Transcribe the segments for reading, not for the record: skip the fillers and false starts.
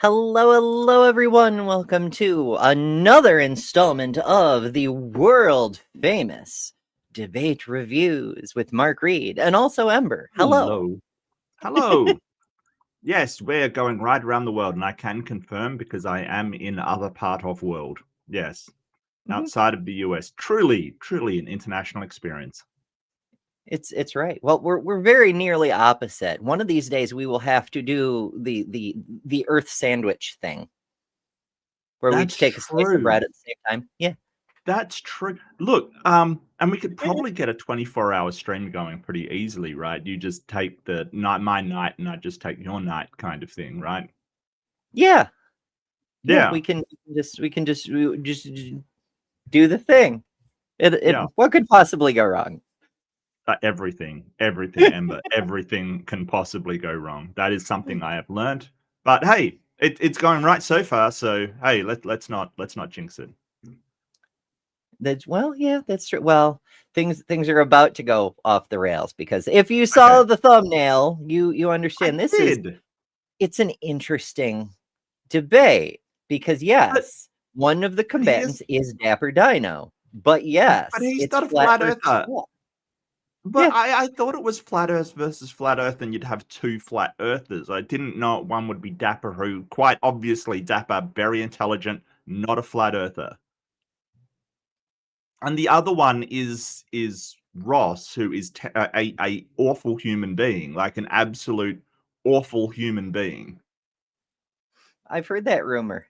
Hello, everyone. Welcome to another installment of the world famous debate reviews with Mark Reed and also Ember. Hello. Hello. Yes, we're going right around the world, and I can confirm because I am in other part of world. Yes, Mhm. outside of the US. Truly an international experience. It's right. Well, we're very nearly opposite. One of these days we will have to do the Earth sandwich thing, where we each That's take a slice of true. bread at the same time. Yeah. That's true. Look, and we could probably get a 24-hour stream going pretty easily, right? You just take the night, my night, and I just take your night, kind of thing, right? Yeah. Yeah. Yeah, We can just do the thing. yeah. What could possibly go wrong? Everything, Ember, everything can possibly go wrong. That is something I have learned. But hey, it's going right so far. So hey, let's not jinx it. Yeah, that's true. Well, things are about to go off the rails because if you Okay, saw the thumbnail, you I understand did, it's an interesting debate because but yes, one of the he is, combatants is Dapper Dino, but but yes, he's it's not a flat flat versus earther. flat. But Yeah, I thought it was flat Earth versus flat Earth, and you'd have two flat Earthers. I didn't know one would be Dapper, who quite obviously Dapper, very intelligent, not a flat Earther. And the other one is Ross, who is a awful human being, like an absolute awful human being. I've heard that rumor.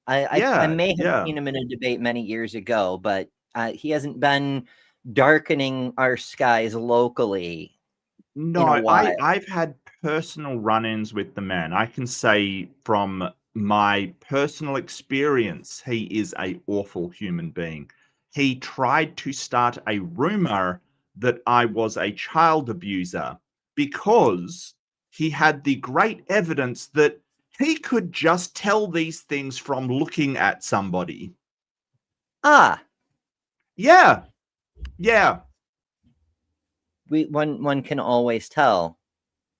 I Yeah, may have yeah. seen him in a debate many years ago, but he hasn't been darkening our skies locally in a No, while. I've had personal run-ins with the man. I can say from my personal experience, he is a awful human being. He tried to start a rumor that I was a child abuser because he had the great evidence that he could just tell these things from looking at somebody. Ah, Yeah, yeah, one can always tell.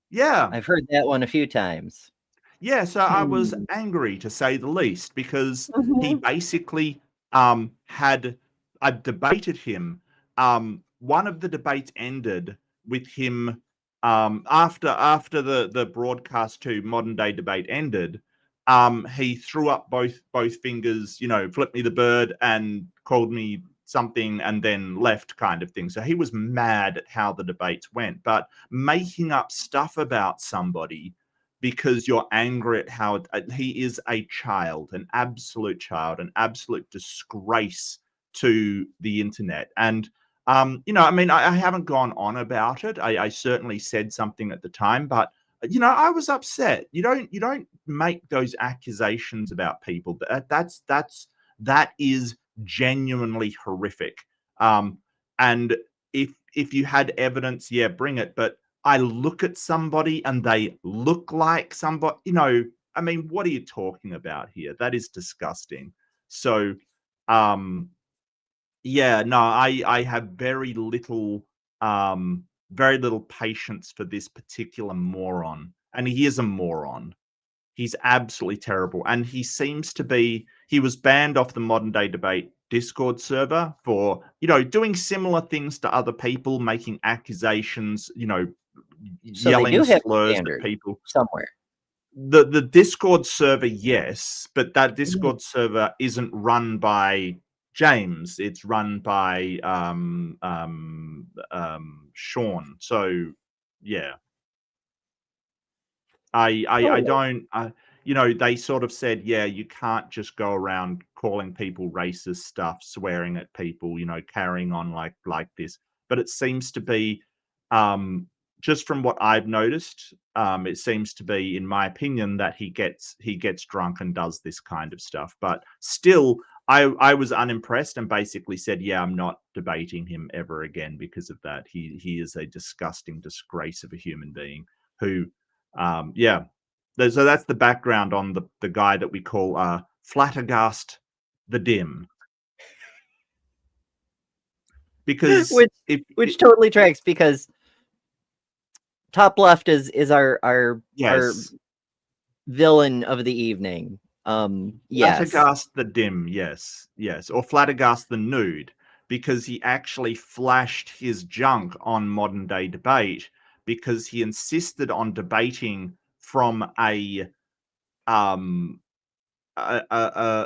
yeah. I've heard that one a few times. Yeah, so I was Hmm. angry to say the least because he Mhm. basically had I debated him. One of the debates ended with him after the broadcast to modern day debate ended. He threw up both fingers, flipped me the bird and called me something and then left kind of thing. So he was mad at how the debates went, but making up stuff about somebody because you're angry at how he is a child, an absolute disgrace to the internet. And I mean, I haven't gone on about it. I certainly said something at the time, but I was upset. You don't make those accusations about people. That is genuinely horrific. And if you had evidence, yeah, bring it. But I look at somebody and they look like somebody, I mean, what are you talking about here? That is disgusting. So, um, yeah, no, I have very little patience for this particular moron. And he is a moron. He's absolutely terrible. And he was banned off the modern day debate Discord server for, doing similar things to other people, making accusations, So they yelling do have a slurs at standard people. somewhere. The Discord server, yes, but that Mhm. Discord server isn't run by James. It's run by Sean. So yeah, I Oh, don't. They sort of said, yeah, you can't just go around calling people racist stuff, swearing at people, carrying on like this. But it seems to be, just from what I've noticed, it seems to be, in my opinion, that he gets drunk and does this kind of stuff. But still, I was unimpressed and basically said, yeah, I'm not debating him ever again because of that. He is a disgusting disgrace of a human being who yeah. So that's the background on the guy that we call Flattergast the Dim. Because which if which totally tracks because top left is our yes, villain of the evening. Yes. Flattergast the Dim, yes, or Flattergast the Nude, because he actually flashed his junk on Modern Day Debate because he insisted on debating from a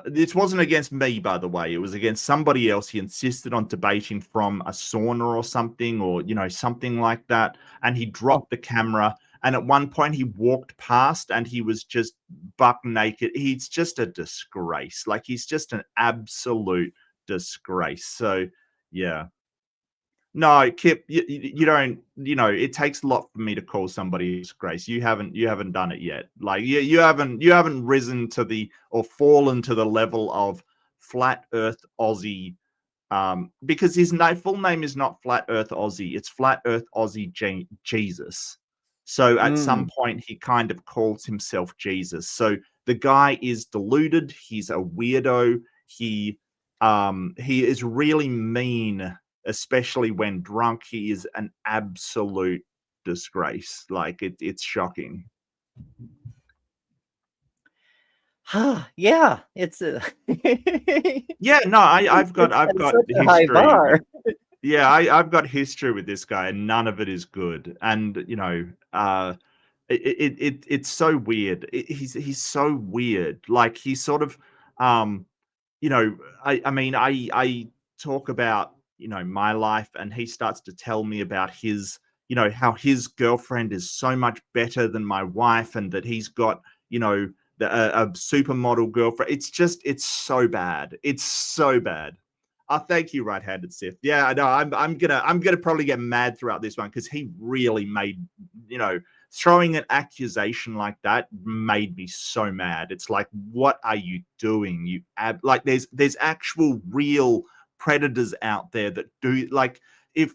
this wasn't against me, by the way. It was against somebody else. He insisted on debating from a sauna or something, or something like that. And he dropped the camera. And at one point, he walked past, and he was just buck naked. He's just a disgrace. Like, he's just an absolute disgrace. So, yeah. No, Kip, you don't. It takes a lot for me to call somebody a disgrace. You haven't done it yet. Like, you haven't risen to the, or fallen to the level of Flat Earth Aussie. Because his full name is not Flat Earth Aussie. It's Flat Earth Aussie Jesus. So at some point, he kind of calls himself Jesus. So the guy is deluded. He's a weirdo. He is really mean, especially when drunk. He is an absolute disgrace. Like, it's shocking. Yeah, it's Yeah, no, I've got high bar. Yeah, I've got history with this guy, and none of it is good. And it's so weird. He's so weird. Like, he's sort of I mean, I talk about my life, and he starts to tell me about his how his girlfriend is so much better than my wife, and that he's got a supermodel girlfriend. It's so bad. It's so bad. Thank you, right-handed Sith. Yeah, I know. I'm gonna probably get mad throughout this one, because he really made throwing an accusation like that made me so mad. It's like, what are you doing? Like, there's actual real predators out there that do, like, if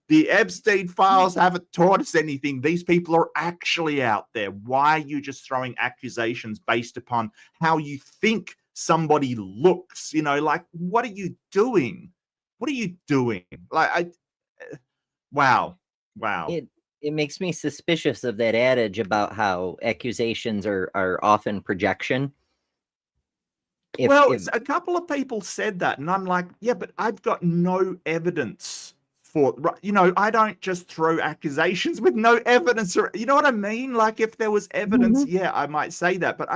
the Epstein files haven't taught us anything, these people are actually out there. Why are you just throwing accusations based upon how you think somebody looks? Like, what are you doing? What are you doing? Like, wow. It makes me suspicious of that adage about how accusations are often projection. A couple of people said that, and I'm like, yeah, but I've got no evidence for, I don't just throw accusations with no evidence, or, you know what I mean? Like, if there was evidence, yeah, I might say that, but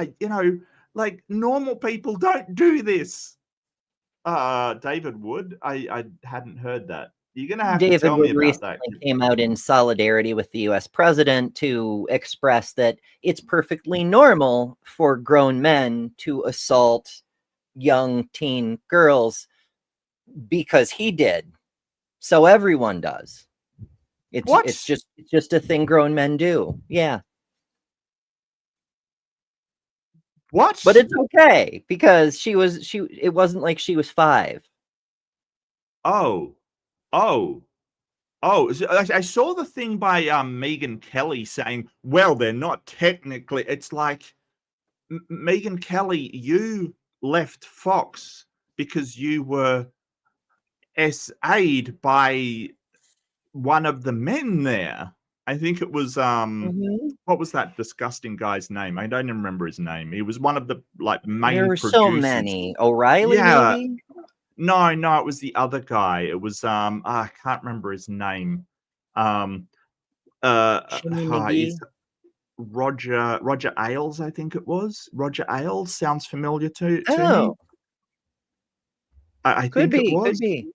like, normal people don't do this. David Wood, I hadn't heard that. You're gonna have to tell me about that. Came out in solidarity with the U.S. president to express that it's perfectly normal for grown men to assault young teen girls because he did. So everyone does. It's just a thing grown men do. Yeah. What? But it's okay, because it wasn't like she was 5. Oh. I saw the thing by Megyn Kelly saying, well, they're not technically. It's like, Megyn Kelly, you left Fox because you were SA'd by one of the men there. I think it was what was that disgusting guy's name? I don't even remember his name. He was one of the main There were producers. so many. O'Reilly, maybe? No, it was the other guy. It was I can't remember his name. Roger Ailes, I think it was. Roger Ailes sounds familiar to me. I think it was. Could be.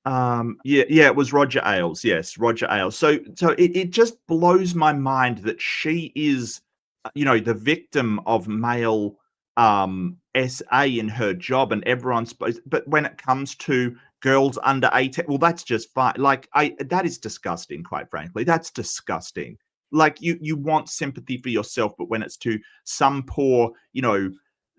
It was Roger Ailes. Yes, Roger Ailes. So it just blows my mind that she is, the victim of male SA in her job, and everyone's supposed. But when it comes to girls under 18, well, that's just fine. Like, that is disgusting. Quite frankly, that's disgusting. Like, you want sympathy for yourself, but when it's to some poor,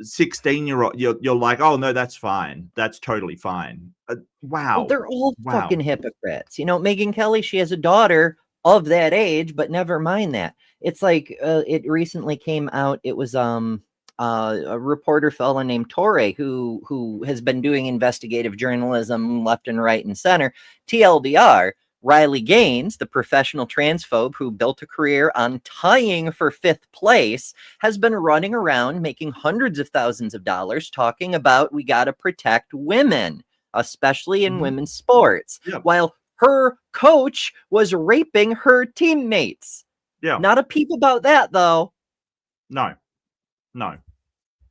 16-year-old, you're like, oh no, that's fine. That's totally fine. Wow. Well, they're all fucking hypocrites. Megyn Kelly, she has a daughter of that age, but never mind that. It's like it recently came out. It was a reporter fella named Torre who has been doing investigative journalism left and right and center, TLDR, Riley Gaines, the professional transphobe who built a career on tying for 5th place, has been running around making hundreds of thousands of dollars talking about we got to protect women, especially in women's sports, while her coach was raping her teammates. Yeah. Not a peep about that, though. No.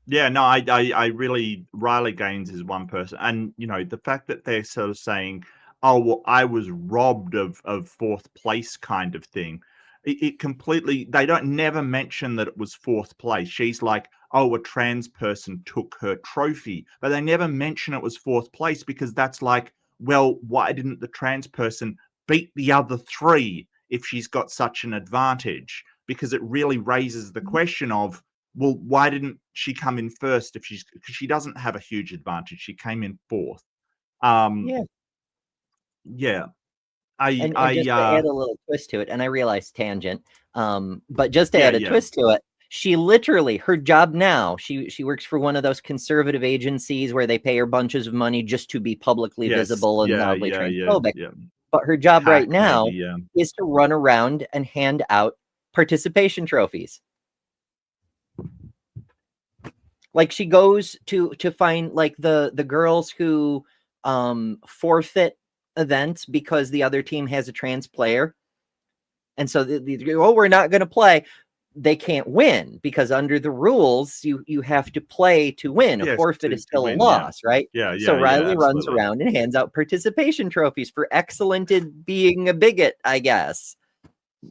Yeah, no, I really, Riley Gaines is one person. And, the fact that they're sort of saying, oh, well, I was robbed of 4th place kind of thing. It completely, they don't never mention that it was 4th place. She's like, oh, a trans person took her trophy. But they never mention it was 4th place because that's like, well, why didn't the trans person beat the other 3 if she's got such an advantage? Because it really raises the question of, well, why didn't she come in first because she doesn't have a huge advantage. She came in 4th. Yeah. And just to add a little twist to it, and I realize tangent, but just to add a twist to it, she literally, her job now, she works for one of those conservative agencies where they pay her bunches of money just to be publicly visible and loudly transphobic. But her job right now is to run around and hand out participation trophies. Like she goes to find like the girls who forfeit events because the other team has a trans player, and so we're not going to play. They can't win because under the rules you have to play to win. A forfeit is still a loss, right? So Riley runs around and hands out participation trophies for excellent at being a bigot, I guess.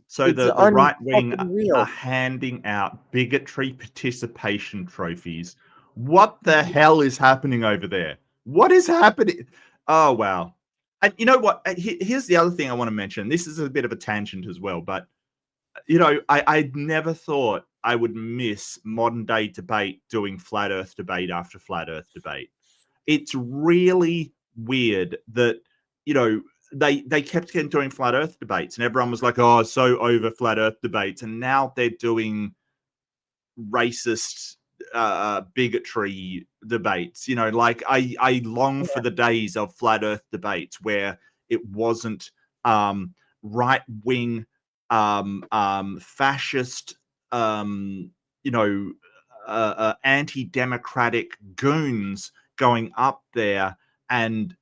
So the right wing are handing out bigotry participation trophies. What the hell is happening over there? What is happening? Oh, wow. And you know what? Here's the other thing I want to mention. This is a bit of a tangent as well, but I never thought I would miss modern day debate doing flat earth debate after flat earth debate. It's really weird that, they kept doing flat earth debates and everyone was like, oh, so over flat earth debates. And now they're doing racist bigotry debates. Like I long for the days of flat earth debates where it wasn't right wing fascist anti-democratic goons going up there and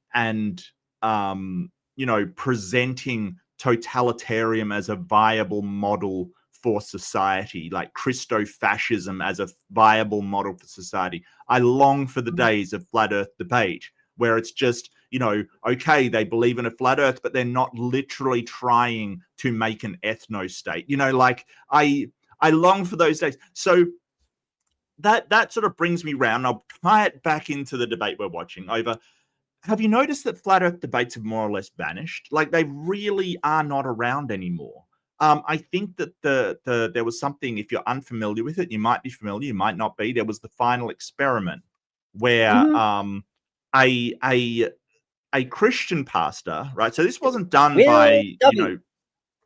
presenting totalitarian as a viable model for society, like Christo-fascism as a viable model for society. I long for the days of flat earth debate where it's just, okay, they believe in a flat earth, but they're not literally trying to make an ethno-state. Like I long for those days. So that sort of brings me round. I'll tie it back into the debate we're watching over. Have you noticed that flat earth debates have more or less vanished? Like they really are not around anymore. I think that there was something, if you're unfamiliar with it, you might be familiar, you might not be. There was the final experiment where a Christian pastor, right? So this wasn't done by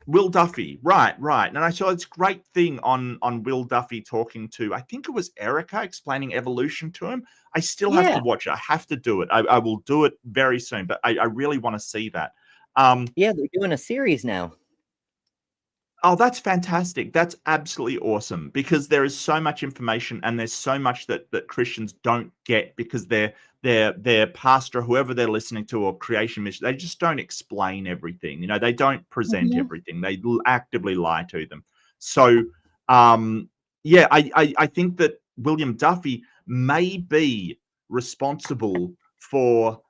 Will Duffy, right. And I saw this great thing on Will Duffy talking to, I think it was Erica, explaining evolution to him. I still have to watch it. I have to do it. I will do it very soon, but I really want to see that. They're doing a series now. Oh, that's fantastic. That's absolutely awesome because there is so much information and there's so much that Christians don't get because their pastor, whoever they're listening to, or creation mission, they just don't explain everything. They don't present everything. They actively lie to them. So, I think that William Duffy may be responsible for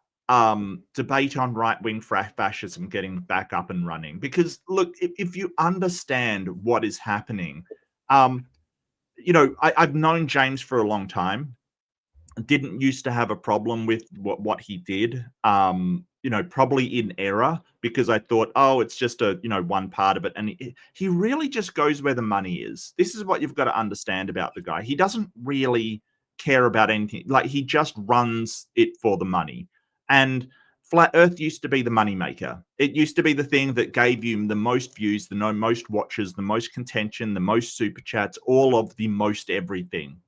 debate on right-wing fascism getting back up and running. Because, look, if you understand what is happening, I've known James for a long time. Didn't used to have a problem with what he did, probably in error, because I thought, oh, it's just one part of it. And he really just goes where the money is. This is what you've got to understand about the guy. He doesn't really care about anything. Like, he just runs it for the money. And Flat Earth used to be the moneymaker. It used to be the thing that gave you the most views, the most watches, the most contention, the most super chats, all of the most everything,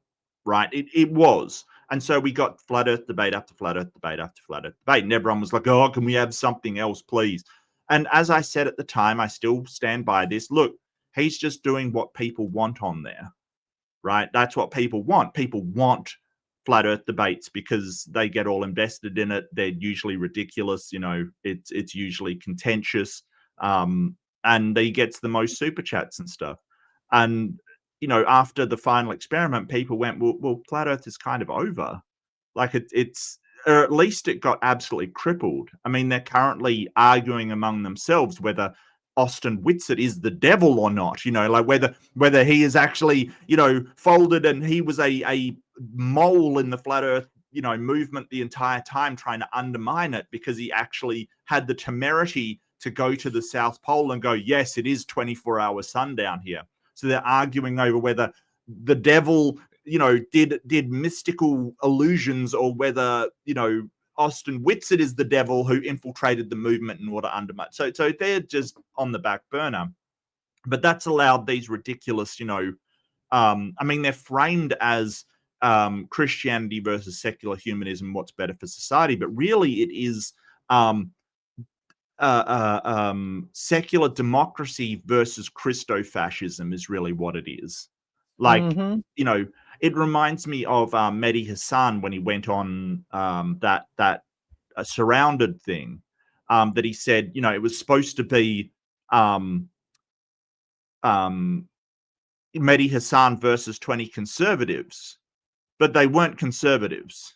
right? It was. And so we got flat earth debate after flat earth debate after flat earth debate. And everyone was like, oh, can we have something else, please? And as I said at the time, I still stand by this. Look, he's just doing what people want on there, right? That's what people want. People want flat earth debates because they get all invested in it. They're usually ridiculous, it's usually contentious. And he gets the most super chats and stuff. And after the final experiment, people went, well, flat earth is kind of over. Like it's or at least it got absolutely crippled. I mean, they're currently arguing among themselves whether Austin Whitsitt is the devil or not, like whether he is actually, folded and he was a mole in the flat earth, movement the entire time, trying to undermine it because he actually had the temerity to go to the South Pole and go, yes, it is 24-hour sundown here. So they're arguing over whether the devil, did mystical illusions, or whether, Austin Whitsitt is the devil who infiltrated the movement in order to undermine. So they're just on the back burner. But that's allowed these ridiculous, they're framed as Christianity versus secular humanism, what's better for society, but really it is secular democracy versus Christo-fascism is really what it is. Like, it reminds me of Mehdi Hassan when he went on that Surrounded thing, that he said, it was supposed to be Mehdi Hassan versus 20 conservatives, but they weren't conservatives,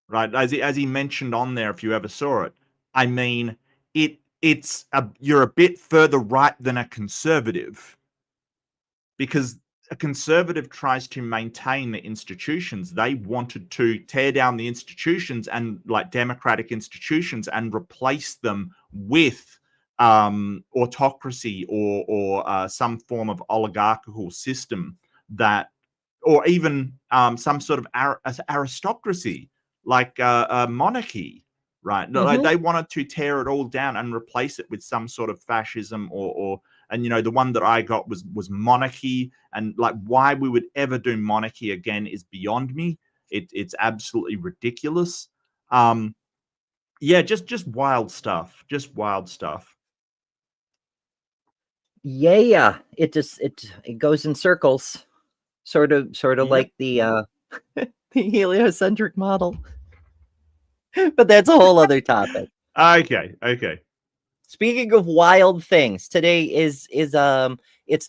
right? As he mentioned on there, if you ever saw it, I mean, you're a bit further right than a conservative, because a conservative tries to maintain the institutions. They wanted to tear down the institutions and like democratic institutions and replace them with autocracy or some form of oligarchical system that, or even some sort of aristocracy, like a monarchy, right? Like they wanted to tear it all down and replace it with some sort of fascism and the one that I got was monarchy, and like why we would ever do monarchy again is beyond me. It's absolutely ridiculous. Just wild stuff. Just wild stuff. Yeah. It goes in circles, sort of like the the heliocentric model. But that's a whole other topic. Okay. Speaking of wild things, today is it's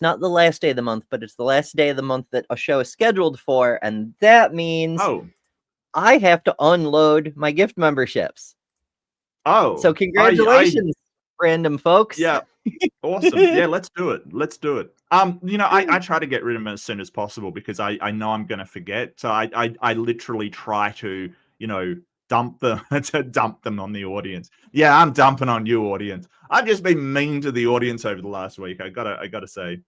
not the last day of the month, but it's the last day of the month that a show is scheduled for, and that means I have to unload my gift memberships. So congratulations, random folks. Yeah. Awesome. Yeah, let's do it. I try to get rid of them as soon as possible because I know I'm going to forget. So I literally try to, dump them on the audience. Yeah, I'm dumping on you, audience. I've just been mean to the audience over the last week. I gotta say.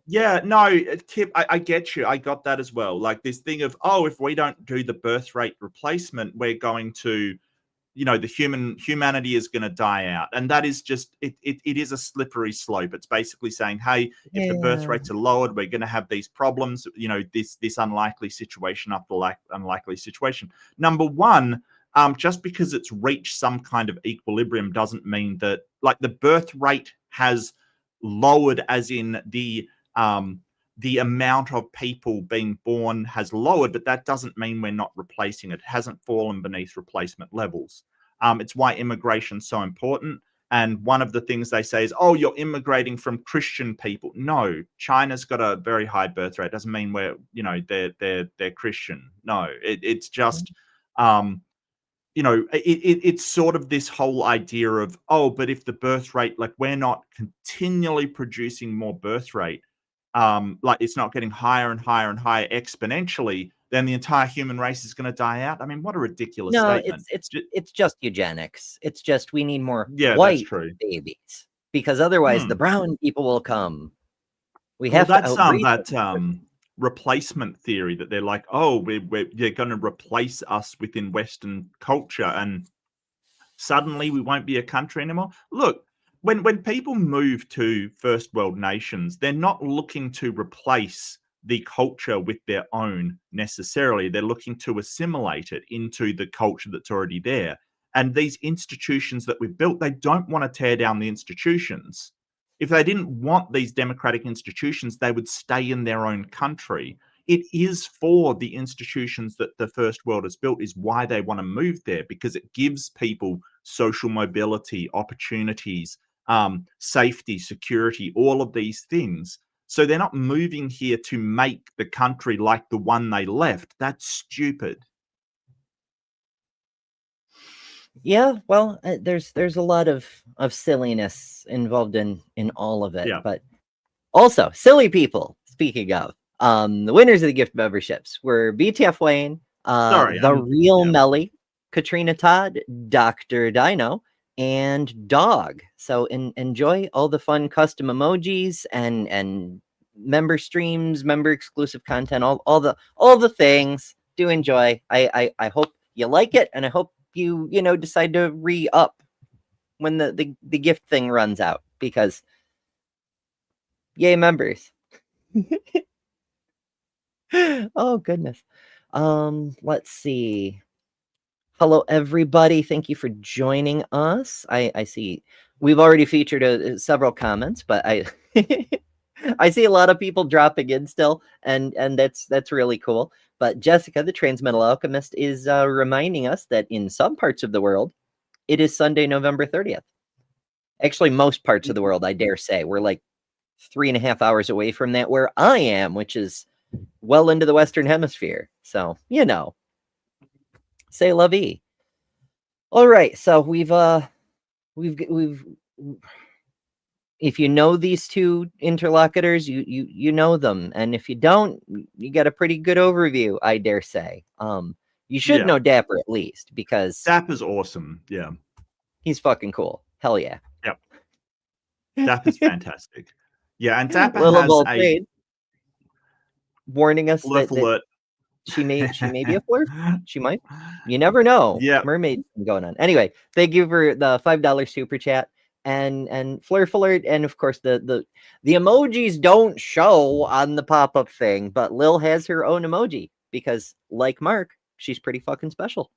Yeah, no, Kip, I get you. I got that as well. Like this thing of, if we don't do the birth rate replacement, we're going to, the humanity is going to die out. And that is just, it is a slippery slope. It's basically saying, hey, if the birth rates are lowered, we're going to have these problems, this unlikely situation after unlikely situation. Number one, just because it's reached some kind of equilibrium doesn't mean that, like, the birth rate has lowered, as in the amount of people being born has lowered, but that doesn't mean we're not replacing it. It hasn't fallen beneath replacement levels. It's why immigration's so important. And one of the things they say is, you're immigrating from Christian people. No, China's got a very high birth rate. Doesn't mean they're Christian. No, it's just, it's sort of this whole idea of, but if the birth rate, like we're not continually producing more birth rate, like it's not getting higher and higher and higher exponentially, then the entire human race is going to die out. I mean, what a ridiculous statement. It's just eugenics. It's just we need more white babies, because otherwise the brown people will come. That's that replacement theory that they're like, they're going to replace us within Western culture and suddenly we won't be a country anymore. Look, when people move to first world nations, they're not looking to replace the culture with their own necessarily. They're looking to assimilate it into the culture that's already there. And these institutions that we've built, they don't want to tear down the institutions. If they didn't want these democratic institutions, they would stay in their own country. It is for the institutions that the first world has built is why they want to move there, because it gives people social mobility, opportunities, safety, security, all of these things. So they're not moving here to make the country like the one they left. That's stupid. Yeah, well, there's a lot of silliness involved in all of it, Yeah. but also silly people. Speaking of, the winners of the gift memberships were BTF Wayne, the Real Melly, Katrina Todd, Dr. Dino, and Dog. So enjoy all the fun custom emojis and member streams, member exclusive content, all the things. Do enjoy. I hope you like it, and I hope you decide to re-up when the gift thing runs out, because yay members. Oh goodness. Let's see. Hello everybody, thank you for joining us. I see we've already featured several comments, but I I see a lot of people dropping in still, and that's really cool. But Jessica, the Transmetal Alchemist, is reminding us that in some parts of the world, it is Sunday, November 30th. Actually, most parts of the world, I dare say. We're like 3.5 hours away from that, where I am, which is well into the Western Hemisphere. So, say la vie. All right, so we've if you know these two interlocutors, you know them, and if you don't, you got a pretty good overview, I dare say. You should know Dapper at least, because Dapper's awesome. Yeah, he's fucking cool. Hell yeah. Yep. Dapper's fantastic. Yeah, and Dapper Little has a trade warning us that alert. she may be a flirt. She might. You never know. Yeah. Mermaid going on. Anyway, thank you for the $5 super chat. And Flurf alert, and of course the emojis don't show on the pop-up thing, but Lil has her own emoji because, like Mark, she's pretty fucking special.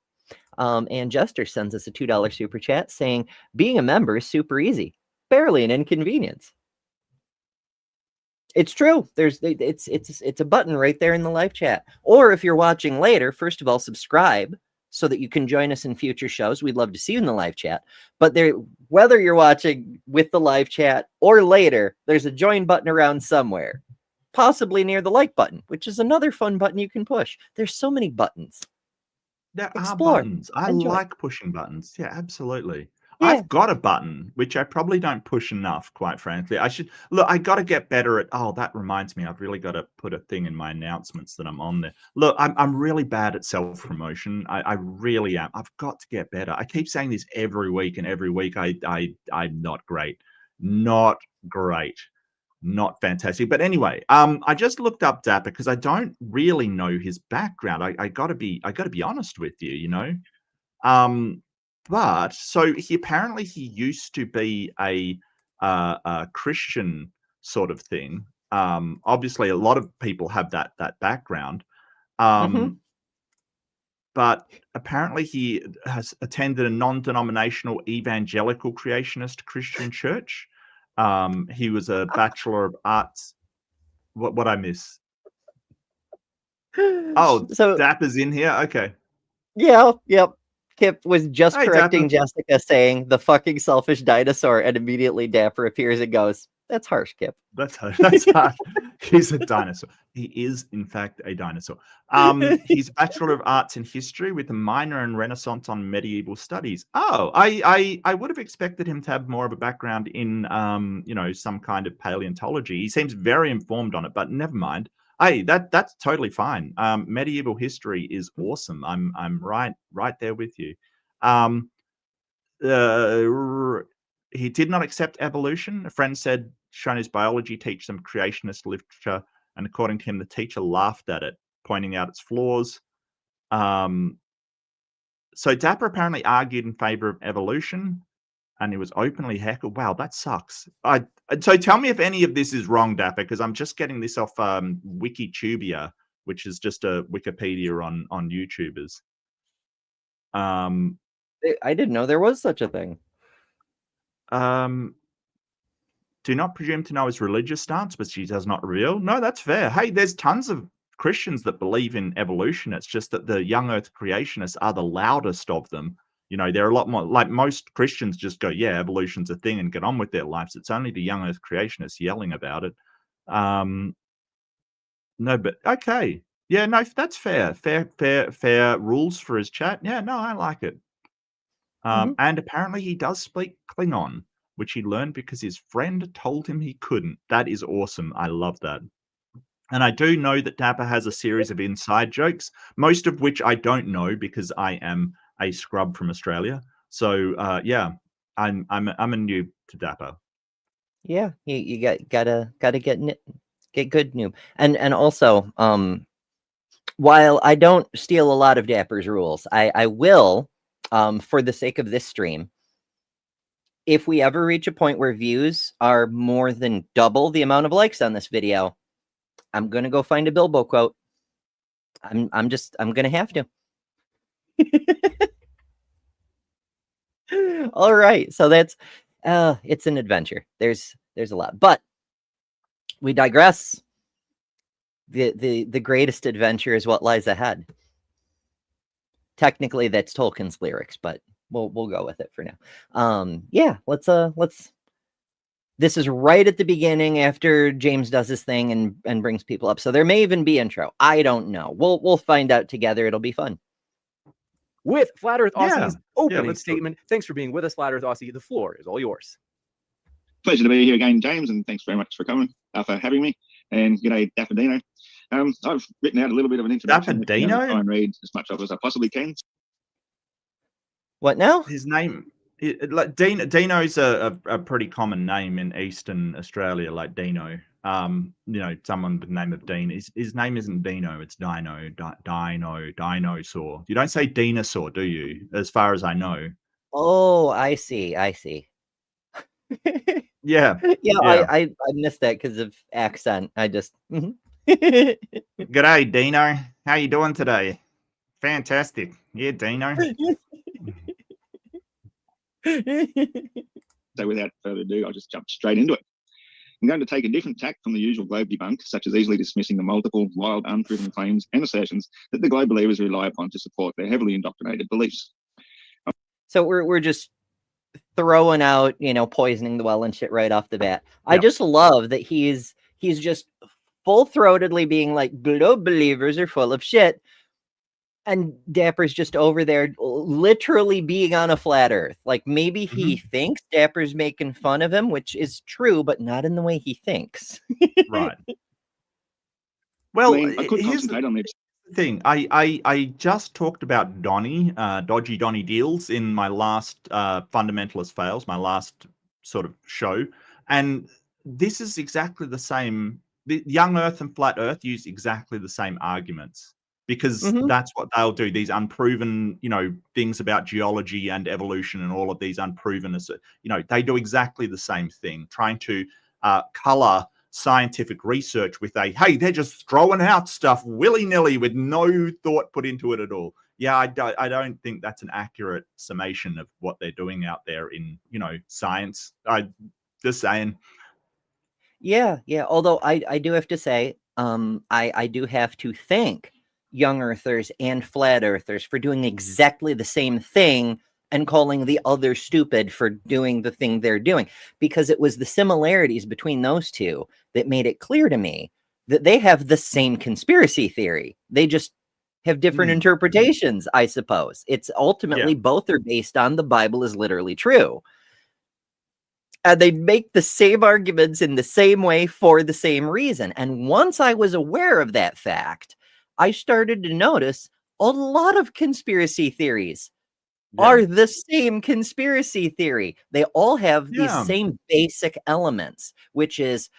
And Jester sends us a $2 super chat saying, being a member is super easy, barely an inconvenience. It's true. It's a button right there in the live chat. Or if you're watching later, first of all, subscribe so that you can join us in future shows. We'd love to see you in the live chat. But whether you're watching with the live chat or later, there's a join button around somewhere, possibly near the like button, which is another fun button you can push. There's so many buttons. There Explore. are buttons. I like pushing buttons. Yeah, absolutely. Yeah. I've got a button, which I probably don't push enough, quite frankly. I should look. I got to get better at. Oh, that reminds me. I've really got to put a thing in my announcements that I'm on there. Look, I'm really bad at self promotion. I really am. I've got to get better. I keep saying this every week, and every week I'm not great. Not great. Not fantastic. But anyway, I just looked up Dapper because I don't really know his background. I gotta be honest with you. But so he used to be a Christian sort of thing. Obviously, a lot of people have that background. But apparently, he has attended a non-denominational evangelical creationist Christian church. He was a Bachelor of Arts. What I miss? Oh, so Dapper's in here. Okay. Yeah. Yep. Kip was just Hey, correcting Dapper. Jessica, saying the fucking selfish dinosaur, and immediately Dapper appears and goes, "That's harsh, Kip." That's harsh. He's a dinosaur. He is, in fact, a dinosaur. He's Bachelor of Arts in History with a minor in Renaissance on Medieval Studies. Oh, I would have expected him to have more of a background in, some kind of paleontology. He seems very informed on it, but never mind. Hey, that's totally fine. Medieval history is awesome. I'm right there with you. He did not accept evolution. A friend said, shown his biology teach some creationist literature, and according to him, the teacher laughed at it, pointing out its flaws. So Dapper apparently argued in favor of evolution, and he was openly heckled. Wow, that sucks. So tell me if any of this is wrong, Dapper, because I'm just getting this off Wikitubia, which is just a Wikipedia on YouTubers. I didn't know there was such a thing. Do not presume to know his religious stance, but she does not reveal. No, that's fair. Hey, there's tons of Christians that believe in evolution. It's just that the young Earth creationists are the loudest of them. You know, they're a lot more like most Christians just go, yeah, evolution's a thing and get on with their lives. It's only the young Earth creationists yelling about it. No, but okay. Yeah, no, that's fair. Fair rules for his chat. Yeah, no, I like it. And apparently he does speak Klingon, which he learned because his friend told him he couldn't. That is awesome. I love that. And I do know that Dapper has a series of inside jokes, most of which I don't know because I am a scrub from Australia. So yeah, I'm a noob to Dapper. Yeah, you gotta get good noob. And also, while I don't steal a lot of Dapper's rules, I will, for the sake of this stream, if we ever reach a point where views are more than double the amount of likes on this video, I'm gonna go find a Bilbo quote. I'm gonna have to. All right, so that's it's an adventure. There's a lot, but we digress. The greatest adventure is what lies ahead. Technically, that's Tolkien's lyrics, but we'll go with it for now. Yeah, let's. This is right at the beginning after James does his thing and brings people up. So there may even be intro. I don't know. We'll find out together. It'll be fun. With Flat Earth Aussie's opening let's do it. statement. Thanks for being with us, Flat Earth Aussie. The floor is all yours. Pleasure to be here again, James, and thanks very much for coming, for having me. And g'day, Dapper Dino. I've written out a little bit of an introduction. Dapper Dino? Try and read as much of it as I possibly can. What now? His name, like Dino's a pretty common name in Eastern Australia, like Dino. You know, someone with the name of Dean. His name isn't Dino, it's Dino, dinosaur. You don't say dinosaur, do you? As far as I know. Oh, I see. Yeah. I missed that because of accent. I just. G'day, Dino. How you doing today? Fantastic. Yeah, Dino. So without further ado, I'll just jump straight into it. I'm going to take a different tack from the usual globe debunk, such as easily dismissing the multiple, wild, unproven claims and assertions that the globe believers rely upon to support their heavily indoctrinated beliefs. So we're just throwing out, poisoning the well and shit right off the bat. I just love that he's just full-throatedly being like, globe believers are full of shit. And Dapper's just over there literally being on a flat earth. Like maybe he thinks Dapper's making fun of him, which is true, but not in the way he thinks. Right. Well, I could concentrate on this thing. I just talked about dodgy Donny deals in my last Fundamentalist Fails, my last sort of show. And this is exactly the same. The Young Earth and Flat Earth use exactly the same arguments. Because that's what they'll do. These unproven, things about geology and evolution and all of these unproven, they do exactly the same thing, trying to color scientific research with hey, they're just throwing out stuff willy-nilly with no thought put into it at all. Yeah, I don't think that's an accurate summation of what they're doing out there in, science. I just saying. Yeah. Although I do have to say, I do have to thank young earthers and flat earthers for doing exactly the same thing and calling the other stupid for doing the thing they're doing, because it was the similarities between those two that made it clear to me that they have the same conspiracy theory. They just have different interpretations, I suppose. It's ultimately both are based on the Bible is literally true. And they make the same arguments in the same way for the same reason. And once I was aware of that fact, I started to notice a lot of conspiracy theories are the same conspiracy theory. They all have these same basic elements, which is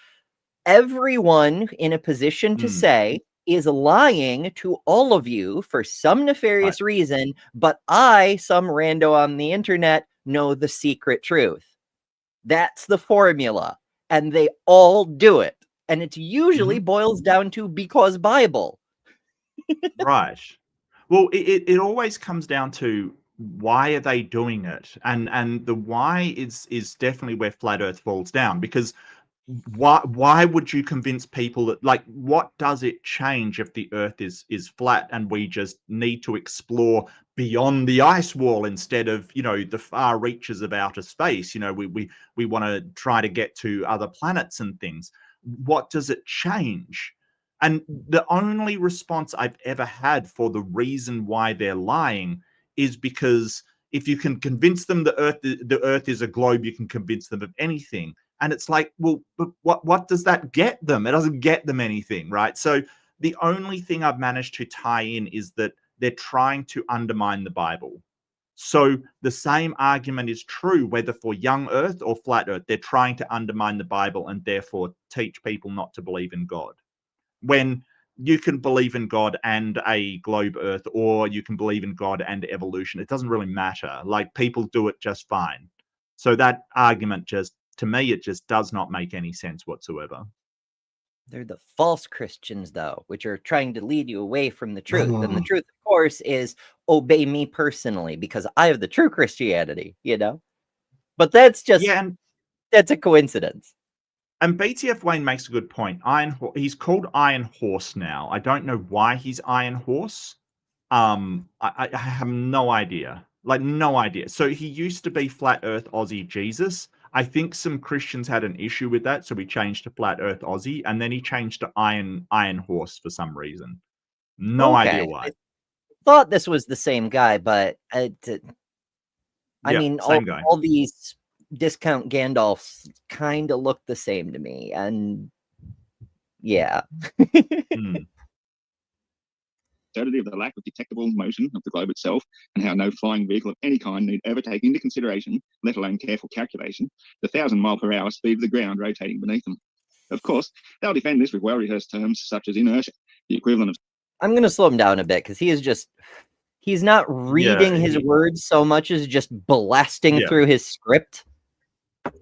everyone in a position to say is lying to all of you for some nefarious reason, but I, some rando on the internet, know the secret truth. That's the formula. And they all do it. And it usually boils down to because Bible. Right. Well, it always comes down to why are they doing it? And the why is definitely where flat Earth falls down, because why would you convince people that, like, what does it change if the Earth is flat and we just need to explore beyond the ice wall instead of, you know, the far reaches of outer space? You know, we want to try to get to other planets and things. What does it change? And the only response I've ever had for the reason why they're lying is because if you can convince them the Earth is a globe, you can convince them of anything. And it's like, well, but what does that get them? It doesn't get them anything, right? So the only thing I've managed to tie in is that they're trying to undermine the Bible. So the same argument is true whether for young Earth or flat Earth. They're trying to undermine the Bible and therefore teach people not to believe in God. When you can believe in God and a globe Earth, or you can believe in God and evolution, it doesn't really matter. Like, people do it just fine. So that argument just, to me, it just does not make any sense whatsoever. They're the false Christians, though, which are trying to lead you away from the truth. And the truth, of course, is obey me personally, because I have the true Christianity, you know? But that's just, that's a coincidence. And BTF Wayne makes a good point. He's called Iron Horse now. I don't know why he's Iron Horse. I have no idea. Like, no idea. So he used to be Flat Earth Aussie Jesus. I think some Christians had an issue with that, so he changed to Flat Earth Aussie, and then he changed to Iron Horse for some reason. No idea why. I thought this was the same guy, but I mean, all these discount Gandalfs kind of look the same to me, and yeah. Absurdity of the lack of detectable motion of the globe itself, and how no flying vehicle of any kind need ever take into consideration, let alone careful calculation, the 1,000-mile-per-hour speed of the ground rotating beneath them. Of course, they'll defend this with well-rehearsed terms such as inertia, the equivalent of... I'm going to slow him down a bit, because he is just... He's not reading his words so much as just blasting through his script.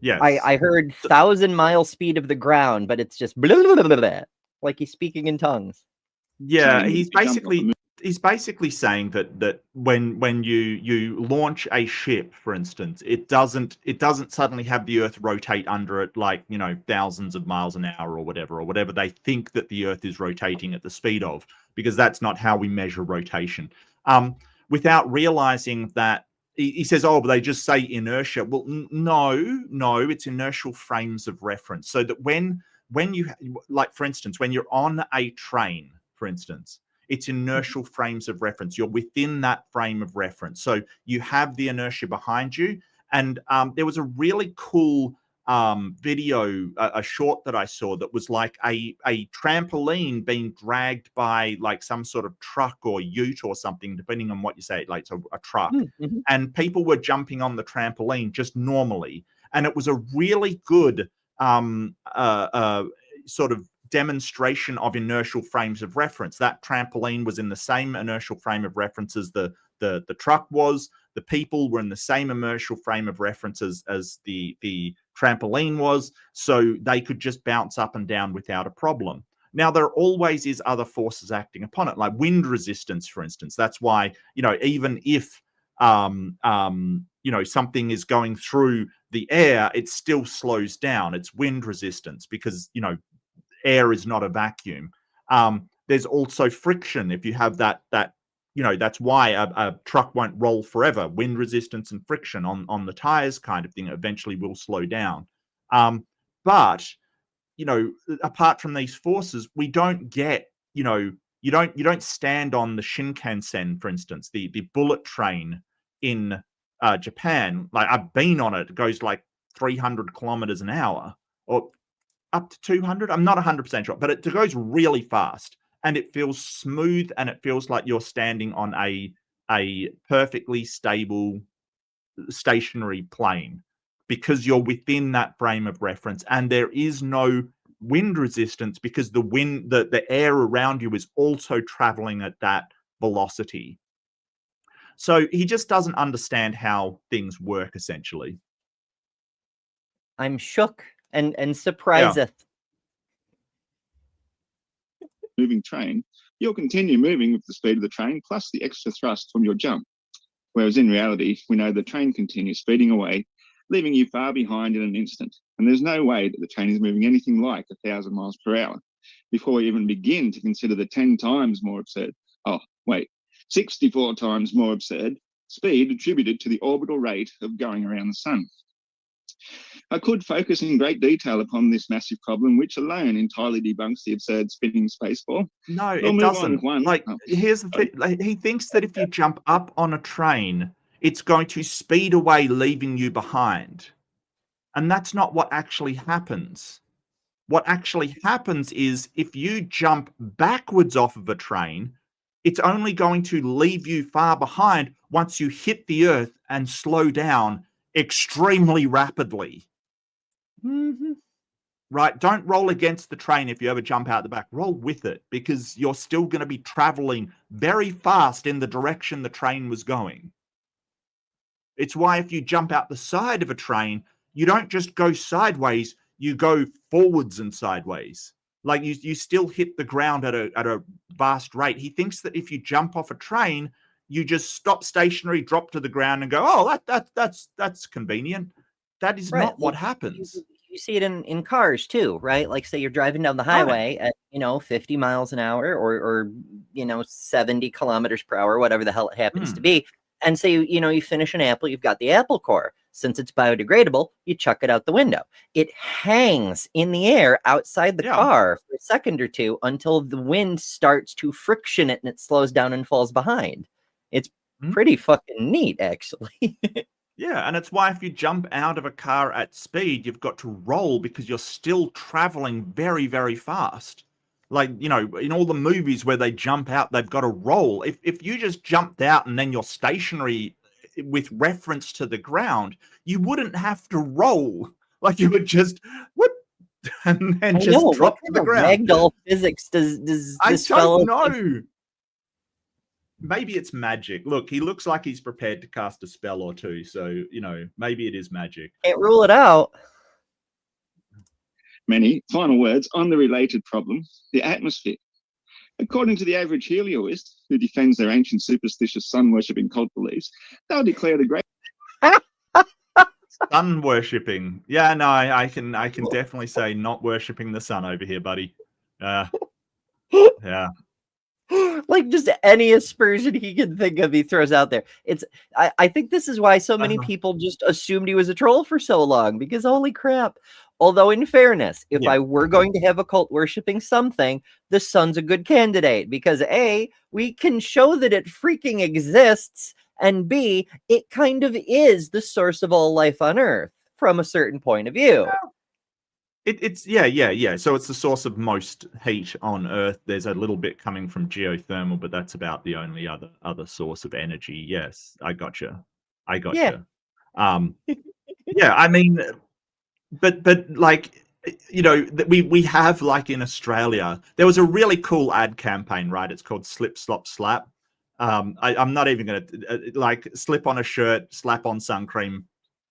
Yes. I heard 1,000-mile speed of the ground, but it's just blah, blah, blah, blah, like he's speaking in tongues. Yeah, he's basically saying that when you launch a ship, for instance, it doesn't suddenly have the Earth rotate under it, like, you know, thousands of miles an hour or whatever they think that the Earth is rotating at the speed of, because that's not how we measure rotation. Without realizing that, he says, oh, but they just say inertia. Well, no, it's inertial frames of reference. So that when you, like, for instance, when you're on a train, for instance, it's inertial frames of reference. You're within that frame of reference. So you have the inertia behind you. And there was a really cool video, a short that I saw, that was like a trampoline being dragged by like some sort of truck or ute or something, depending on what you say, like a truck. And people were jumping on the trampoline just normally. And it was a really good sort of demonstration of inertial frames of reference. That trampoline was in the same inertial frame of reference as the truck was. The people were in the same inertial frame of reference as the trampoline was, so they could just bounce up and down without a problem. Now, there always is other forces acting upon it, like wind resistance, for instance. That's why, you know, even if you know, something is going through the air, it still slows down. It's wind resistance, because, you know, air is not a vacuum. There's also friction. If you have that, you know, that's why a truck won't roll forever. Wind resistance and friction on the tires, kind of thing, eventually will slow down. But, you know, apart from these forces, we don't get, you know, you don't stand on the Shinkansen, for instance, the bullet train in Japan. Like, I've been on it. It goes like 300 kilometers an hour, or up to 200. I'm not 100% sure, but it goes really fast, and it feels smooth, and it feels like you're standing on a perfectly stable, stationary plane, because you're within that frame of reference, and there is no wind resistance, because the air around you is also traveling at that velocity. So he just doesn't understand how things work, essentially. I'm shook and surprised. Moving train, you'll continue moving with the speed of the train plus the extra thrust from your jump. Whereas in reality, we know the train continues speeding away, leaving you far behind in an instant. And there's no way that the train is moving anything like 1,000 miles per hour before we even begin to consider the 10 times more absurd, 64 times more absurd speed attributed to the orbital rate of going around the sun. I could focus in great detail upon this massive problem, which alone entirely debunks the absurd spinning spaceball. No, We'll it move on doesn't. with one. Like, here's the thing. Like, he thinks that if you jump up on a train, it's going to speed away, leaving you behind. And that's not what actually happens. What actually happens is if you jump backwards off of a train, it's only going to leave you far behind once you hit the earth and slow down extremely rapidly. Mhm. Right? Don't roll against the train if you ever jump out the back. Roll with it, because you're still going to be traveling very fast in the direction the train was going. It's why if you jump out the side of a train, you don't just go sideways, you go forwards and sideways. Like you still hit the ground at a vast rate. He thinks that if you jump off a train, you just stop stationary, drop to the ground, and go, oh, that's convenient. That is Right, not what like, happens. You see it in cars too, right? Like, say you're driving down the highway at 50 miles an hour or 70 kilometers per hour, whatever the hell it happens to be, and say you finish an apple, you've got the apple core. Since it's biodegradable, you chuck it out the window. It hangs in the air outside the car for a second or two until the wind starts to friction it and it slows down and falls behind. It's pretty fucking neat, actually. Yeah, and it's why if you jump out of a car at speed, you've got to roll because you're still traveling very, very fast. Like, in all the movies where they jump out, they've got to roll. If you just jumped out and then you're stationary with reference to the ground, you wouldn't have to roll. Like, you would just whoop and then just drop to the ground. Ragdoll physics does this fellow? I don't know. Maybe it's magic. Look, he looks like he's prepared to cast a spell or two, so maybe it is magic. Can't rule it out. Many final words on the related problem, the atmosphere. According to the average helioist who defends their ancient superstitious sun-worshipping cult beliefs, they'll declare the great sun worshipping. Yeah, no, I can definitely say not worshipping the sun over here, buddy. Yeah. Like, just any aspersion he can think of, he throws out there. I think this is why so many people just assumed he was a troll for so long, because holy crap. Although, in fairness, if I were going to have a cult worshipping something, the sun's a good candidate, because A, we can show that it freaking exists, and B, it kind of is the source of all life on Earth from a certain point of view. It's yeah. So it's the source of most heat on Earth. There's a little bit coming from geothermal, but that's about the only other source of energy. Yes, I gotcha. Yeah. Yeah, I mean, but like, we have, like, in Australia, there was a really cool ad campaign, right? It's called Slip Slop Slap. I'm not even gonna like slip on a shirt, slap on sun cream.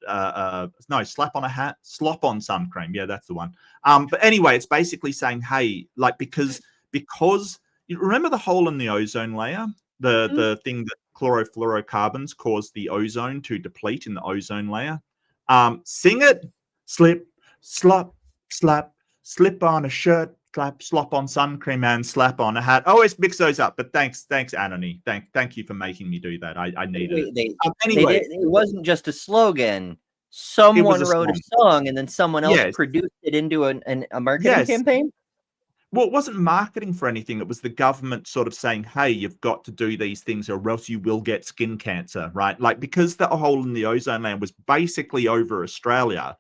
No, slap on a hat, slop on sun cream. Yeah, that's the one. But anyway, it's basically saying, hey, like, because you remember the hole in the ozone layer, the thing that chlorofluorocarbons cause the ozone to deplete in the ozone layer. Sing it, slip, slop, slap, slip on a shirt, clap, slop on sun cream, and slap on a hat. Always mix those up. But thanks, Anony. Thank you for making me do that. I needed it. Anyway, it wasn't just a slogan. Someone wrote a song, and then someone else produced it into a marketing campaign. Well, it wasn't marketing for anything. It was the government sort of saying, hey, you've got to do these things or else you will get skin cancer, right? Like, because the hole in the ozone layer was basically over Australia,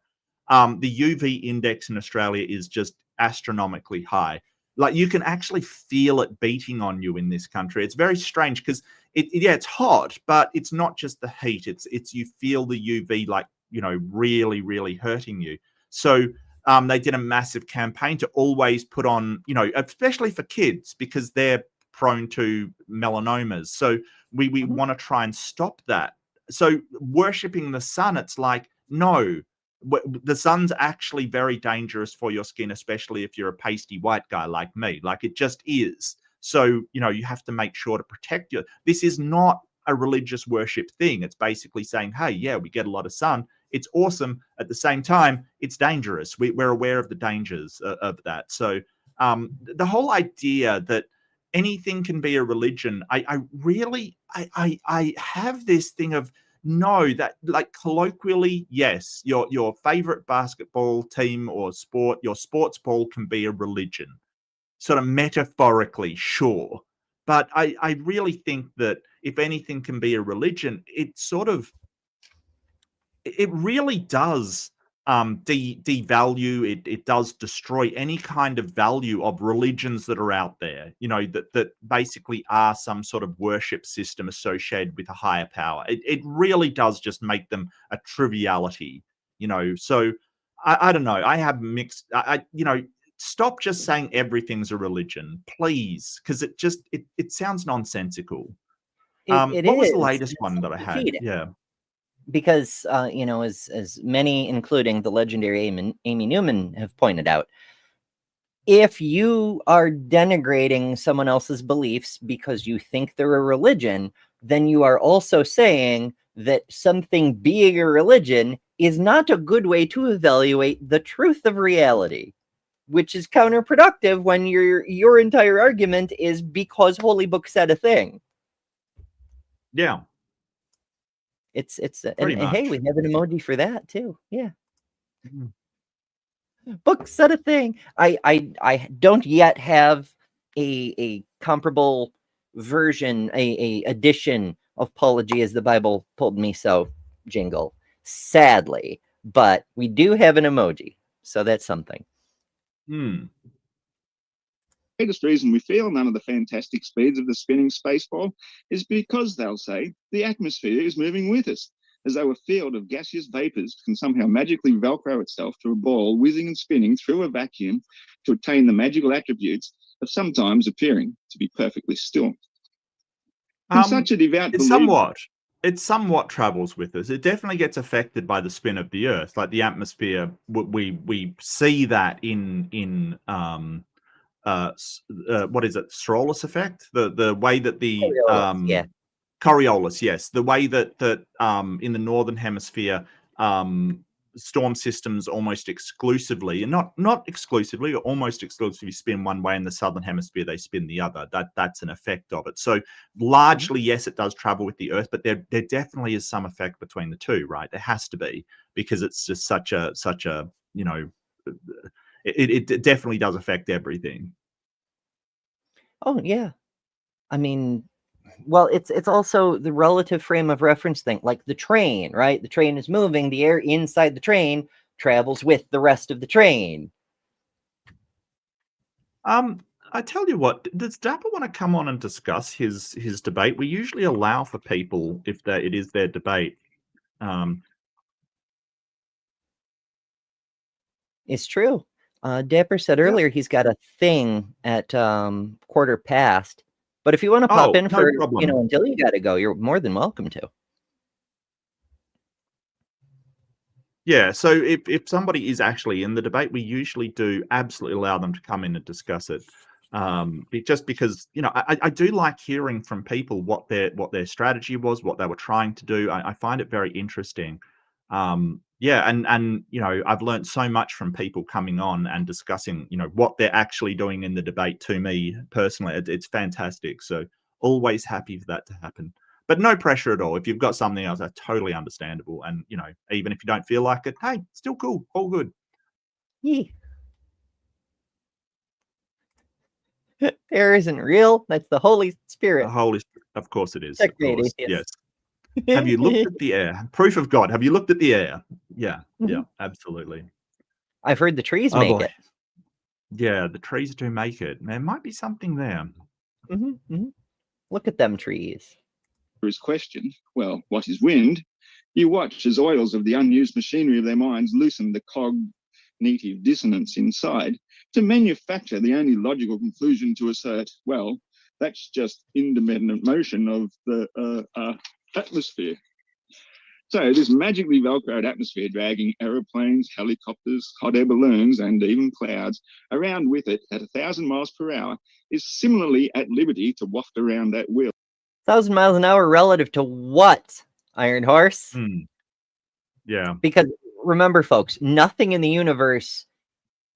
the UV index in Australia is just astronomically high. Like, you can actually feel it beating on you in this country. It's very strange because it's hot, but it's not just the heat. It's you feel the UV, like, really, really hurting you. So they did a massive campaign to always put on, especially for kids, because they're prone to melanomas. So we want to try and stop that. So worshipping the sun, it's like, no, the sun's actually very dangerous for your skin, especially if you're a pasty white guy like me. Like, it just is. So, you have to make sure to protect you. This is not a religious worship thing. It's basically saying, hey, yeah, we get a lot of sun. It's awesome. At the same time, it's dangerous. We're aware of the dangers of that. So the whole idea that anything can be a religion, I really have this thing of, no, that, like, colloquially, yes, your favorite basketball team or sport, your sports ball can be a religion. Sort of metaphorically, sure. But I really think that if anything can be a religion, it really does devalue, it does destroy any kind of value of religions that are out there, that basically are some sort of worship system associated with a higher power. It really does just make them a triviality, so I don't know. I have mixed, stop just saying everything's a religion, please, because it sounds nonsensical. What was the latest one that I had? Defeating. Yeah. Because as many, including the legendary Amy Newman, have pointed out, if you are denigrating someone else's beliefs because you think they're a religion, then you are also saying that something being a religion is not a good way to evaluate the truth of reality, which is counterproductive when your entire argument is because Holy Book said a thing. Yeah. It's and hey, we have an emoji for that too. Yeah. Book said a thing. I don't yet have a comparable version, a edition of Apology as the Bible Told Me So jingle, sadly, but we do have an emoji, so that's something. The greatest reason we feel none of the fantastic speeds of the spinning spaceball is because, they'll say, the atmosphere is moving with us, as though a field of gaseous vapors can somehow magically velcro itself to a ball whizzing and spinning through a vacuum to attain the magical attributes of sometimes appearing to be perfectly still. In such a devout belief, it somewhat travels with us. It definitely gets affected by the spin of the Earth, like the atmosphere. We see that in what is it, Strolus effect, the way that the Coriolis, yes, the way that in the northern hemisphere storm systems almost exclusively, and not exclusively, or almost exclusively, spin one way, in the southern hemisphere they spin the other. That's an effect of it. So largely, yes, it does travel with the Earth, but there definitely is some effect between the two, right? There has to be, because it's just such a it definitely does affect everything. Oh yeah, I mean, well, it's also the relative frame of reference thing, like the train, right? The train is moving, the air inside the train travels with the rest of the train. I tell you what, does Dapper want to come on and discuss his debate? We usually allow for people, if it is their debate. It's true. Dapper said earlier he's got a thing at 1:15. But if you want to pop in for, until you got to go, you're more than welcome to. Yeah, so if somebody is actually in the debate, we usually do absolutely allow them to come in and discuss it. Just because, I do like hearing from people what their strategy was, what they were trying to do. I find it very interesting. Yeah, and I've learned so much from people coming on and discussing, what they're actually doing in the debate. To me personally, it's fantastic. So always happy for that to happen. But no pressure at all. If you've got something else, that's totally understandable. And, even if you don't feel like it, hey, still cool. All good. Yeah. Air isn't real. That's the Holy Spirit. The Holy Spirit. Of course it is. Checkmate, of course. Yes. Have you looked at the air? Proof of God. Have you looked at the air? Yeah. Yeah, absolutely. I've heard the trees make it. Yeah, the trees do make it. There might be something there. Look at them trees. His question, well, what is wind? You watch as oils of the unused machinery of their minds loosen the cognitive dissonance inside to manufacture the only logical conclusion to assert, well, that's just independent motion of the atmosphere. So this magically velcroed atmosphere dragging aeroplanes, helicopters, hot air balloons, and even clouds around with it at 1,000 miles per hour is similarly at liberty to waft around that wheel. 1,000 miles an hour relative to what, Iron Horse? Yeah. Because remember, folks, nothing in the universe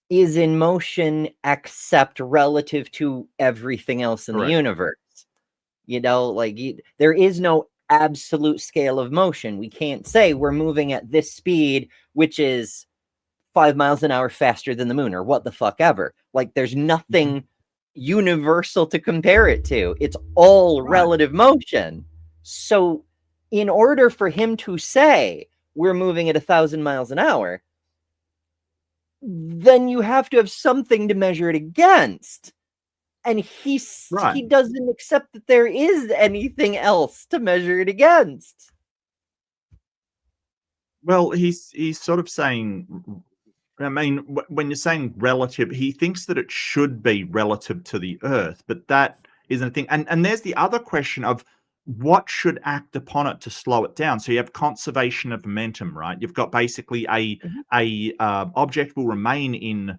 is in motion except relative to everything else in Correct. the universe. There is no absolute scale of motion. We can't say we're moving at this speed, which is 5 miles an hour faster than the moon, or what the fuck ever. There's nothing universal to compare it to. It's all relative motion. So in order for him to say we're moving at 1,000 miles an hour, then you have to have something to measure it against. And he doesn't accept that there is anything else to measure it against. Well, he's sort of saying, I mean, when you're saying relative, he thinks that it should be relative to the Earth, but that isn't a thing. And there's the other question of what should act upon it to slow it down. So you have conservation of momentum, right? You've got basically a object will remain in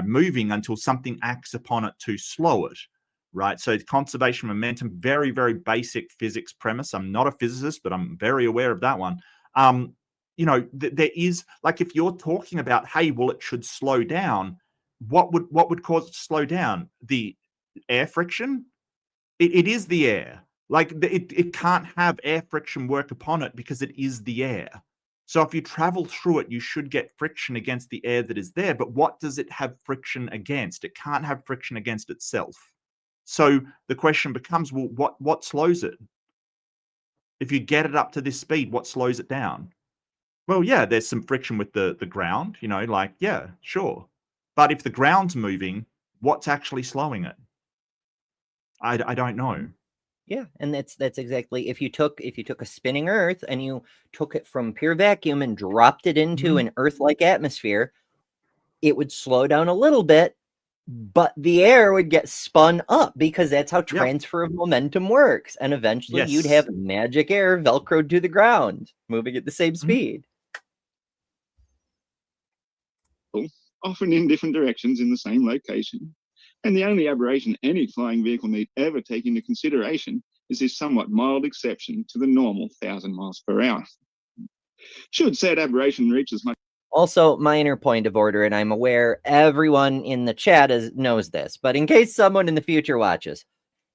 moving until something acts upon it to slow it, right? So it's conservation of momentum, very, very basic physics premise. I'm not a physicist, but I'm very aware of that one. There is, if you're talking about, hey, well, it should slow down, what would cause it to slow down? The air friction? It is the air. It can't have air friction work upon it because it is the air. So if you travel through it, you should get friction against the air that is there. But what does it have friction against? It can't have friction against itself. So the question becomes, well, what slows it? If you get it up to this speed, what slows it down? Well, yeah, there's some friction with the ground, yeah, sure. But if the ground's moving, what's actually slowing it? I don't know. Yeah, and that's exactly, if you took a spinning Earth and you took it from pure vacuum and dropped it into an Earth-like atmosphere, it would slow down a little bit, but the air would get spun up because that's how transfer of momentum works. And eventually you'd have magic air velcroed to the ground, moving at the same speed. Often in different directions in the same location. And the only aberration any flying vehicle need ever take into consideration is this somewhat mild exception to the normal 1,000 miles per hour. Should said aberration reach as much. Also, minor point of order, and I'm aware everyone in the chat knows this, but in case someone in the future watches,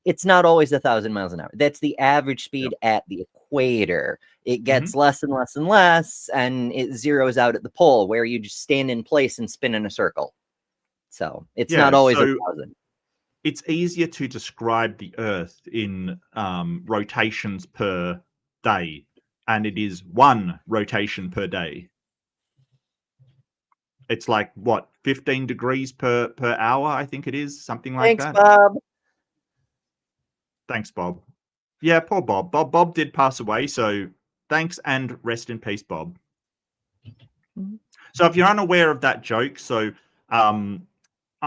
it's not always 1,000 miles an hour. That's the average speed at the equator. It gets less and less and less, and it zeroes out at the pole where you just stand in place and spin in a circle. So it's not always 1,000. It's easier to describe the Earth in rotations per day, and it is 1 rotation per day. It's 15 degrees per hour, I think it is, something like that. Thanks, Bob. Thanks, Bob. Yeah, poor Bob. Bob did pass away, so thanks and rest in peace, Bob. So if you're unaware of that joke, so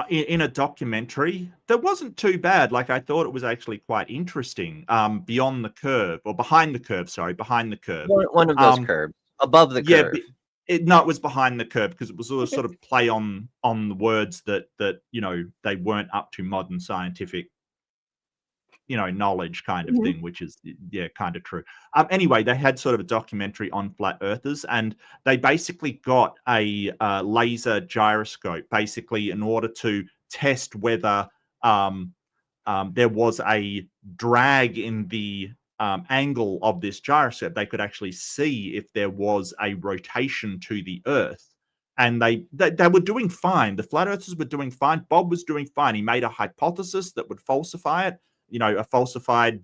in a documentary that wasn't too bad, I thought it was actually quite interesting, Behind the Curve. Behind the Curve. One of those curves. Above the curve. It was Behind the Curve because it was sort of play on the words that they weren't up to modern scientific knowledge kind of thing, which is kind of true. Anyway, they had sort of a documentary on flat earthers, and they basically got a laser gyroscope basically in order to test whether there was a drag in the angle of this gyroscope. They could actually see if there was a rotation to the Earth. And they were doing fine. The flat earthers were doing fine. Bob was doing fine. He made a hypothesis that would falsify it, a falsified,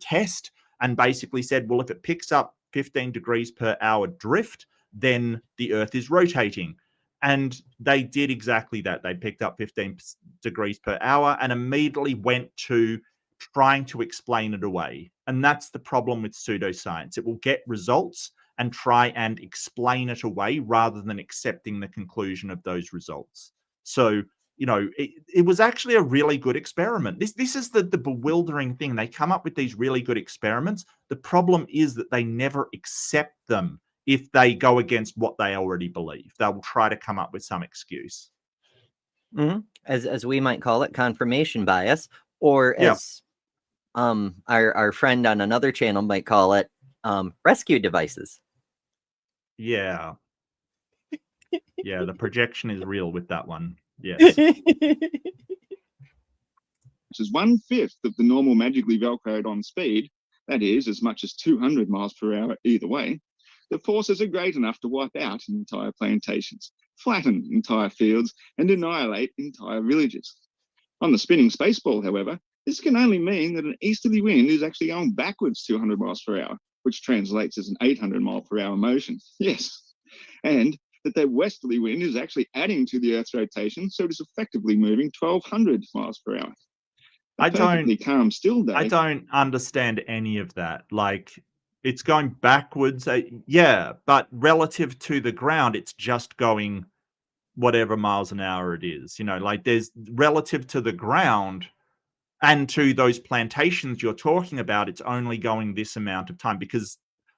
test, and basically said, well, if it picks up 15 degrees per hour drift, then the Earth is rotating. And they did exactly that. They picked up 15 degrees per hour and immediately went to trying to explain it away. And that's the problem with pseudoscience. It will get results and try and explain it away rather than accepting the conclusion of those results. So, it was actually a really good experiment. This is the bewildering thing. They come up with these really good experiments. The problem is that they never accept them if they go against what they already believe. They will try to come up with some excuse. As we might call it, confirmation bias, or as Our friend on another channel might call it rescue devices. Yeah. Yeah, the projection is real with that one. Yes. Which is 1/5 of the normal magically velcroed on speed, that is, as much as 200 miles per hour either way, the forces are great enough to wipe out entire plantations, flatten entire fields, and annihilate entire villages. On the spinning space ball, however, this can only mean that an easterly wind is actually going backwards 200 miles per hour, which translates as an 800 mile per hour motion. Yes. And that the westerly wind is actually adding to the Earth's rotation, so it is effectively moving 1,200 miles per hour. A perfectly calm, still day. I don't understand any of that. Like, it's going backwards. Yeah, but relative to the ground, it's just going whatever miles an hour it is. You know, like there's relative to the ground and to those plantations you're talking about, it's only going this amount of time because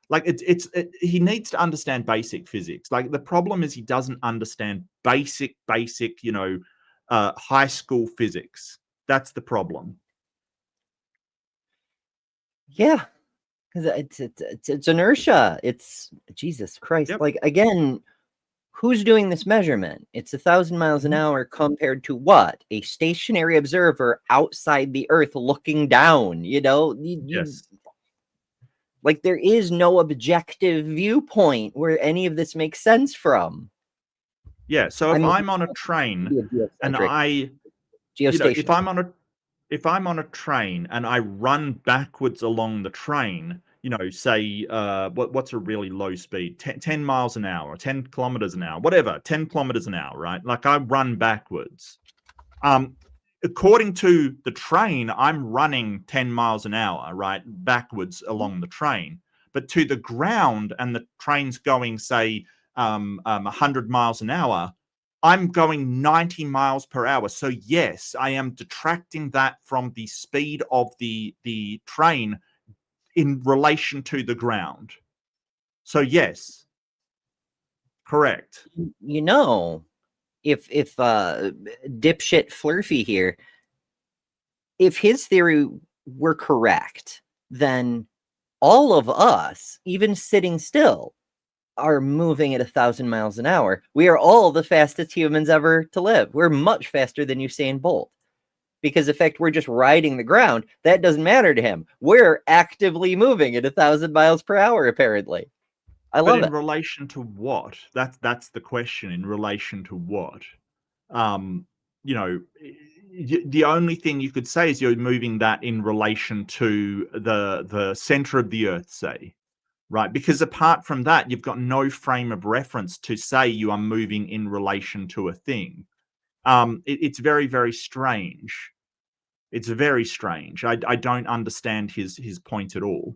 like he needs to understand basic physics. Like the problem is he doesn't understand basic, you know, high school physics. That's the problem. Yeah, because it's inertia. It's Jesus Christ. Yep. Like again, who's doing this measurement? It's 1,000 miles an hour compared to what? A stationary observer outside the Earth looking down. You know, Yes. Like there is no objective viewpoint where any of this makes sense from. Yeah. So if I'm on a train and you know, if I'm on a train and I run backwards along the train, you know, say what's a really low speed? 10 miles an hour, 10 kilometers an hour, whatever, 10 kilometers an hour, right? Like I run backwards. According to the train, I'm running 10 miles an hour, right, backwards along the train. But to the ground, and the train's going, say, 100 miles an hour, I'm going 90 miles per hour. So yes, I am detracting that from the speed of the train in relation to the ground. So yes, correct. You know, if dipshit Flurfy here, if his theory were correct, then all of us, even sitting still, are moving at 1,000 miles an hour. We are all the fastest humans ever to live. We're much faster than Usain Bolt. Because in fact, we're just riding the ground. That doesn't matter to him. We're actively moving at 1,000 miles per hour, apparently. I love it. But in relation to what? That's the question. In relation to what? You know, the only thing you could say is you're moving that in relation to the center of the Earth, say, right? Because apart from that, you've got no frame of reference to say you are moving in relation to a thing. It's very, very strange. It's very strange. I don't understand his point at all.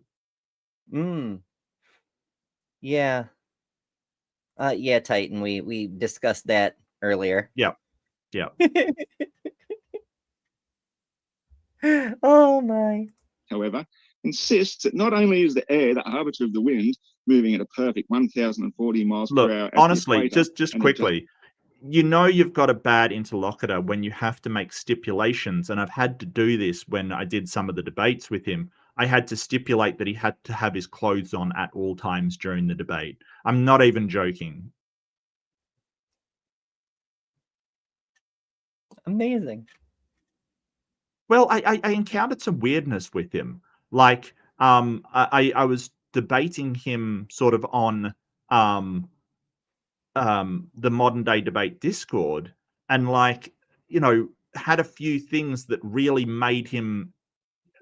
Yeah. Yeah, Titan. We discussed that earlier. Yeah. Yeah. Oh my. However, insists that not only is the air the arbiter of the wind, moving at a perfect 1,040 miles per hour. Honestly, just quickly, you know you've got a bad interlocutor when you have to make stipulations, and I've had to do this when I did some of the debates with him. I had to stipulate that he had to have his clothes on at all times during the debate. I'm not even joking. Amazing. Well, I encountered some weirdness with him. Like, I was debating him sort of on the modern day debate Discord, and like, you know, had a few things that really made him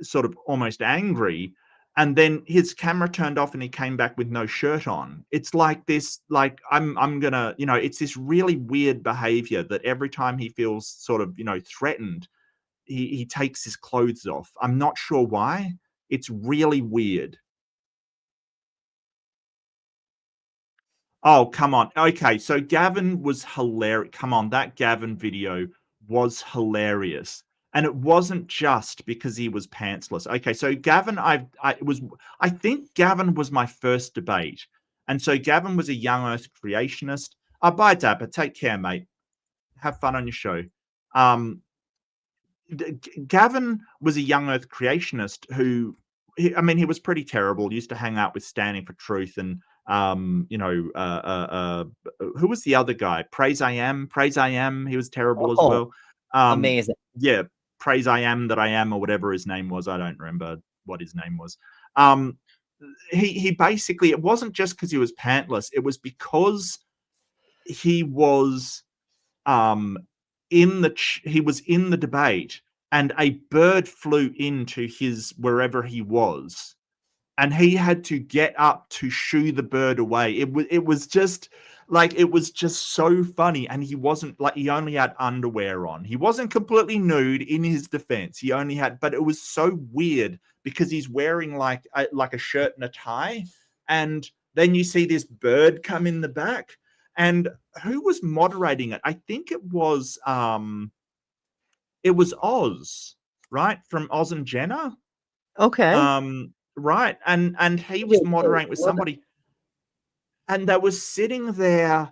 sort of almost angry, and then his camera turned off and he came back with no shirt on. It's like this, like I'm gonna, you know, it's this really weird behavior that every time he feels sort of, you know, threatened, he takes his clothes off. I'm not sure why. It's really weird. Oh, come on. Okay, so Gavin was hilarious. Come on, that Gavin video was hilarious. And it wasn't just because he was pantsless. Okay, so Gavin, I think Gavin was my first debate. And so Gavin was a young Earth creationist. Bye, Dapper. Take care, mate. Have fun on your show. Gavin was a young Earth creationist who, he was pretty terrible. He used to hang out with Standing for Truth and who was the other guy? Praise I Am. He was terrible as well. Amazing. Yeah, Praise I Am that I am, or whatever his name was. I don't remember what his name was. He basically, it wasn't just because he was pantless, it was because he was in the debate and a bird flew into his wherever he was, and he had to get up to shoo the bird away. It was just so funny. And he wasn't like, he only had underwear on. He wasn't completely nude, in his defense. He only had, but it was so weird because he's wearing like a shirt and a tie, and then you see this bird come in the back. And who was moderating it? I think it was Oz, right? From Oz and Jenna. Okay. Right. And he was moderating with somebody, and they were sitting there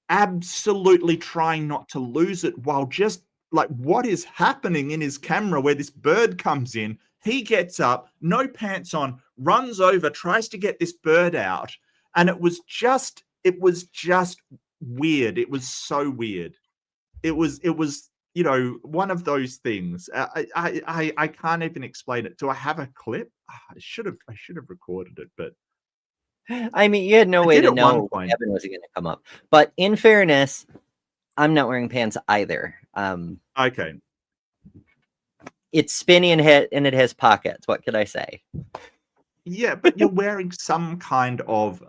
absolutely trying not to lose it, while just like, what is happening in his camera where this bird comes in? He gets up, no pants on, runs over, tries to get this bird out, and it was just weird. It was so weird. It was one of those things. I can't even explain it. Do I have a clip? I should have recorded it, but I mean, you had no way to know Evan was going to come up. But in fairness, I'm not wearing pants either. Okay. It's spinny and it has pockets. What could I say? Yeah, but you're wearing some kind of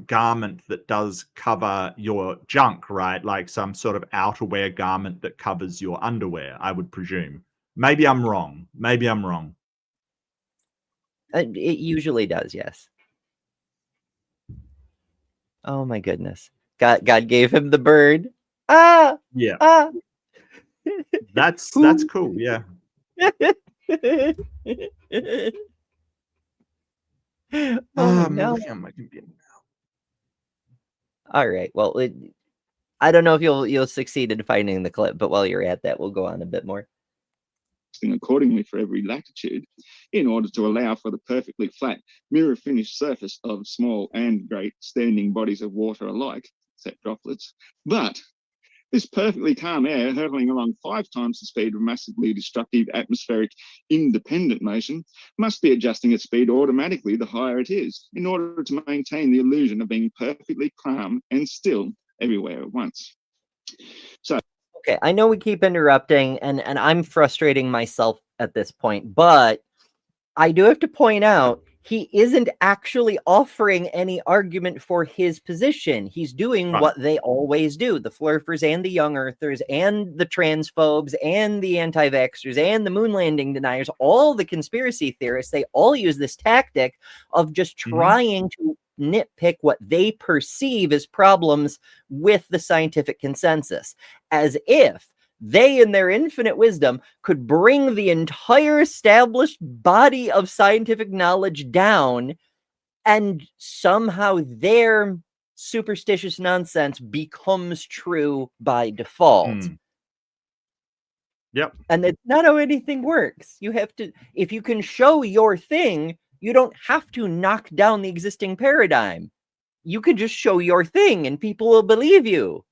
garment that does cover your junk, right? Like some sort of outerwear garment that covers your underwear, I would presume. Maybe I'm wrong. It usually does, yes. Oh my goodness. God gave him the bird. Ah! Yeah. Ah! That's cool, yeah. Oh no. On my computer now. All right. Well, I don't know if you'll succeed in finding the clip, but while you're at that, we'll go on a bit more. Accordingly for every latitude, in order to allow for the perfectly flat, mirror finished surface of small and great standing bodies of water alike, except droplets. But this perfectly calm air hurtling along 5 times the speed of massively destructive atmospheric independent motion must be adjusting its speed automatically the higher it is, in order to maintain the illusion of being perfectly calm and still everywhere at once. So, okay, I know we keep interrupting, and I'm frustrating myself at this point, but I do have to point out he isn't actually offering any argument for his position. He's doing what they always do. The flurfers and the young earthers and the transphobes and the anti-vaxxers and the moon landing deniers, all the conspiracy theorists, they all use this tactic of just trying to nitpick what they perceive as problems with the scientific consensus, as if they, in their infinite wisdom, could bring the entire established body of scientific knowledge down, and somehow their superstitious nonsense becomes true by default. Yep. And that's not how anything works. You have to, if you can show your thing, you don't have to knock down the existing paradigm. You can just show your thing and people will believe you.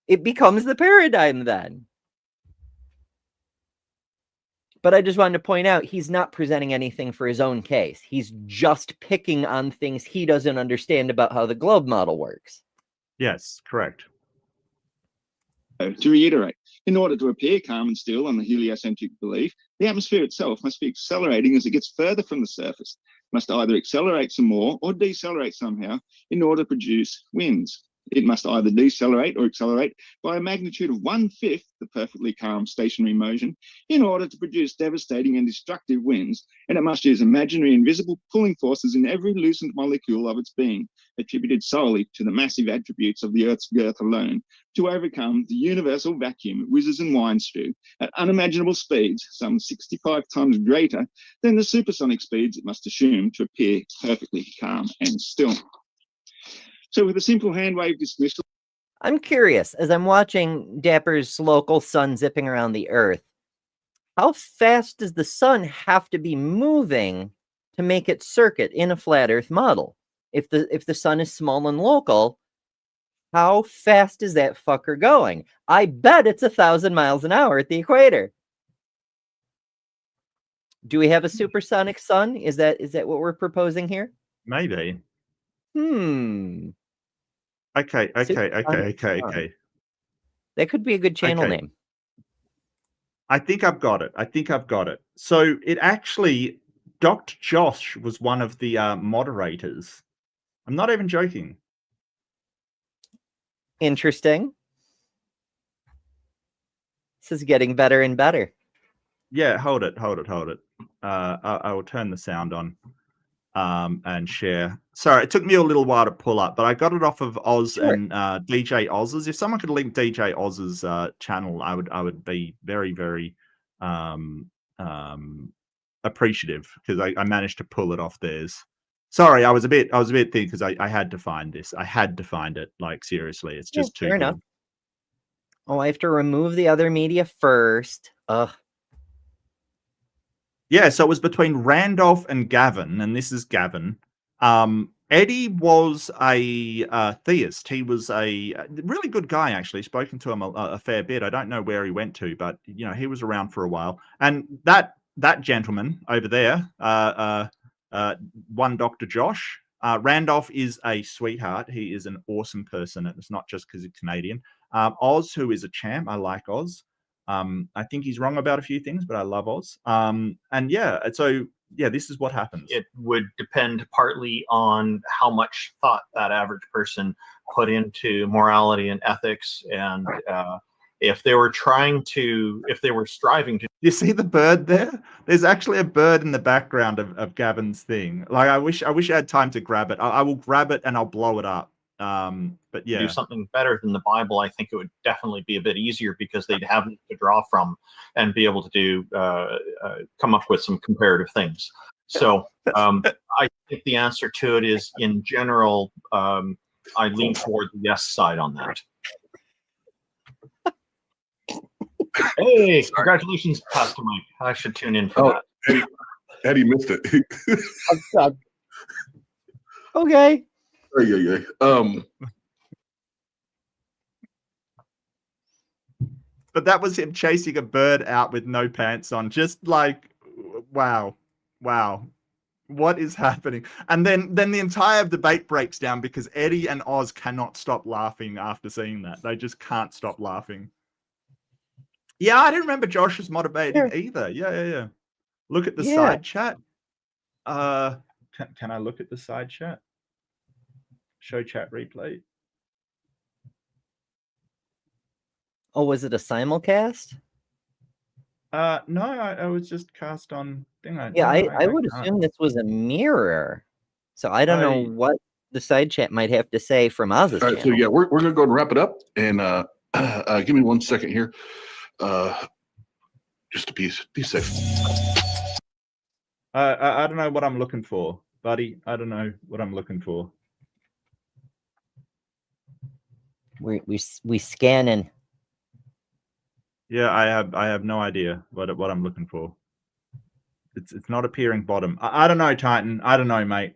It becomes the paradigm then. But I just wanted to point out, he's not presenting anything for his own case. He's just picking on things he doesn't understand about how the globe model works. Yes, correct. To reiterate, in order to appear calm and still on the heliocentric belief, the atmosphere itself must be accelerating as it gets further from the surface. It must either accelerate some more or decelerate somehow in order to produce winds. It must either decelerate or accelerate by a magnitude of 1/5 the perfectly calm stationary motion in order to produce devastating and destructive winds, and it must use imaginary invisible pulling forces in every loosened molecule of its being, attributed solely to the massive attributes of the Earth's girth alone, to overcome the universal vacuum it whizzes and winds through at unimaginable speeds, some 65 times greater than the supersonic speeds it must assume to appear perfectly calm and still. So with a simple hand wave dismissal. I'm curious, as I'm watching Dapper's local sun zipping around the Earth, how fast does the sun have to be moving to make its circuit in a flat Earth model? If the sun is small and local, how fast is that fucker going? I bet it's 1,000 miles an hour at the equator. Do we have a supersonic sun? Is that what we're proposing here? Maybe. Okay. Okay. That could be a good channel name. I think I've got it. So it actually, Dr. Josh was one of the moderators. I'm not even joking. Interesting. This is getting better and better. Yeah, hold it. I will turn the sound on and share. Sorry, it took me a little while to pull up, but I got it off of Oz and DJ Oz's. If someone could link DJ Oz's channel, I would be very, very appreciative, because I managed to pull it off theirs. Sorry, I was a bit thin because I had to find this. I had to find it. Like, seriously, it's just too fair good. enough. Oh, I have to remove the other media first. Ugh. Yeah, so it was between Randolph and Gavin, and this is Gavin. Eddie was a theist. He was a really good guy, actually. Spoken to him a fair bit. I don't know where he went to, but he was around for a while. And that gentleman over there, one Dr. Josh, Randolph is a sweetheart. He is an awesome person. It's not just because he's Canadian. Oz, who is a champ. I like Oz. I think he's wrong about a few things, but I love Oz. And this is what happens. It would depend partly on how much thought that average person put into morality and ethics, and if they were striving to. You see the bird there? There's actually a bird in the background of Gavin's thing. Like, I wish I had time to grab it. I will grab it and I'll blow it up. But yeah, do something better than the Bible, I think it would definitely be a bit easier, because they'd have to draw from and be able to do come up with some comparative things. So I think the answer to it is, in general, I lean toward the yes side on that. Hey, congratulations, Pastor Mike. I should tune in for that. Eddie missed it. Okay. Yeah. But that was him chasing a bird out with no pants on. Just like, wow. What is happening? And then the entire debate breaks down because Eddie and Oz cannot stop laughing after seeing that. They just can't stop laughing. Yeah, I didn't remember Josh was motivated either. Yeah. Look at the side chat. Can I look at the side chat? Show chat replay. Oh, was it a simulcast? No, I was just cast on thing. I would assume this was a mirror. So I don't know what the side chat might have to say from Oz's channel. So yeah, we're gonna go and wrap it up, and give me 1 second here. Just to be safe. I don't know what I'm looking for, buddy. I don't know what I'm looking for. We scanning. Yeah, I have no idea what I'm looking for. It's not appearing bottom. I don't know, Titan. I don't know, mate.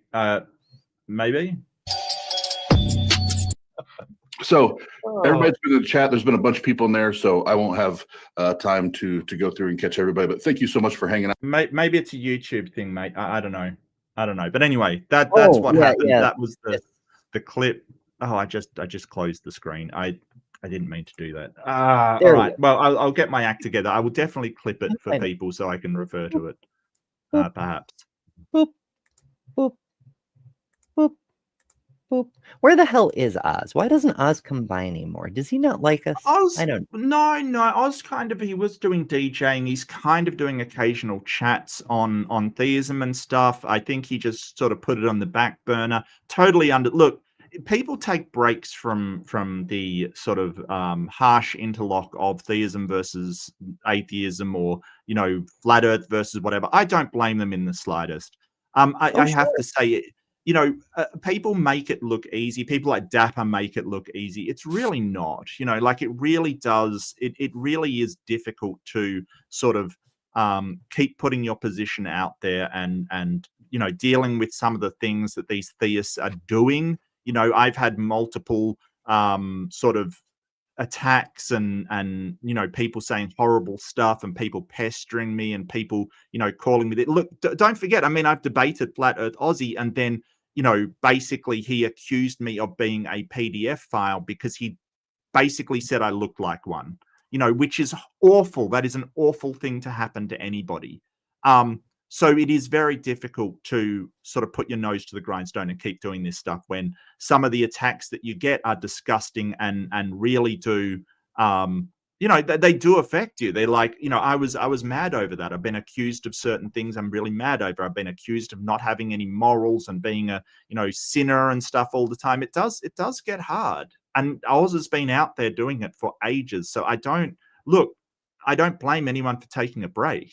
Maybe. So everybody's been in the chat. There's been a bunch of people in there, so I won't have time to go through and catch everybody. But thank you so much for hanging out. Maybe it's a YouTube thing, mate. I don't know. But anyway, that's what happened. Yeah. That was the clip. Oh, I just closed the screen. I didn't mean to do that. All right. Well, I'll get my act together. I will definitely clip it for people so I can refer to it. Perhaps. Boop, boop, boop, boop. Where the hell is Oz? Why doesn't Oz come by anymore? Does he not like us? Oz, I don't. No. Oz he was doing DJing. He's kind of doing occasional chats on theism and stuff. I think he just sort of put it on the back burner. Totally look. People take breaks from the sort of harsh interlock of theism versus atheism, or flat earth versus whatever. I don't blame them in the slightest. I have to say, people make it look easy. People like Dapper make it look easy. It's really not. Like it really does. It really is difficult to sort of keep putting your position out there and dealing with some of the things that these theists are doing. I've had multiple sort of attacks and people saying horrible stuff and people pestering me and people calling me. Look, don't forget, I mean, I've debated Flat Earth Aussie, and then basically he accused me of being a PDF file because he basically said I looked like one, which is awful. That is an awful thing to happen to anybody. So it is very difficult to sort of put your nose to the grindstone and keep doing this stuff when some of the attacks that you get are disgusting and really do, they do affect you. They're like, I was mad over that. I've been accused of certain things I'm really mad over. I've been accused of not having any morals and being a, sinner and stuff all the time. It does get hard. And Oz has been out there doing it for ages. So I don't blame anyone for taking a break.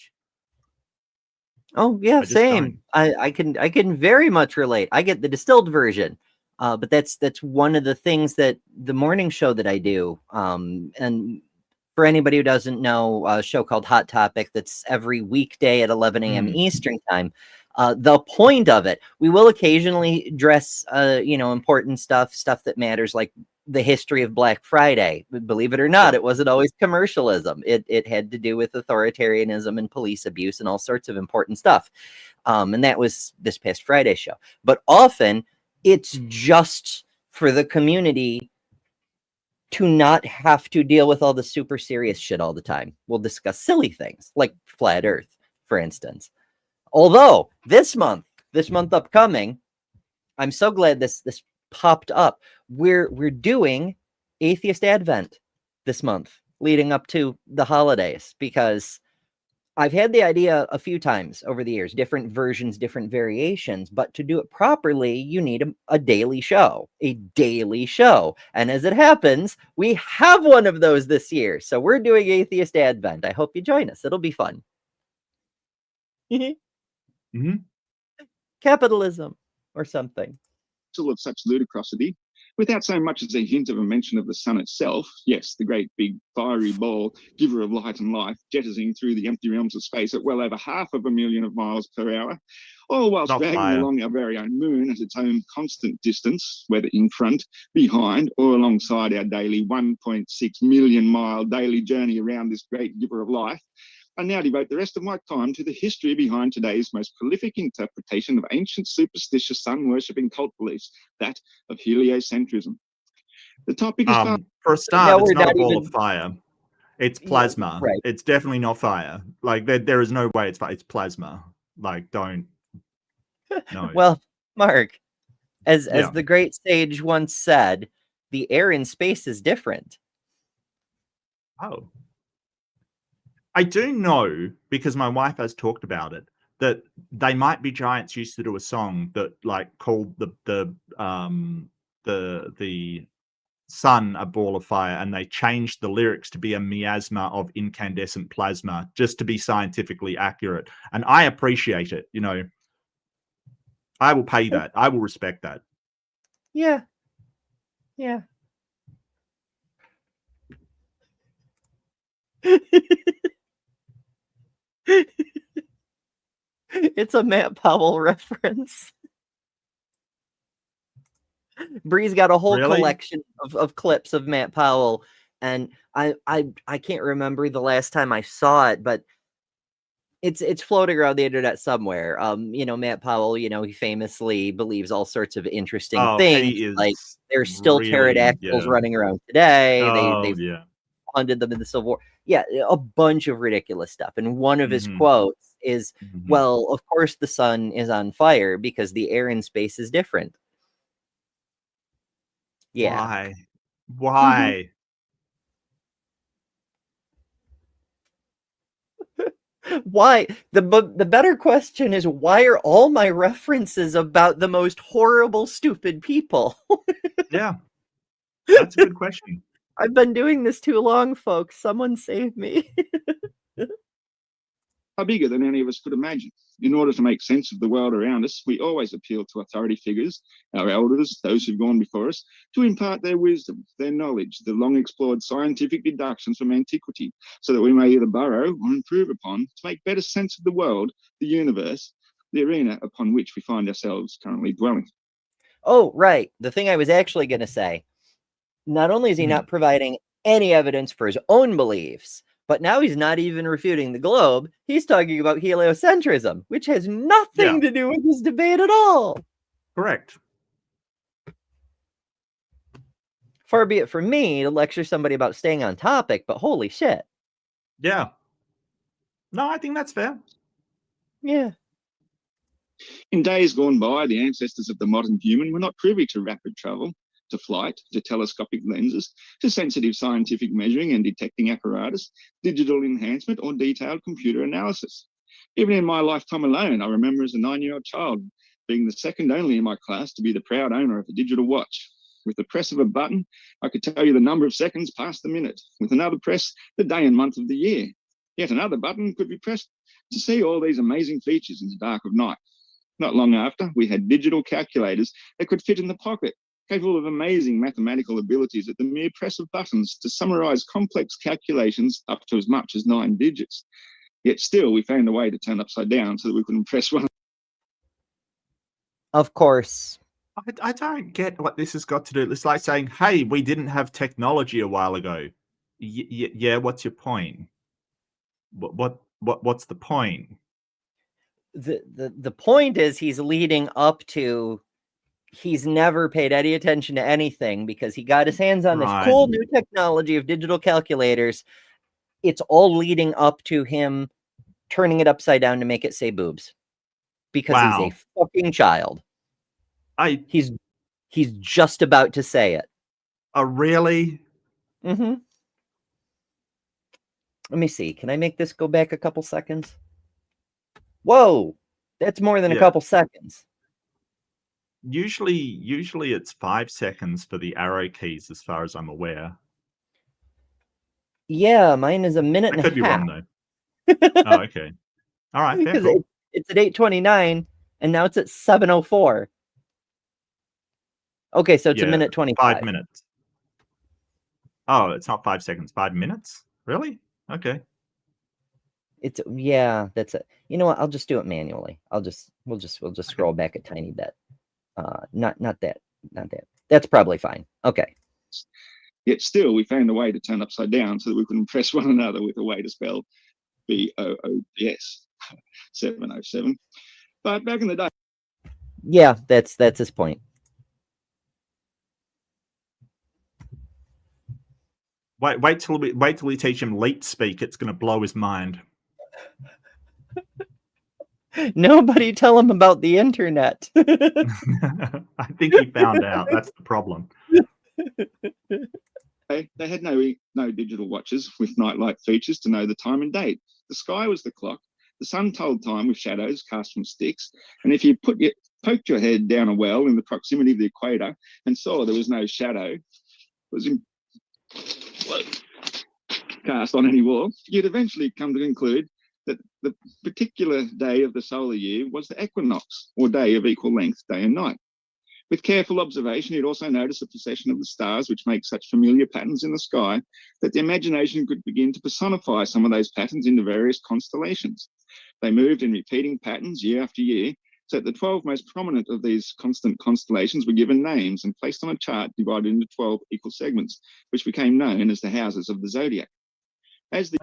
Oh yeah, same. I can very much relate. I get the distilled version, but that's one of the things that the morning show that I do. And for anybody who doesn't know, a show called Hot Topic that's every weekday at 11 a.m. Eastern time. The point of it, we will occasionally address important stuff that matters, like the history of Black Friday. Believe it or not, it wasn't always commercialism. It had to do with authoritarianism and police abuse and all sorts of important stuff. And that was this past Friday show. But often it's just for the community to not have to deal with all the super serious shit all the time. We'll discuss silly things like Flat Earth, for instance. Although this month upcoming, I'm so glad this popped up. We're doing Atheist Advent this month leading up to the holidays, because I've had the idea a few times over the years, different versions, different variations, but to do it properly, you need a daily show. And as it happens, we have one of those this year. So we're doing Atheist Advent. I hope you join us. It'll be fun. Capitalism or something. Of such ludicrosity, without so much as a hint of a mention of the sun itself. Yes, the great big fiery ball, giver of light and life, jettisoning through the empty realms of space at well over 500,000 miles per hour, all whilst dragging along our very own moon at its own constant distance, whether in front, behind, or alongside our daily 1.6 million mile daily journey around this great giver of life. I now devote the rest of my time to the history behind today's most prolific interpretation of ancient superstitious sun-worshipping cult beliefs, that of heliocentrism. The topic is for a start, it's not a ball of fire. It's plasma. Right. It's definitely not fire. Like there is no way it's fire. It's plasma. Like, don't. No. Well, Mark, as the great sage once said, the air in space is different. Oh. I do know, because my wife has talked about it, that They Might Be Giants used to do a song that called the sun a ball of fire, and they changed the lyrics to be a miasma of incandescent plasma just to be scientifically accurate. And I appreciate it. I will pay that. I will respect that. Yeah. It's a Matt Powell reference. Bree's got a whole collection of clips of Matt Powell, and I can't remember the last time I saw it, but it's floating around the internet somewhere. Matt Powell, he famously believes all sorts of interesting things. Like there's still pterodactyls running around today. They've hunted them in the Civil War. Yeah, a bunch of ridiculous stuff. And one of his quotes is, well, of course the sun is on fire because the air in space is different. Yeah. Why? Why? The better question is, why are all my references about the most horrible, stupid people? Yeah. That's a good question. I've been doing this too long, folks. Someone save me. Are bigger than any of us could imagine. In order to make sense of the world around us, we always appeal to authority figures, our elders, those who've gone before us, to impart their wisdom, their knowledge, the long-explored scientific deductions from antiquity, so that we may either borrow or improve upon to make better sense of the world, the universe, the arena upon which we find ourselves currently dwelling. Oh, right. The thing I was actually going to say, not only is he not providing any evidence for his own beliefs, but now he's not even refuting the globe. He's talking about heliocentrism, which has nothing to do with this debate at all. Correct. Far be it from me to lecture somebody about staying on topic, but holy shit. Yeah. No, I think that's fair. Yeah. In days gone by, the ancestors of the modern human were not privy to rapid travel, to flight, to telescopic lenses, to sensitive scientific measuring and detecting apparatus, digital enhancement, or detailed computer analysis. Even in my lifetime alone, I remember as a 9-year-old child being the second only in my class to be the proud owner of a digital watch. With the press of a button, I could tell you the number of seconds past the minute. With another press, the day and month of the year. Yet another button could be pressed to see all these amazing features in the dark of night. Not long after, we had digital calculators that could fit in the pocket, capable of amazing mathematical abilities at the mere press of buttons to summarize complex calculations up to as much as 9 digits. Yet still, we found a way to turn upside down so that we couldn't press one. Of course. I don't get what this has got to do. It's like saying, hey, we didn't have technology a while ago. Yeah, what's your point? What's the point? The point is he's leading up to he's never paid any attention to anything because he got his hands on this cool new technology of digital calculators. It's all leading up to him turning it upside down to make it say boobs because he's a fucking child. He's just about to say it. Oh, really? Mm-hmm. Let me see. Can I make this go back a couple seconds? Whoa, that's more than a couple seconds. Usually it's 5 seconds for the arrow keys, as far as I'm aware. Yeah, mine is a minute and a half. I could be wrong though. Oh, okay. All right, fair, cool. It's at 8:29, and now it's at 7:04. Okay, so it's a minute 25. 5 minutes. Oh, it's not 5 seconds. 5 minutes? Really? Okay. That's it. You know what? I'll just do it manually. We'll just scroll back a tiny bit. Not that. That's probably fine. Okay. Yet still, we found a way to turn upside down so that we couldn't press one another with a way to spell BOOBS 707. But back in the day. Yeah, that's his point. Wait till we teach him leet speak. It's going to blow his mind. Nobody tell him about the internet. I think he found out. That's the problem. They had no digital watches with nightlight features to know the time and date. The sky was the clock. The sun told time with shadows cast from sticks. And if you poked your head down a well in the proximity of the equator and saw there was no shadow cast on any wall, you'd eventually come to conclude that the particular day of the solar year was the equinox, or day of equal length, day and night. With careful observation, you'd also notice a procession of the stars which make such familiar patterns in the sky that the imagination could begin to personify some of those patterns into various constellations. They moved in repeating patterns year after year, so that the 12 most prominent of these constant constellations were given names and placed on a chart divided into 12 equal segments, which became known as the houses of the zodiac.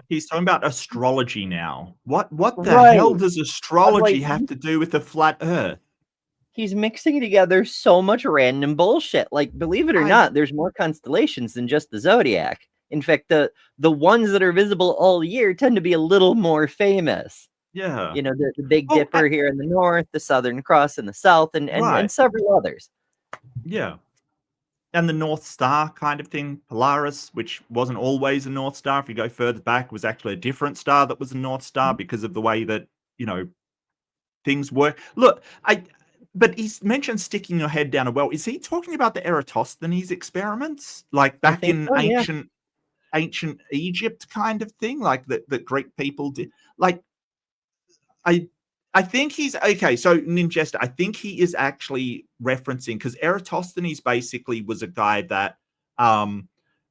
He's talking about astrology now. What the hell does astrology have to do with the flat Earth? He's mixing together so much random bullshit. Like, believe it or not, there's more constellations than just the zodiac. In fact, the ones that are visible all year tend to be a little more famous. Yeah. You know, the Big Dipper here in the north, the Southern Cross in the south, and several others. Yeah. And the North Star kind of thing, Polaris, which wasn't always a North Star. If you go further back, was actually a different star that was a North Star because of the way that, things work. Look, but he's mentioned sticking your head down a well. Is he talking about the Eratosthenes experiments? Like back in ancient Egypt kind of thing? Like that Greek people did? Like, I think he's okay. So Ninjesta, I think he is actually referencing, because Eratosthenes basically was a guy that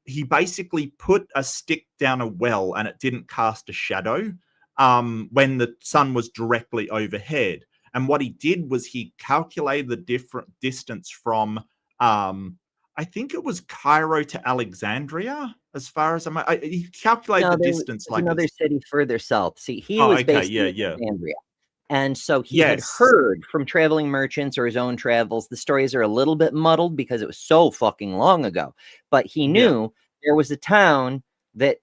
he basically put a stick down a well and it didn't cast a shadow when the sun was directly overhead. And what he did was he calculated the different distance from I think it was Cairo to Alexandria, as far as he calculated No, the distance like another city further south. See, he Oh, was okay, based in yeah. Alexandria. And so he had Yes. heard from traveling merchants or his own travels. The stories are a little bit muddled because it was so fucking long ago. But he knew there was a town that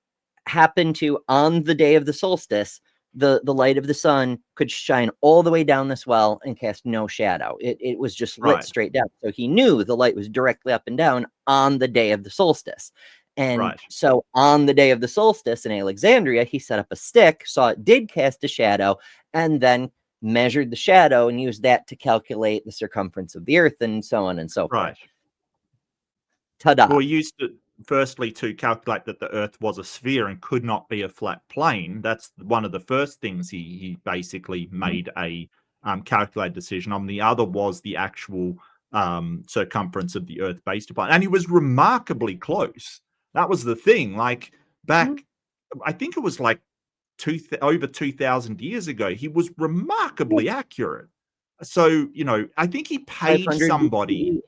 happened to, on the day of the solstice, the light of the sun could shine all the way down this well and cast no shadow. It was just lit Right. straight down. So he knew the light was directly up and down on the day of the solstice. And Right. so on the day of the solstice in Alexandria, he set up a stick, saw it did cast a shadow, and then measured the shadow and used that to calculate the circumference of the earth and so on and so forth. Right. Ta-da. Well, he used it firstly to calculate that the earth was a sphere and could not be a flat plane. That's one of the first things he basically made a calculated decision on. The other was the actual circumference of the earth based upon, and he was remarkably close. That was the thing. Like back, I think it was like over 2,000 years ago, he was remarkably accurate. So, I think he paid 500 somebody. BCE.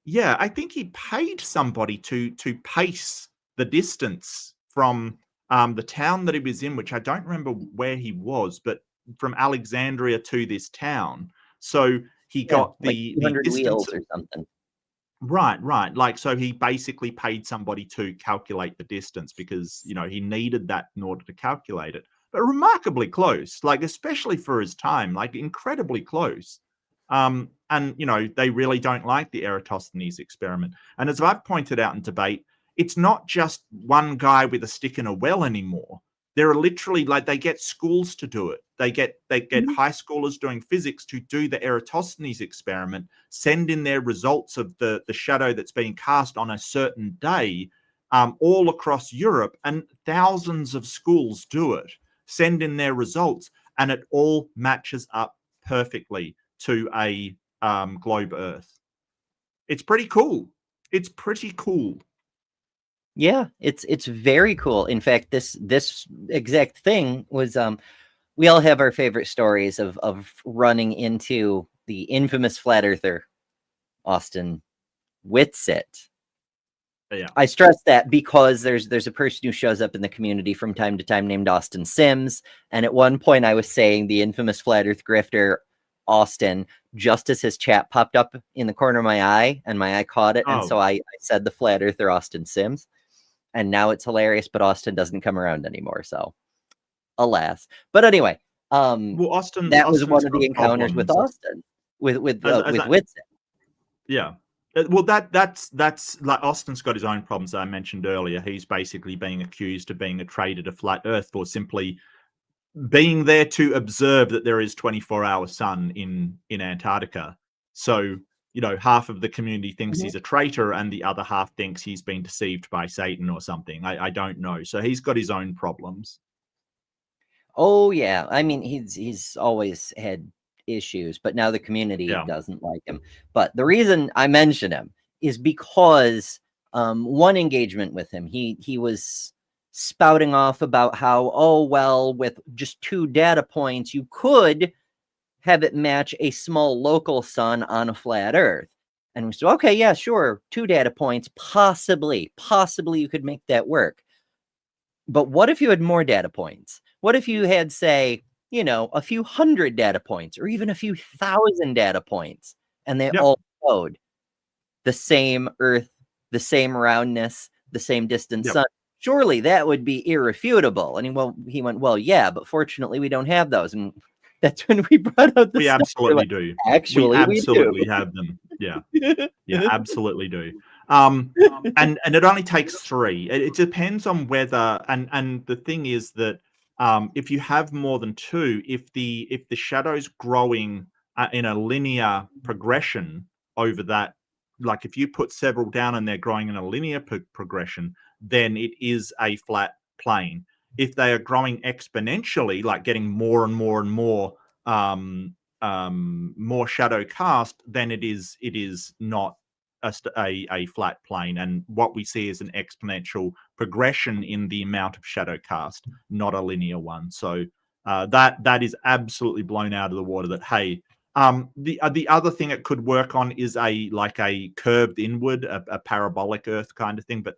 Yeah, I think he paid somebody to pace the distance from the town that he was in, which I don't remember where he was, but from Alexandria to this town. So he got like the 200 distance. wheels or something. Right. Like, so he basically paid somebody to calculate the distance because, he needed that in order to calculate it. But remarkably close, like, especially for his time, like incredibly close. And, they really don't like the Eratosthenes experiment. And as I've pointed out in debate, it's not just one guy with a stick in a well anymore. There are literally, like, they get schools to do it. They get high schoolers doing physics to do the Eratosthenes experiment, send in their results of the shadow that's being cast on a certain day, all across Europe, and thousands of schools do it, send in their results, and it all matches up perfectly to a globe Earth. It's pretty cool. It's pretty cool. Yeah, it's very cool. In fact, this exact thing was we all have our favorite stories of running into the infamous flat earther Austin Whitsitt. Yeah. I stress that because there's a person who shows up in the community from time to time named Austin Sims, and at one point I was saying the infamous flat earth grifter Austin, just as his chat popped up in the corner of my eye, and my eye caught it, and so I said the flat earther Austin Sims. And now it's hilarious, but Austin doesn't come around anymore. So, alas. But anyway, well, Austin, that was one of the encounters with Austin, with Whitsitt. Yeah. Well, that's like Austin's got his own problems that I mentioned earlier. He's basically being accused of being a traitor to flat Earth for simply being there to observe that there is 24-hour sun in Antarctica. So, half of the community thinks he's a traitor and the other half thinks he's been deceived by Satan or something. I don't know. So he's got his own problems. Oh yeah. I mean, he's always had issues, but now the community doesn't like him. But the reason I mention him is because one engagement with him, he was spouting off about how, oh well, with just 2 data points, you could have it match a small local sun on a flat Earth. And we said, okay, yeah, sure, 2 data points, possibly you could make that work. But what if you had more data points? What if you had, say, a few hundred data points or even a few thousand data points, and they all showed the same Earth, the same roundness, the same distant sun? Surely that would be irrefutable. And he went, well, yeah, but fortunately we don't have those. And that's when we brought out the We absolutely do. Actually, we absolutely do. have them. Yeah. Yeah, absolutely do. And it only takes 3. It depends on whether, and the thing is that if you have more than 2, if the shadow's growing in a linear progression over that, like if you put several down and they're growing in a linear progression, then it is a flat plane. If they are growing exponentially, like getting more and more and more more shadow cast, then it is not a flat plane, and what we see is an exponential progression in the amount of shadow cast, not a linear one. So that is absolutely blown out of the water. That, hey, the other thing it could work on is a curved inward, a parabolic Earth kind of thing. But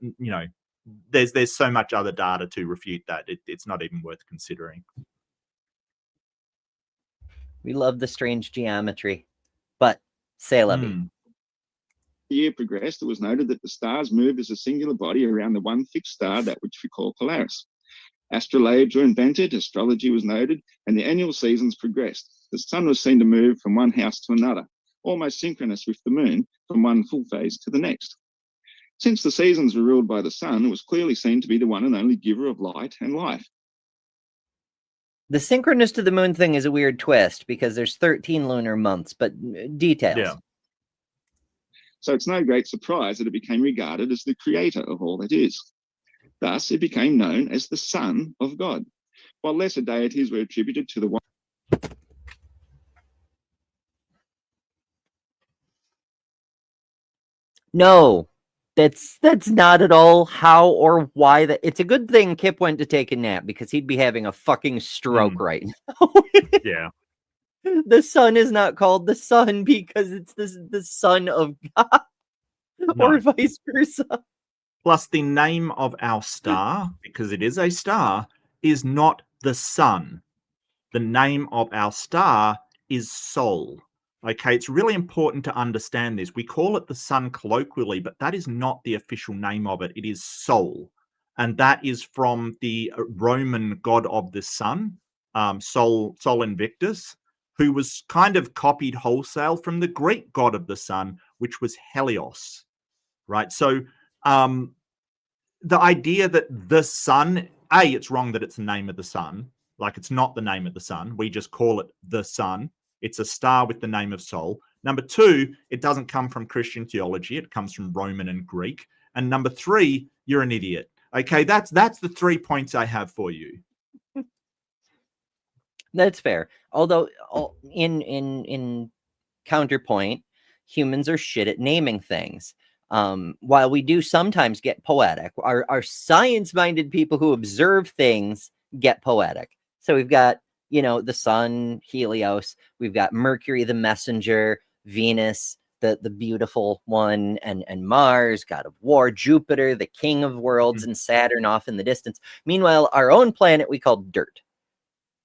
there's so much other data to refute that it's not even worth considering. We love the strange geometry, but c'est la vie. The year progressed, it was noted that the stars moved as a singular body around the one fixed star, that which we call Polaris. Astrolabes were invented, astrology was noted, and the annual seasons progressed. The sun was seen to move from one house to another, almost synchronous with the moon, from one full phase to the next. Since the seasons were ruled by the sun, it was clearly seen to be the one and only giver of light and life. The synchronous to the moon thing is a weird twist because there's 13 lunar months, but details. Yeah. So it's no great surprise that it became regarded as the creator of all that is. Thus, it became known as the Son of God, while lesser deities were attributed to the one. No, that's not at all how or why that. It's a good thing Kip went to take a nap because he'd be having a fucking stroke right now. Yeah. The sun is not called the sun because it's the Son of God, or vice versa. Plus, the name of our star, because it is a star, is not the sun. The name of our star is Sol. Okay, it's really important to understand this. We call it the sun colloquially, but that is not the official name of it. It is Sol. And that is from the Roman god of the sun, Sol Invictus, who was kind of copied wholesale from the Greek god of the sun, which was Helios. Right? So the idea that the sun, it's wrong that it's the name of the sun. Like, it's not the name of the sun. We just call it the sun. It's a star with the name of Sol. Number two, it doesn't come from Christian theology. It comes from Roman and Greek. And number three, you're an idiot. Okay, that's the 3 points I have for you. That's fair. Although, in counterpoint, humans are shit at naming things. While we do sometimes get poetic, our science-minded people who observe things get poetic. So we've got, the sun, Helios. We've got Mercury, the messenger, Venus, the beautiful one, and Mars, god of war, Jupiter, the king of worlds, and Saturn off in the distance. Meanwhile, our own planet we call dirt.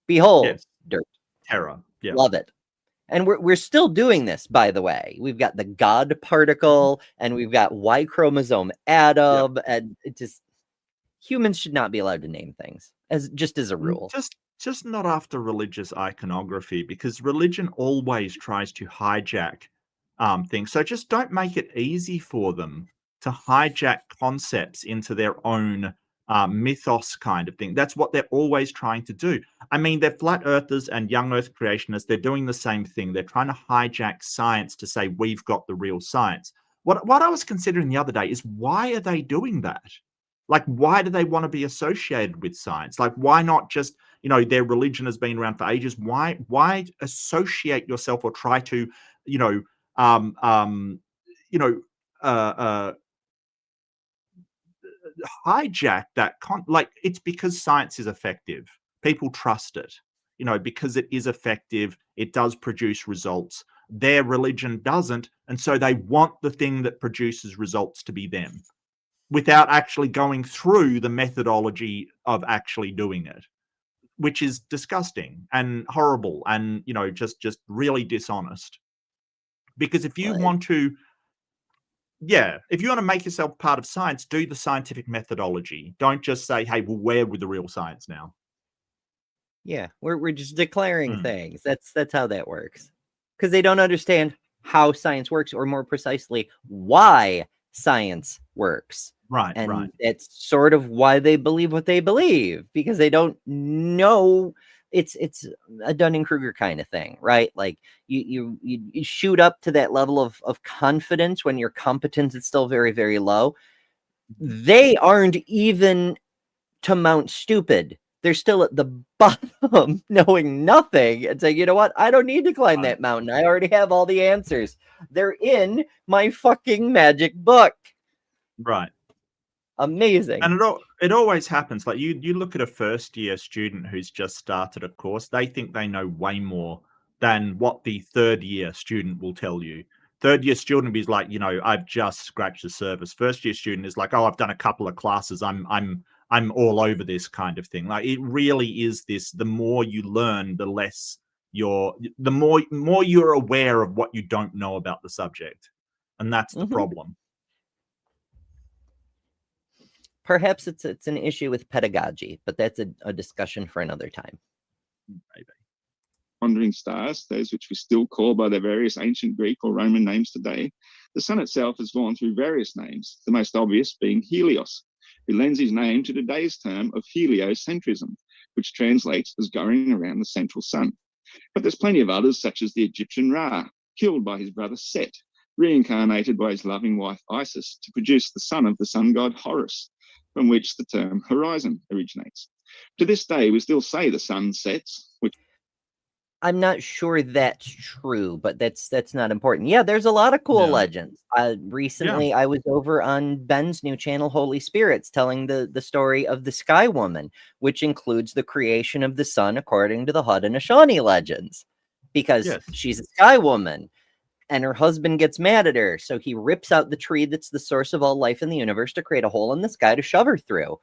Behold, Yes. dirt. Terror. Yeah. Love it. And we're still doing this, by the way. We've got the God particle, and we've got Y chromosome atom, and it just, humans should not be allowed to name things as a rule. Just not after religious iconography, because religion always tries to hijack things. So just don't make it easy for them to hijack concepts into their own mythos kind of thing. That's what they're always trying to do. I mean, they're flat earthers and young earth creationists. They're doing the same thing. They're trying to hijack science to say we've got the real science. What I was considering the other day is, why are they doing that? Like, why do they want to be associated with science? Like, why not just, their religion has been around for ages. Why associate yourself or try to, hijack that it's because science is effective. People trust it, because it is effective. It does produce results. Their religion doesn't, and so they want the thing that produces results to be them, without actually going through the methodology of actually doing it, which is disgusting and horrible and just really dishonest. Because if you want to make yourself part of science, do the scientific methodology. Don't just say, hey, well, where with the real science now? Yeah, we're just declaring things. That's how that works. Because they don't understand how science works, or more precisely, why science works. Right, and right. It's sort of why they believe what they believe, because they don't know. It's a Dunning-Kruger kind of thing, right? Like you shoot up to that level of confidence when your competence is still very, very low. They aren't even to Mount Stupid they're still at the bottom, knowing nothing, and saying, you know what? I don't need to climb Right. that mountain. I already have all the answers. They're in my fucking magic book. Right. Amazing. And it always happens. Like you look at a first year student who's just started a course, they think they know way more than what the third year student will tell you. Third year student is like, I've just scratched the surface. First year student is like, oh, I've done a couple of classes. I'm all over this kind of thing. Like, it really is this. The more you learn, the more you're aware of what you don't know about the subject, and that's the problem. Perhaps it's an issue with pedagogy, but that's a discussion for another time. Maybe. Wandering stars, those which we still call by their various ancient Greek or Roman names today, the sun itself has gone through various names, the most obvious being Helios, who lends his name to today's term of heliocentrism, which translates as going around the central sun. But there's plenty of others, such as the Egyptian Ra, killed by his brother Set, reincarnated by his loving wife Isis to produce the son of the sun god Horus, from which the term horizon originates. To this day, we still say the sun sets, which I'm not sure that's true, but that's not important. Yeah, there's a lot of cool legends. Recently, I was over on Ben's new channel, Holy Spirits, telling the story of the Sky Woman, which includes the creation of the sun according to the Haudenosaunee legends, because she's a Sky Woman, and her husband gets mad at her, so he rips out the tree that's the source of all life in the universe to create a hole in the sky to shove her through.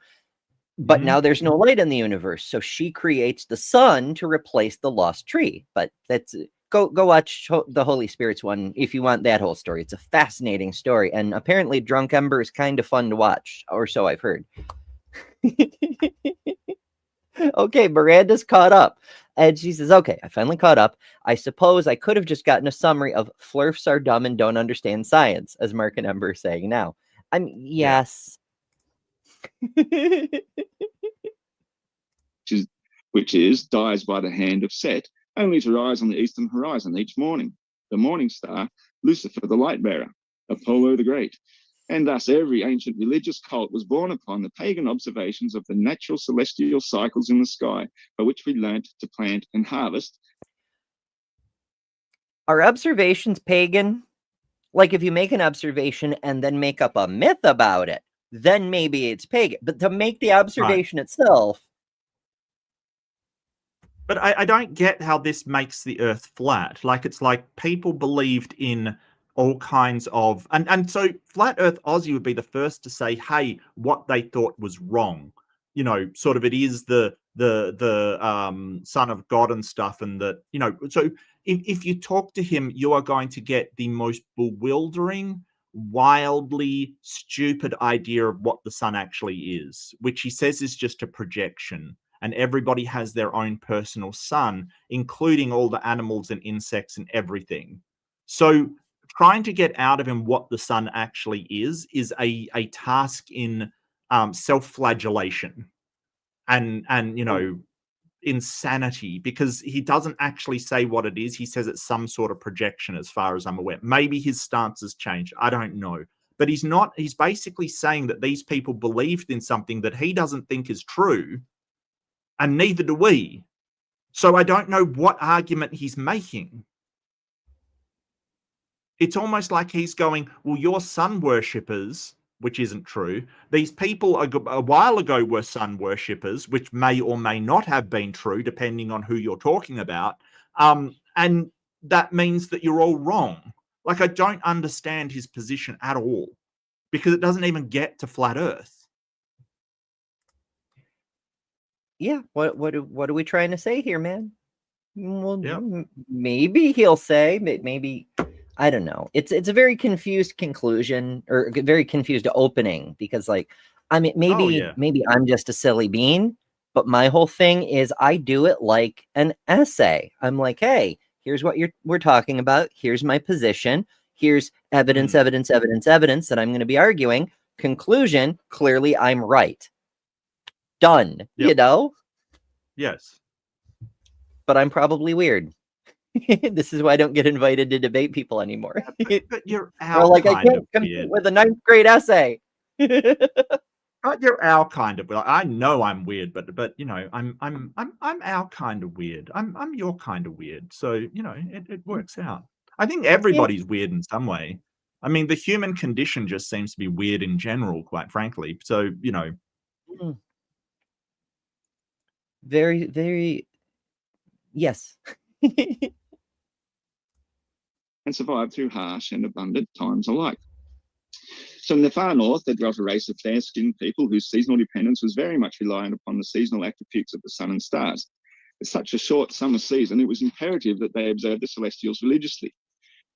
But now there's no light in the universe, so she creates the sun to replace the lost tree. But that's go watch the Holy Spirits one if you want that whole story. It's a fascinating story, and apparently Drunk Ember is kind of fun to watch, or so I've heard. Okay, Miranda's caught up, and she says, okay, I finally caught up. I suppose I could have just gotten a summary of flirfs are dumb and don't understand science, as Mark and Ember are saying now. Yes. which is dies by the hand of Set, only to rise on the eastern horizon each morning. The morning star, Lucifer the light bearer, Apollo the Great. And thus every ancient religious cult was born upon the pagan observations of the natural celestial cycles in the sky, by which we learnt to plant and harvest. Are observations pagan? Like, if you make an observation and then make up a myth about it, then maybe it's pagan. But to make the observation itself... But I don't get how this makes the Earth flat. Like, it's like people believed in all kinds of... And so Flat Earth Aussie would be the first to say, hey, what they thought was wrong. Sort of it is the son of God and stuff. And that, so if you talk to him, you are going to get the most bewildering, wildly stupid idea of what the sun actually is, which he says is just a projection. And everybody has their own personal sun, including all the animals and insects and everything. So trying to get out of him what the sun actually is a task in self-flagellation and insanity, because he doesn't actually say what it is. He says it's some sort of projection, as far as I'm aware. Maybe his stance has changed. I don't know. But he's basically saying that these people believed in something that he doesn't think is true, and neither do we. So I don't know what argument he's making. It's almost like he's going, well, you're sun worshippers, which isn't true. These people a while ago were sun worshippers, which may or may not have been true, depending on who you're talking about. And that means that you're all wrong. Like, I don't understand his position at all, because it doesn't even get to flat Earth. Yeah, what are we trying to say here, man? Well, maybe he'll say, maybe, I don't know. It's a very confused conclusion, or a very confused opening, because, like, I mean, maybe I'm just a silly bean, but my whole thing is I do it like an essay. I'm like, hey, here's what we're talking about. Here's my position. Here's evidence that I'm going to be arguing. Conclusion, clearly I'm right. Done, Yes. But I'm probably weird. This is why I don't get invited to debate people anymore. But you're out. Or like, I can't compete with a 9th grade essay. You're our kind of. I know I'm weird, but you know, I'm our kind of weird. I'm your kind of weird. So you know, it works out. I think everybody's weird in some way. I mean, the human condition just seems to be weird in general, quite frankly. So you know, very, very, yes. And survived through harsh and abundant times alike. So in the far north, there dwelt a race of fair-skinned people whose seasonal dependence was very much reliant upon the seasonal attributes of the sun and stars. With such a short summer season, it was imperative that they observe the celestials religiously.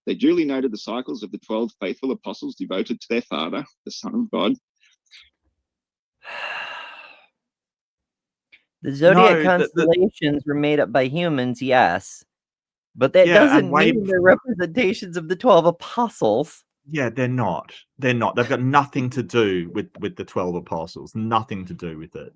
They duly noted the cycles of the 12 faithful apostles devoted to their Father, the Son of God. The zodiac No, constellations were made up by humans, yes. But that Yeah, and doesn't way mean they're representations of the 12 apostles. Yeah, they're not. They're not. They've got nothing to do with the 12 apostles. Nothing to do with it.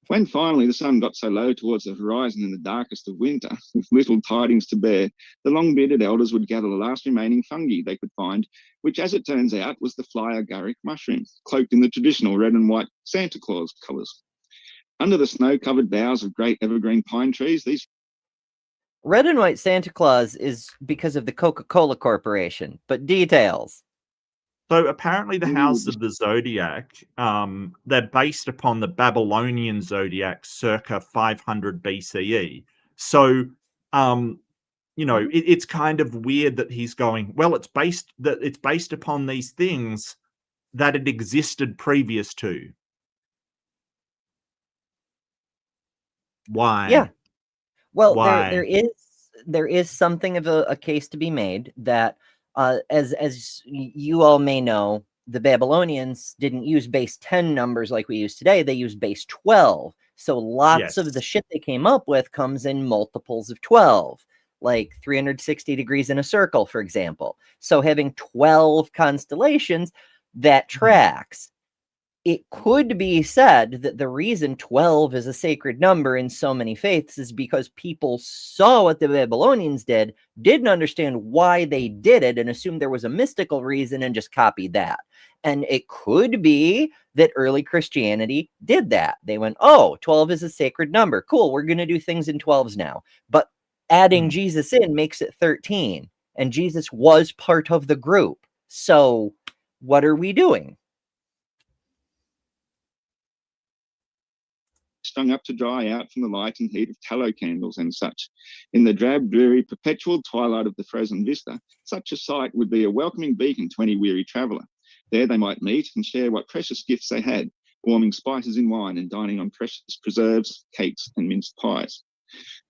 When finally the sun got so low towards the horizon in the darkest of winter, with little tidings to bear, the long-bearded elders would gather the last remaining fungi they could find, which, as it turns out, was the fly agaric mushroom, cloaked in the traditional red and white Santa Claus colours. Under the snow-covered boughs of great evergreen pine trees, these Red and white Santa Claus is because of the Coca-Cola Corporation, but details. So apparently the houses of the zodiac, they're based upon the Babylonian zodiac circa 500 BCE. So, you know, it's kind of weird that he's going, well, it's based upon these things that it existed previous to. Why? Yeah. Well, Why? there is something of a case to be made that as you all may know, the Babylonians didn't use base 10 numbers like we use today. They used base 12. So lots of the shit they came up with comes in multiples of 12, like 360 degrees in a circle, for example. So having 12 constellations, that tracks. It could be said that the reason 12 is a sacred number in so many faiths is because people saw what the Babylonians did, didn't understand why they did it, and assumed there was a mystical reason and just copied that. And it could be that early Christianity did that. They went, oh, 12 is a sacred number. Cool, we're going to do things in 12s now. But adding Jesus in makes it 13. And Jesus was part of the group. So what are we doing? strung up to dry out from the light and heat of tallow candles and such. In the drab, dreary, perpetual twilight of the frozen vista, such a sight would be a welcoming beacon to any weary traveller. There they might meet and share what precious gifts they had, warming spices in wine and dining on precious preserves, cakes, and minced pies.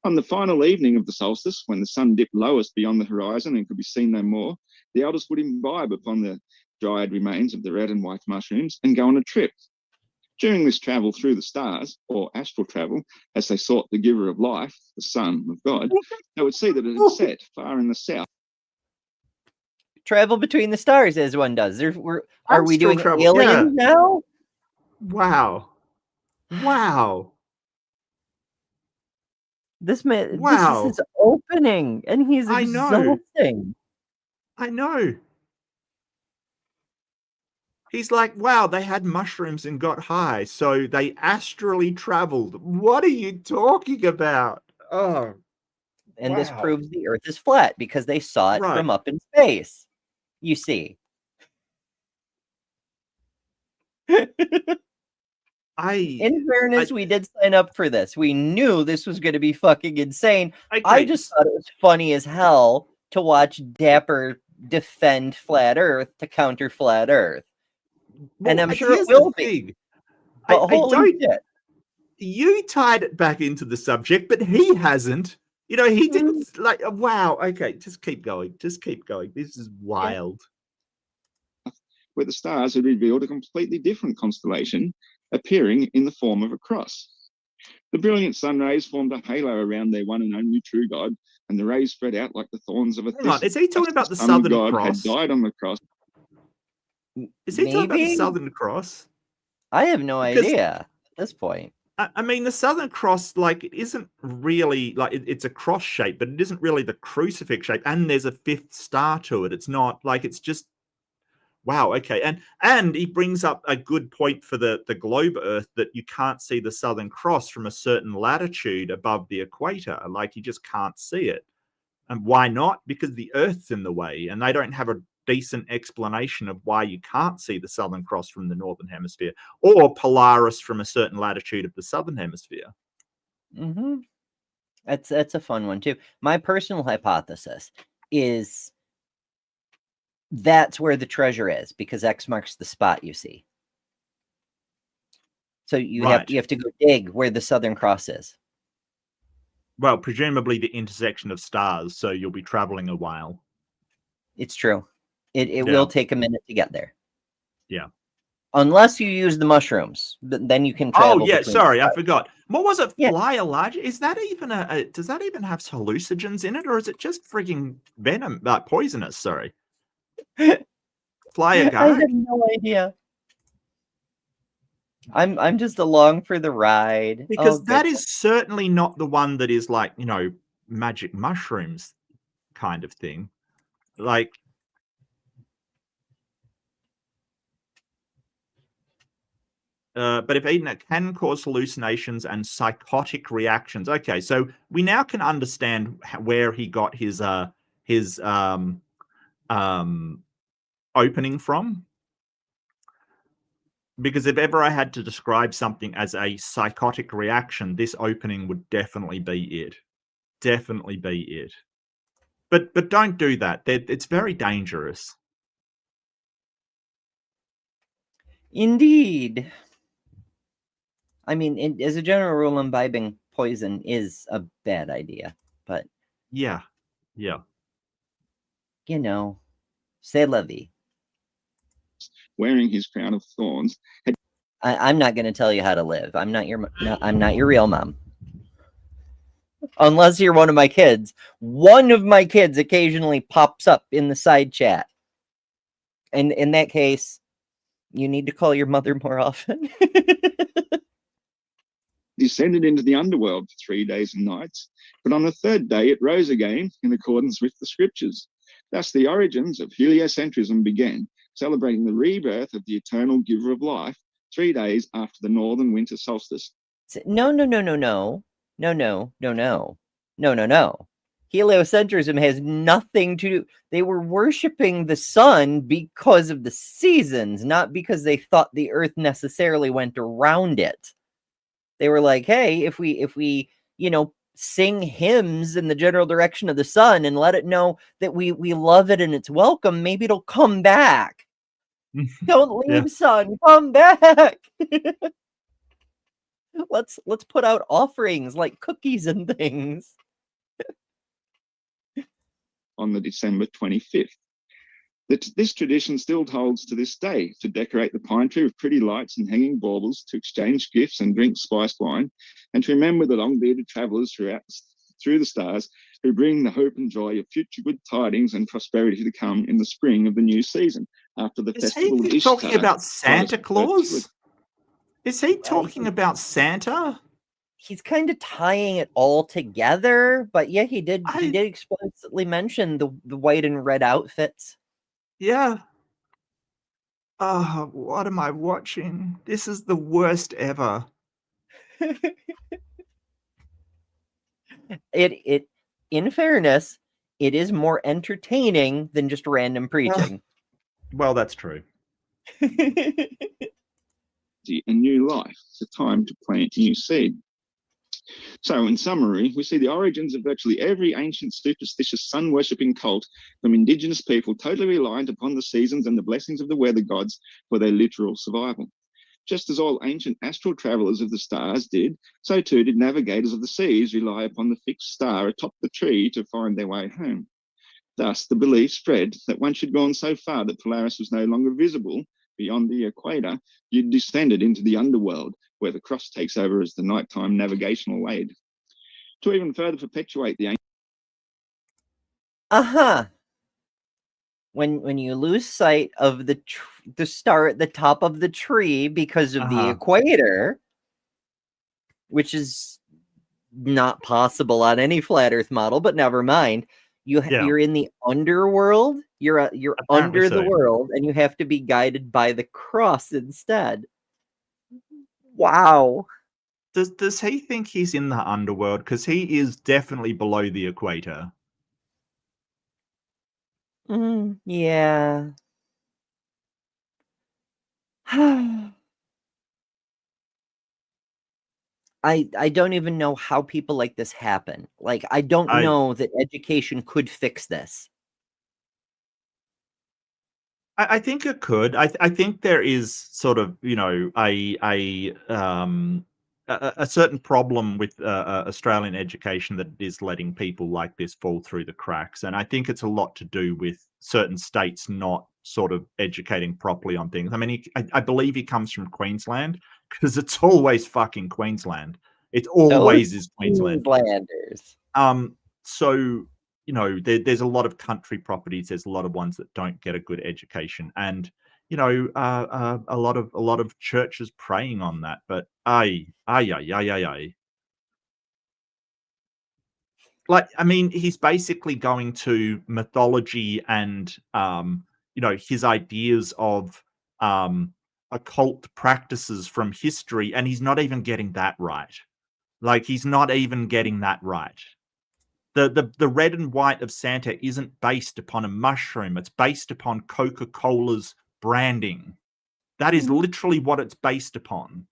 On the final evening of the solstice, when the sun dipped lowest beyond the horizon and could be seen no more, the elders would imbibe upon the dried remains of the red and white mushrooms and go on a trip. During this travel through the stars, or astral travel, as they sought the giver of life, the Son of God, they would see that it had set far in the south. Travel between the stars, as one does. Are we doing travel, aliens now? Wow. Wow. This man, this is his opening, and he's exhausting. I know. He's like, wow, they had mushrooms and got high, so they astrally traveled. What are you talking about? Oh. And this proves the Earth is flat because they saw it from up in space. You see. In fairness, we did sign up for this. We knew this was going to be fucking insane. Okay. I just thought it was funny as hell to watch Dapper defend flat Earth to counter flat Earth. Well, and I'm sure it will be. But holy shit. You tied it back into the subject, but he hasn't. You know, he didn't like, wow. Okay, just keep going. Just keep going. This is wild. Where the stars had revealed a completely different constellation appearing in the form of a cross. The brilliant sun rays formed a halo around their one and only true God, and the rays spread out like the thorns of a thistle. Is he talking about the Southern Cross? Had died on the cross. Is he talking about the Southern Cross? I have no idea at this point. I mean, the Southern Cross, like, it isn't really, like, it's a cross shape, but it isn't really the crucifix shape. And there's a fifth star to it. It's not, like, it's just Wow. Okay. And he brings up a good point for the globe Earth, that you can't see the Southern Cross from a certain latitude above the equator. Like, you just can't see it. And why not? Because the Earth's in the way, and they don't have a decent explanation of why you can't see the Southern Cross from the Northern Hemisphere, or Polaris from a certain latitude of the Southern Hemisphere. Mm-hmm. That's a fun one too. My personal hypothesis is that's where the treasure is, because X marks the spot, you see. So you have to go dig where the Southern Cross is. Well, presumably the intersection of stars, so you'll be traveling a while. It's true. It will take a minute to get there. Yeah. Unless you use the mushrooms, then you can travel. Oh yeah, between sorry, stars. I forgot. What was it? Yeah. Fly a large? Is that even does that even have hallucinogens in it, or is it just freaking venom, poisonous? Sorry. Fly a I guy? have no idea. I'm just along for the ride. Because Oh, that good. is certainly not the one that is like, magic mushrooms kind of thing. Like, but if eaten, it can cause hallucinations and psychotic reactions. Okay, so we now can understand where he got his opening from. Because if ever I had to describe something as a psychotic reaction, this opening would definitely be it. Definitely be it. But don't do that. It's very dangerous. Indeed. I mean, as a general rule, imbibing poison is a bad idea. But yeah, c'est la vie. Wearing his crown of thorns. I'm not going to tell you how to live. I'm not your real mom. Unless you're one of my kids. One of my kids occasionally pops up in the side chat. And in that case, you need to call your mother more often. Descended into the underworld for 3 days and nights, but on the third day it rose again in accordance with the scriptures. Thus the origins of heliocentrism began, celebrating the rebirth of the eternal giver of life 3 days after the northern winter solstice. No. Heliocentrism has nothing to do. They were worshiping the sun because of the seasons, not because they thought the earth necessarily went around it. They were like, hey, if we sing hymns in the general direction of the sun and let it know that we love it and it's welcome, maybe it'll come back. Don't leave, sun, come back. Let's put out offerings like cookies and things. On the December 25th. This tradition still holds to this day, to decorate the pine tree with pretty lights and hanging baubles, to exchange gifts and drink spiced wine, and to remember the long-bearded travellers through the stars who bring the hope and joy of future good tidings and prosperity to come in the spring of the new season after the festival of Ishtar. Is he talking about Santa Claus? Is he talking about Santa? He's kind of tying it all together, but yeah, he did explicitly mention the white and red outfits. Yeah. Oh, what am I watching? This is the worst ever. It in fairness, it is more entertaining than just random preaching. Well, that's true. A new life, the time to plant new seed. So, in summary, we see the origins of virtually every ancient superstitious sun-worshipping cult from indigenous people totally reliant upon the seasons and the blessings of the weather gods for their literal survival. Just as all ancient astral travellers of the stars did, so too did navigators of the seas rely upon the fixed star atop the tree to find their way home. Thus, the belief spread that once you'd gone so far that Polaris was no longer visible beyond the equator, you'd descended into the underworld, where the cross takes over as the nighttime navigational aid. To even further perpetuate the when you lose sight of the star at the top of the tree because of the equator, which is not possible on any flat Earth model, but never mind. You're in the underworld. You're Apparently under the so. world, and you have to be guided by the cross instead. Wow. Does he think he's in the underworld? Because he is definitely below the equator. Yeah. I don't even know how people like this happen. Like, I don't know that education could fix this. I think it could. I think there is sort of, you know, a certain problem with Australian education that is letting people like this fall through the cracks, and I think it's a lot to do with certain states not sort of educating properly on things. I mean, I believe he comes from Queensland, because it's always fucking Queensland. It always is Queensland. Queenslanders. So, you know, there's a lot of country properties. There's a lot of ones that don't get a good education, and you know, a lot of churches preying on that. But ay. Like, I mean, he's basically going to mythology and you know, his ideas of occult practices from history, and he's not even getting that right. Like, he's not even getting that right. The red and white of Santa isn't based upon a mushroom. It's based upon Coca-Cola's branding. That is literally what it's based upon,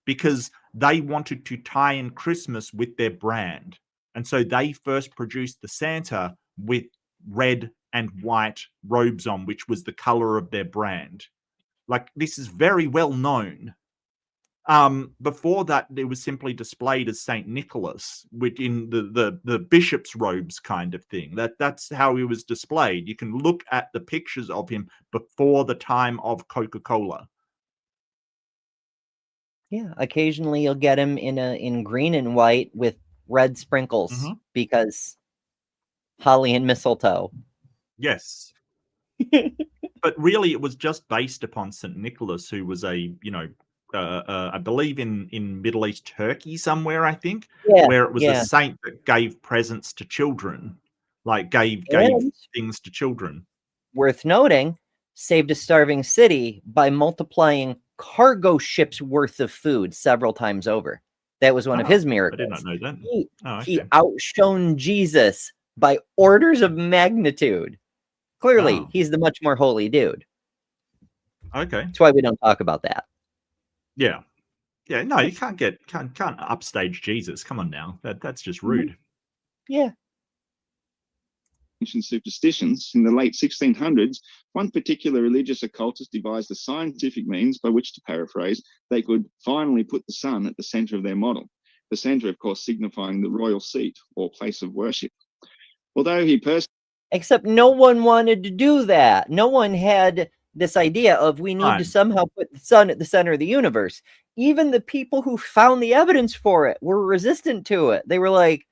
because they wanted to tie in Christmas with their brand. And so they first produced the Santa with red and white robes on, which was the color of their brand. Like, this is very well known. Before that, it was simply displayed as Saint Nicholas, in the bishop's robes kind of thing. That's how he was displayed. You can look at the pictures of him before the time of Coca-Cola. Yeah, occasionally you'll get him in green and white with red sprinkles because holly and mistletoe. Yes. But really, it was just based upon Saint Nicholas, who was a, you know, I believe in Middle East Turkey somewhere, I think, where it was a saint that gave presents to children, like gave things to children. Worth noting, saved a starving city by multiplying cargo ships worth of food several times over. That was one of his miracles. I did not know that. He outshone Jesus by orders of magnitude. Clearly, he's the much more holy dude. Okay. That's why we don't talk about that. Yeah. Yeah, no, you can't upstage Jesus. Come on now. That's just rude. Yeah. Ancient superstitions, in the late 1600s, one particular religious occultist devised a scientific means by which, to paraphrase, they could finally put the sun at the center of their model. The center, of course, signifying the royal seat or place of worship. Although he personally... Except no one wanted to do that. No one had this idea of we need to somehow put the sun at the center of the universe. Even the people who found the evidence for it were resistant to it. They were like,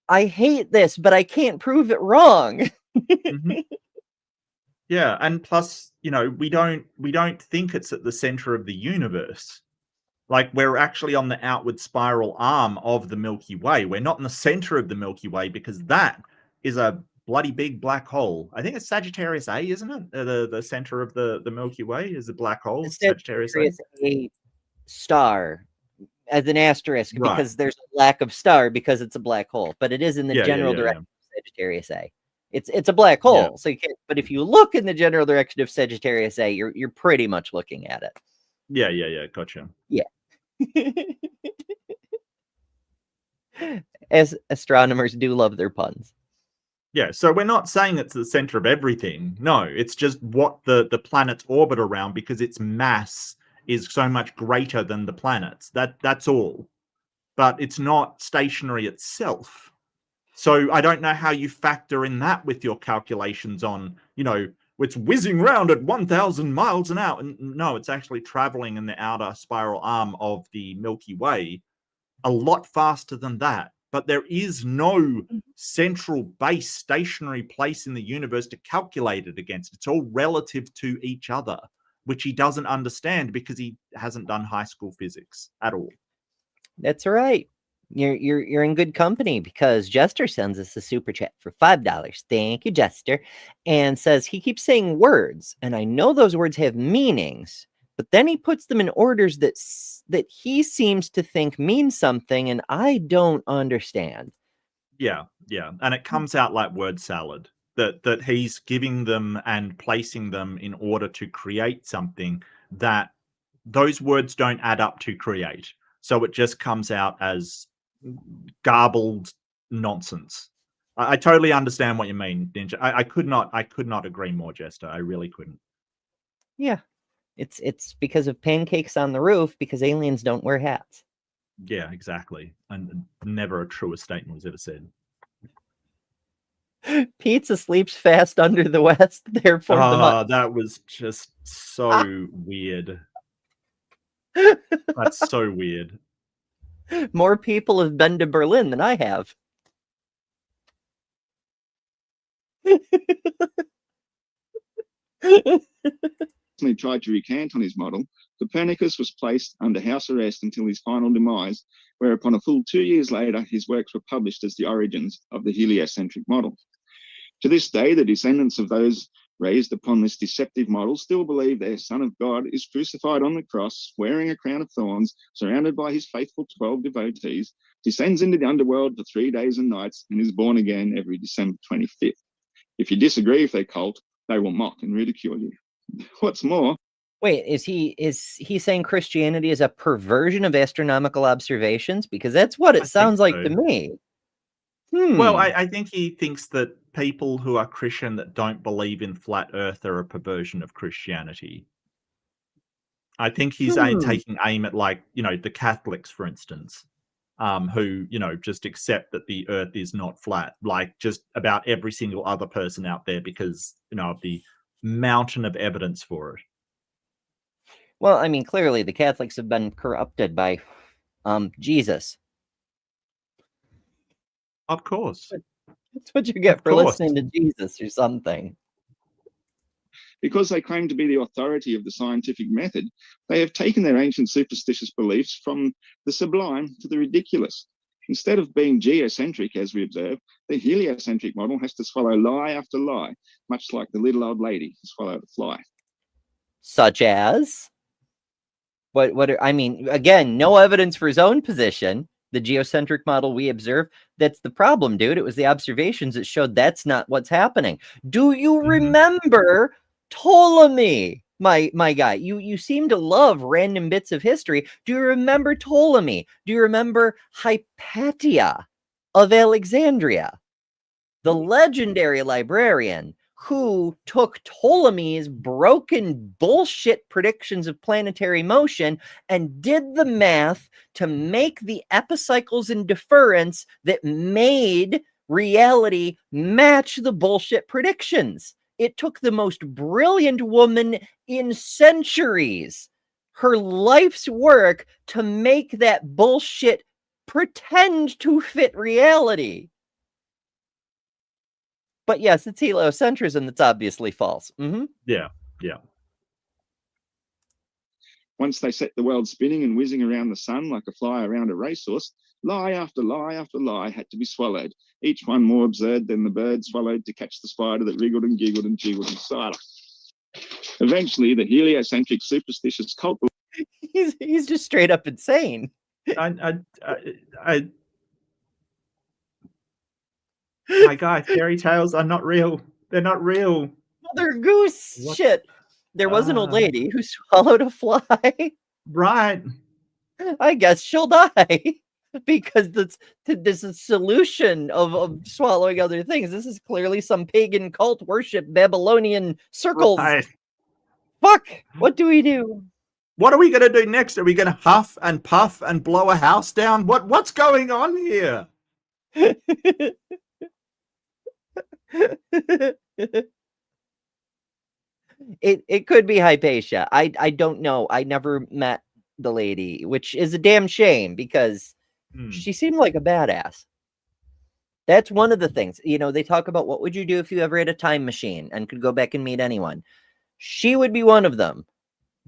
I hate this, but I can't prove it wrong. Yeah, and plus, you know, we don't think it's at the center of the universe. Like, we're actually on the outward spiral arm of the Milky Way. We're not in the center of the Milky Way, because that is a bloody big black hole. I think it's Sagittarius A, isn't it? The center of the Milky Way is a black hole. Sagittarius A star as an asterisk, because there's a lack of star because it's a black hole, but it is in the general direction of Sagittarius A. It's a black hole, so you can't. But if you look in the general direction of Sagittarius A, you're pretty much looking at it. Yeah, gotcha. Yeah. As astronomers do love their puns. Yeah, so we're not saying it's the center of everything. No, it's just what the planets orbit around, because its mass is so much greater than the planets. That's all. But it's not stationary itself. So I don't know how you factor in that with your calculations on, you know, it's whizzing around at 1,000 miles an hour. And no, it's actually traveling in the outer spiral arm of the Milky Way a lot faster than that. But there is no central base, stationary place in the universe to calculate it against. It's all relative to each other, which he doesn't understand because he hasn't done high school physics at all. That's right. You're in good company, because Jester sends us a super chat for $5. Thank you, Jester, and says he keeps saying words, and I know those words have meanings, but then he puts them in orders that he seems to think mean something, and I don't understand. Yeah, and it comes out like word salad. That he's giving them and placing them in order to create something that those words don't add up to create. So it just comes out as garbled nonsense. I totally understand what you mean, Ninja. I could not agree more, Jester. I really couldn't. Yeah, it's because of pancakes on the roof, because aliens don't wear hats. Yeah, exactly. And never a truer statement was ever said. Pizza sleeps fast under the west, therefore the mud. That was just so weird. That's so weird. More people have been to Berlin than I have. He tried to recant on his model, Copernicus was placed under house arrest until his final demise, whereupon a full 2 years later, his works were published as the origins of the heliocentric model. To this day, the descendants of those raised upon this deceptive model still believe their Son of God is crucified on the cross, wearing a crown of thorns, surrounded by his faithful 12 devotees, descends into the underworld for 3 days and nights, and is born again every December 25th. If you disagree with their cult, they will mock and ridicule you. What's more, wait, is he saying Christianity is a perversion of astronomical observations? Because that's what it sounds like to me. Well, I think he thinks that people who are Christian that don't believe in flat Earth are a perversion of Christianity. I think he's taking aim at, like, the Catholics, for instance, who, just accept that the Earth is not flat, like just about every single other person out there, because, of the mountain of evidence for it. Well, I mean, clearly the Catholics have been corrupted by Jesus. Of course. That's what you get for listening to Jesus or something. because they claim to be the authority of the scientific method, they have taken their ancient superstitious beliefs from the sublime to the ridiculous. Instead of being geocentric, as we observe, the heliocentric model has to swallow lie after lie, much like the little old lady swallowed a fly. Such as? I mean, again, no evidence for his own position. The geocentric model we observe, that's the problem, dude. It was the observations that showed that's not what's happening. Do you remember Ptolemy? My guy, you seem to love random bits of history. Do you remember Ptolemy? Do you remember Hypatia of Alexandria, the legendary librarian who took Ptolemy's broken bullshit predictions of planetary motion and did the math to make the epicycles and deference that made reality match the bullshit predictions? It took the most brilliant woman in centuries, her life's work, to make that bullshit pretend to fit reality. But yes, it's heliocentrism that's obviously false. Yeah. Once they set the world spinning and whizzing around the sun like a fly around a racehorse, lie after lie after lie had to be swallowed, each one more absurd than the bird swallowed to catch the spider that wriggled and giggled and jiggled inside her. Eventually, the heliocentric superstitious cult... He's just straight up insane. My guy, fairy tales are not real. They're not real. Well, they're goose shit. There was an old lady who swallowed a fly. Right. I guess she'll die because this is a solution of swallowing other things. This is clearly some pagan cult worship Babylonian circles. Right. Fuck. What do we do? What are we going to do next? Are we going to huff and puff and blow a house down? What's going on here? It could be Hypatia. I don't know. I never met the lady, which is a damn shame because she seemed like a badass. That's one of the things. They talk about what would you do if you ever had a time machine and could go back and meet anyone. She would be one of them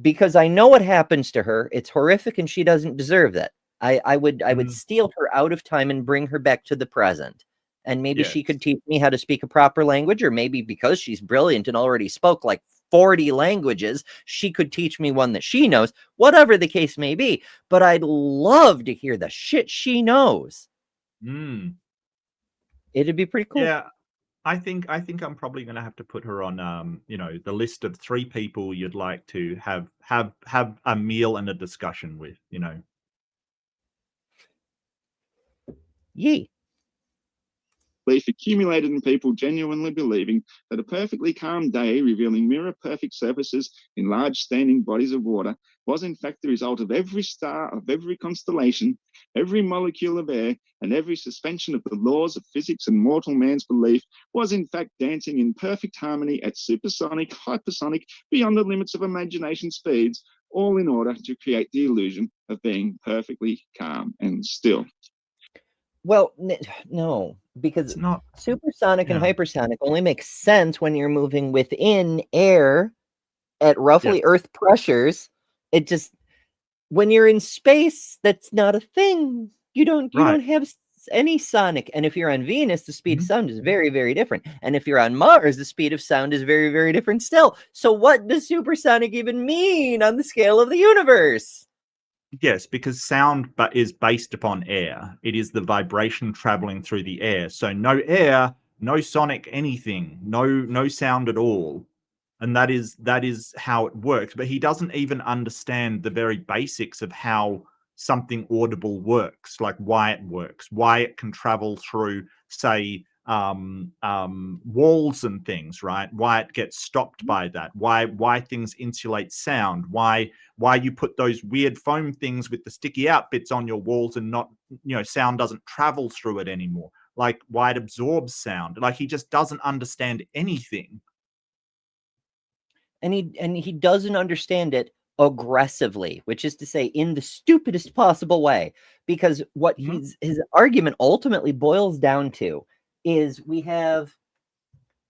because I know what happens to her. It's horrific and she doesn't deserve that. I would Mm. steal her out of time and bring her back to the present. And maybe she Yes. could teach me how to speak a proper language, or maybe because she's brilliant and already spoke like 40 languages, she could teach me one that she knows, whatever the case may be. But I'd love to hear the shit she knows. Mm. It'd be pretty cool. Yeah, I think I'm probably going to have to put her on the list of 3 people you'd like to have a meal and a discussion with. Yee. Belief accumulated in people genuinely believing that a perfectly calm day revealing mirror perfect surfaces in large standing bodies of water was in fact the result of every star of every constellation, every molecule of air, and every suspension of the laws of physics, and mortal man's belief was in fact dancing in perfect harmony at supersonic, hypersonic, beyond the limits of imagination speeds, all in order to create the illusion of being perfectly calm and still. Well, no, because It's not. supersonic and Yeah. hypersonic only makes sense when you're moving within air at roughly Yes. Earth pressures. It just, when you're in space, that's not a thing. You don't Right. have any sonic. And if you're on Venus, the speed of Mhm. sound is very, very different. And if you're on Mars, the speed of sound is very, very different still. So what does supersonic even mean on the scale of the universe? Yes, because sound is based upon air. It is the vibration traveling through the air. So no air, no sonic anything, no sound at all. And that is how it works. But he doesn't even understand the very basics of how something audible works, like why it works, why it can travel through, say, walls and things, right? Why it gets stopped by that, why things insulate sound, why you put those weird foam things with the sticky out bits on your walls and not, sound doesn't travel through it anymore, like why it absorbs sound. Like, he just doesn't understand anything. And he doesn't understand it aggressively, which is to say in the stupidest possible way, because what his argument ultimately boils down to is we have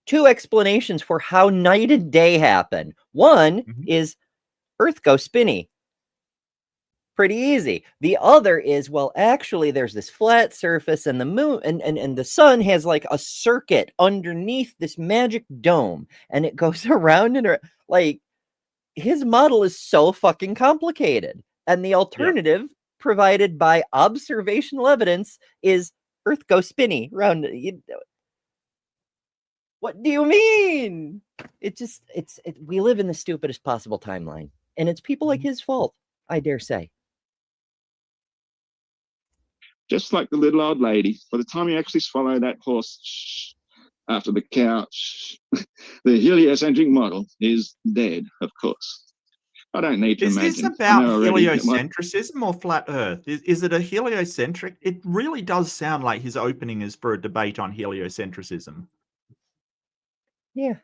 2 explanations for how night and day happen. One is Earth goes spinny. Pretty easy. The other is, well, actually there's this flat surface and the moon and the sun has like a circuit underneath this magic dome, and it goes around and like, his model is so fucking complicated. And the alternative provided by observational evidence is Earth goes spinny round. What do you mean? We live in the stupidest possible timeline, and it's people like his fault, I dare say. Just like the little old lady, by the time you actually swallow that horse after the cow, the heliocentric model is dead, of course. I don't need to Is imagine. this about I know already that heliocentrism or flat Earth? Is it a heliocentric? It really does sound like his opening is for a debate on heliocentrism. Yeah.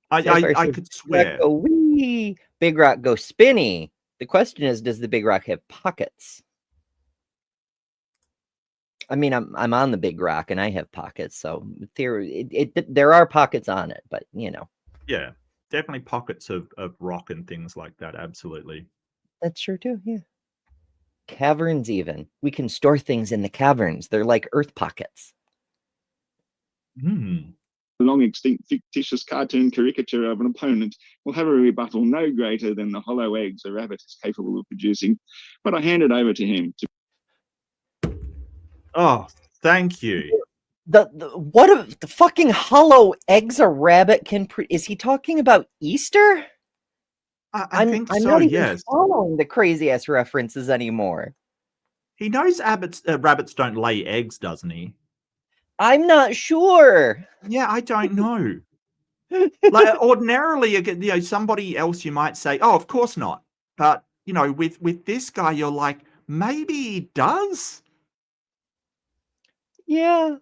I could swear. Rock go wee, big rock go spinny. The question is, does the big rock have pockets? I mean, I'm on the big rock and I have pockets, so there are pockets on it, but Yeah, definitely pockets of rock and things like that. Absolutely. That's true too. Yeah. Caverns, even. We can store things in the caverns. They're like earth pockets. long extinct fictitious cartoon caricature of an opponent will have a rebuttal no greater than the hollow eggs a rabbit is capable of producing. But I hand it over to him to. Oh, thank you. What if the fucking hollow eggs a rabbit can is he talking about Easter? I think I'm so, not even yes. following the crazy ass references anymore. He knows rabbits don't lay eggs, doesn't he? I'm not sure. Yeah, I don't know. Like, ordinarily, somebody else you might say, oh, of course not. But, with this guy, you're like, maybe he does. Yeah.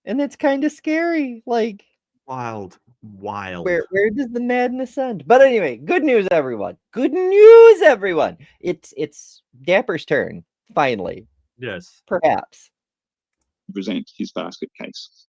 And it's kind of scary. Like, wild. Where does the madness end? But anyway, good news, everyone. Good news, everyone. It's Dapper's turn, finally. Yes. Perhaps. Present his basket case.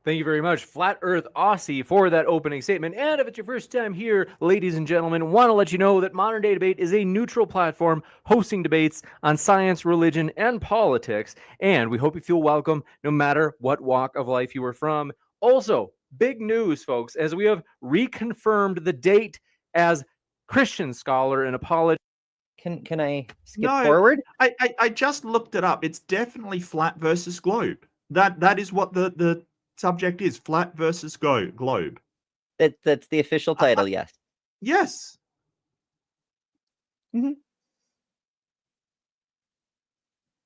Thank you very much, Flat Earth Aussie, for that opening statement. And if it's your first time here, ladies and gentlemen, want to let you know that Modern Day Debate is a neutral platform hosting debates on science, religion, and politics. And we hope you feel welcome no matter what walk of life you are from. Also, big news, folks, as we have reconfirmed the date as Christian scholar and apologist. Can I skip No, forward? I just looked it up. It's definitely flat versus globe. That is what the subject is, flat versus globe. That's the official title, yes. Yes.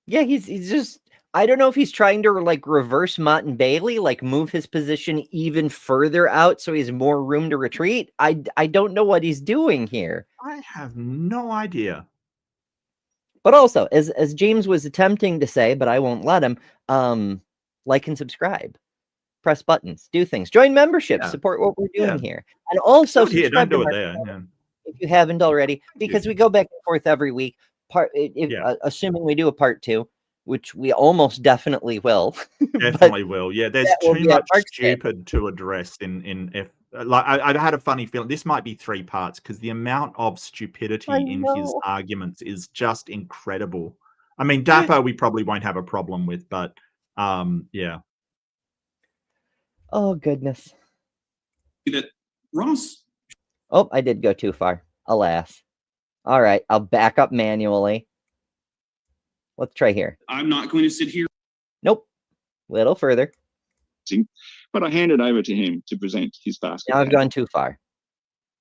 Yeah, he's just, I don't know if he's trying to like reverse Mott and Bailey, like move his position even further out so he has more room to retreat. I don't know what he's doing here. I have no idea. But also, as James was attempting to say, but I won't let him, like and subscribe. Press buttons, do things, join memberships, Yeah. support what we're doing Yeah. here. And also Don't subscribe to do it our there. channel Yeah. if you haven't already, because we go back and forth every week. Assuming we do a part 2, which we almost definitely will. Definitely will. Yeah, there's that will too be at much Mark's Day. stupid to address in F. Like I had a funny feeling this might be 3 parts because the amount of stupidity I in his know. arguments is just incredible. I mean, Dapper we probably won't have a problem with, but yeah. Oh goodness. That Ross. Oh, I did go too far. Alas. All right, I'll back up manually. Let's try here. I'm not going to sit here. Nope. Little further. But I hand it over to him to present his basket. Now I've gone too far.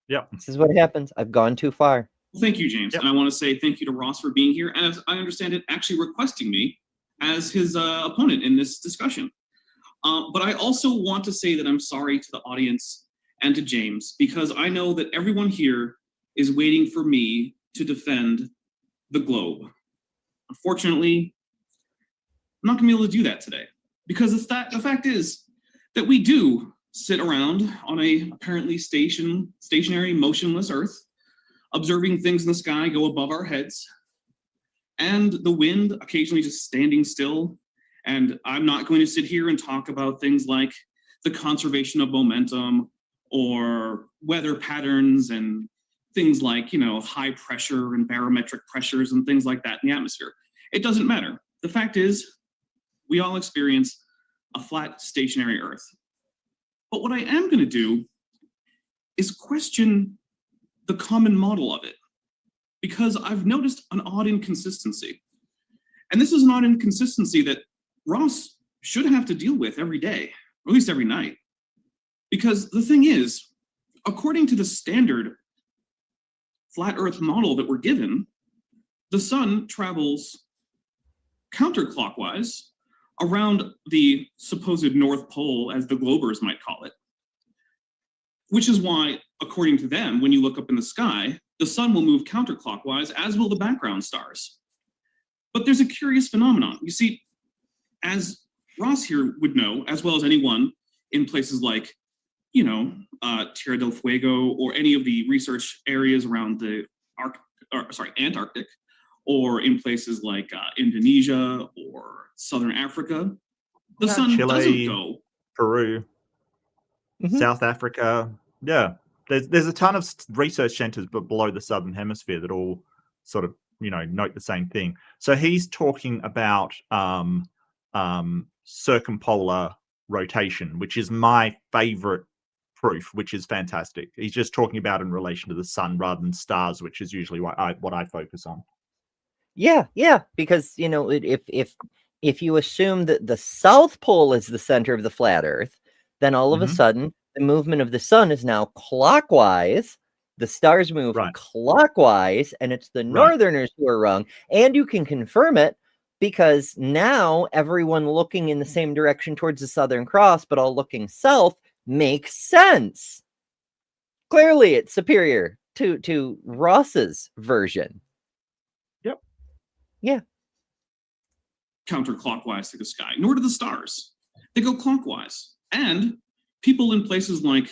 Yep. This is what happens. I've gone too far. Thank you, James. Yep. And I want to say thank you to Ross for being here. And as I understand it, actually requesting me as his opponent in this discussion. But I also want to say that I'm sorry to the audience and to James, because I know that everyone here is waiting for me to defend the globe. Unfortunately, I'm not going to be able to do that today, because the fact is that we do sit around on a apparently stationary, motionless Earth, observing things in the sky go above our heads, and the wind occasionally just standing still. And I'm not going to sit here and talk about things like the conservation of momentum or weather patterns and things like, high pressure and barometric pressures and things like that in the atmosphere. It doesn't matter. The fact is, we all experience a flat, stationary Earth. But what I am going to do is question the common model of it, because I've noticed an odd inconsistency. And this is an odd inconsistency that Ross should have to deal with every day, or at least every night. Because the thing is, according to the standard flat Earth model that we're given, the sun travels counterclockwise around the supposed North Pole, as the globers might call it. Which is why, according to them, when you look up in the sky, the sun will move counterclockwise, as will the background stars. But there's a curious phenomenon. You see, as Ross here would know, as well as anyone in places like, Tierra del Fuego, or any of the research areas around the Antarctic, or in places like Indonesia or Southern Africa, the sun Chile, doesn't go. Peru, South Africa. Yeah, there's a ton of research centers but below the southern hemisphere that all sort of note the same thing. So he's talking about circumpolar rotation, which is my favorite proof, which is fantastic. He's just talking about in relation to the sun rather than stars, which is usually what I focus on. Yeah, because if you assume that the South Pole is the center of the flat Earth, then all of a sudden the movement of the sun is now clockwise. The stars move clockwise, and it's the northerners who are wrong. And you can confirm it because now everyone looking in the same direction towards the Southern Cross, but all looking south, makes sense. Clearly, it's superior to Ross's version. Yep. Yeah. Counterclockwise to the sky, nor do the stars. They go clockwise. And people in places like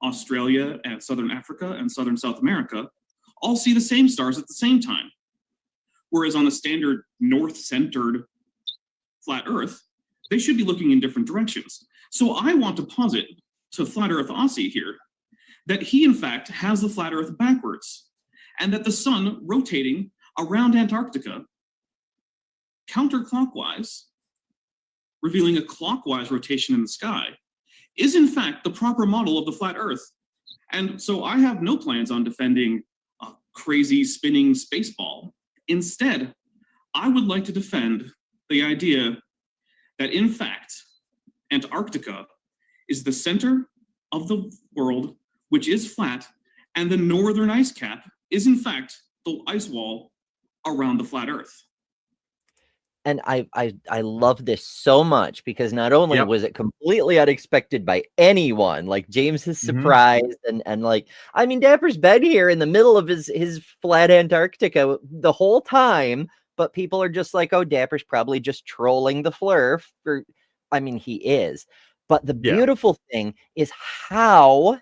Australia and Southern Africa and Southern South America all see the same stars at the same time. Whereas on a standard north-centered flat Earth, they should be looking in different directions. So I want to posit to Flat Earth Aussie here that he, in fact, has the flat Earth backwards, and that the sun rotating around Antarctica counterclockwise, revealing a clockwise rotation in the sky, is in fact the proper model of the flat Earth. And so I have no plans on defending a crazy spinning space ball. Instead, I would like to defend the idea that, in fact, Antarctica is the center of the world, which is flat, and the northern ice cap is, in fact, the ice wall around the flat Earth. And I love this so much because not only Yep. was it completely unexpected by anyone, like James is surprised, and like, I mean, Dapper's been here in the middle of his flat Antarctica the whole time, but people are just like, oh, Dapper's probably just trolling the Flurf. Or, I mean, he is. But the beautiful thing is, how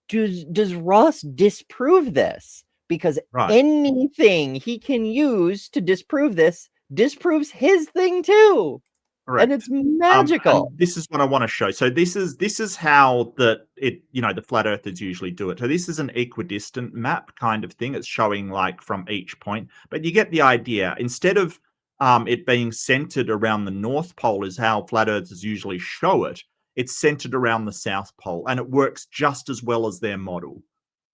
does Ross disprove this? Because anything he can use to disprove this disproves his thing too. Correct. And it's magical. And this is what I want to show. So this is how the flat earthers usually do it. So this is an equidistant map kind of thing. It's showing like from each point, but you get the idea. Instead of it being centered around the North Pole is how flat earthers usually show it. It's centered around the South Pole, and it works just as well as their model.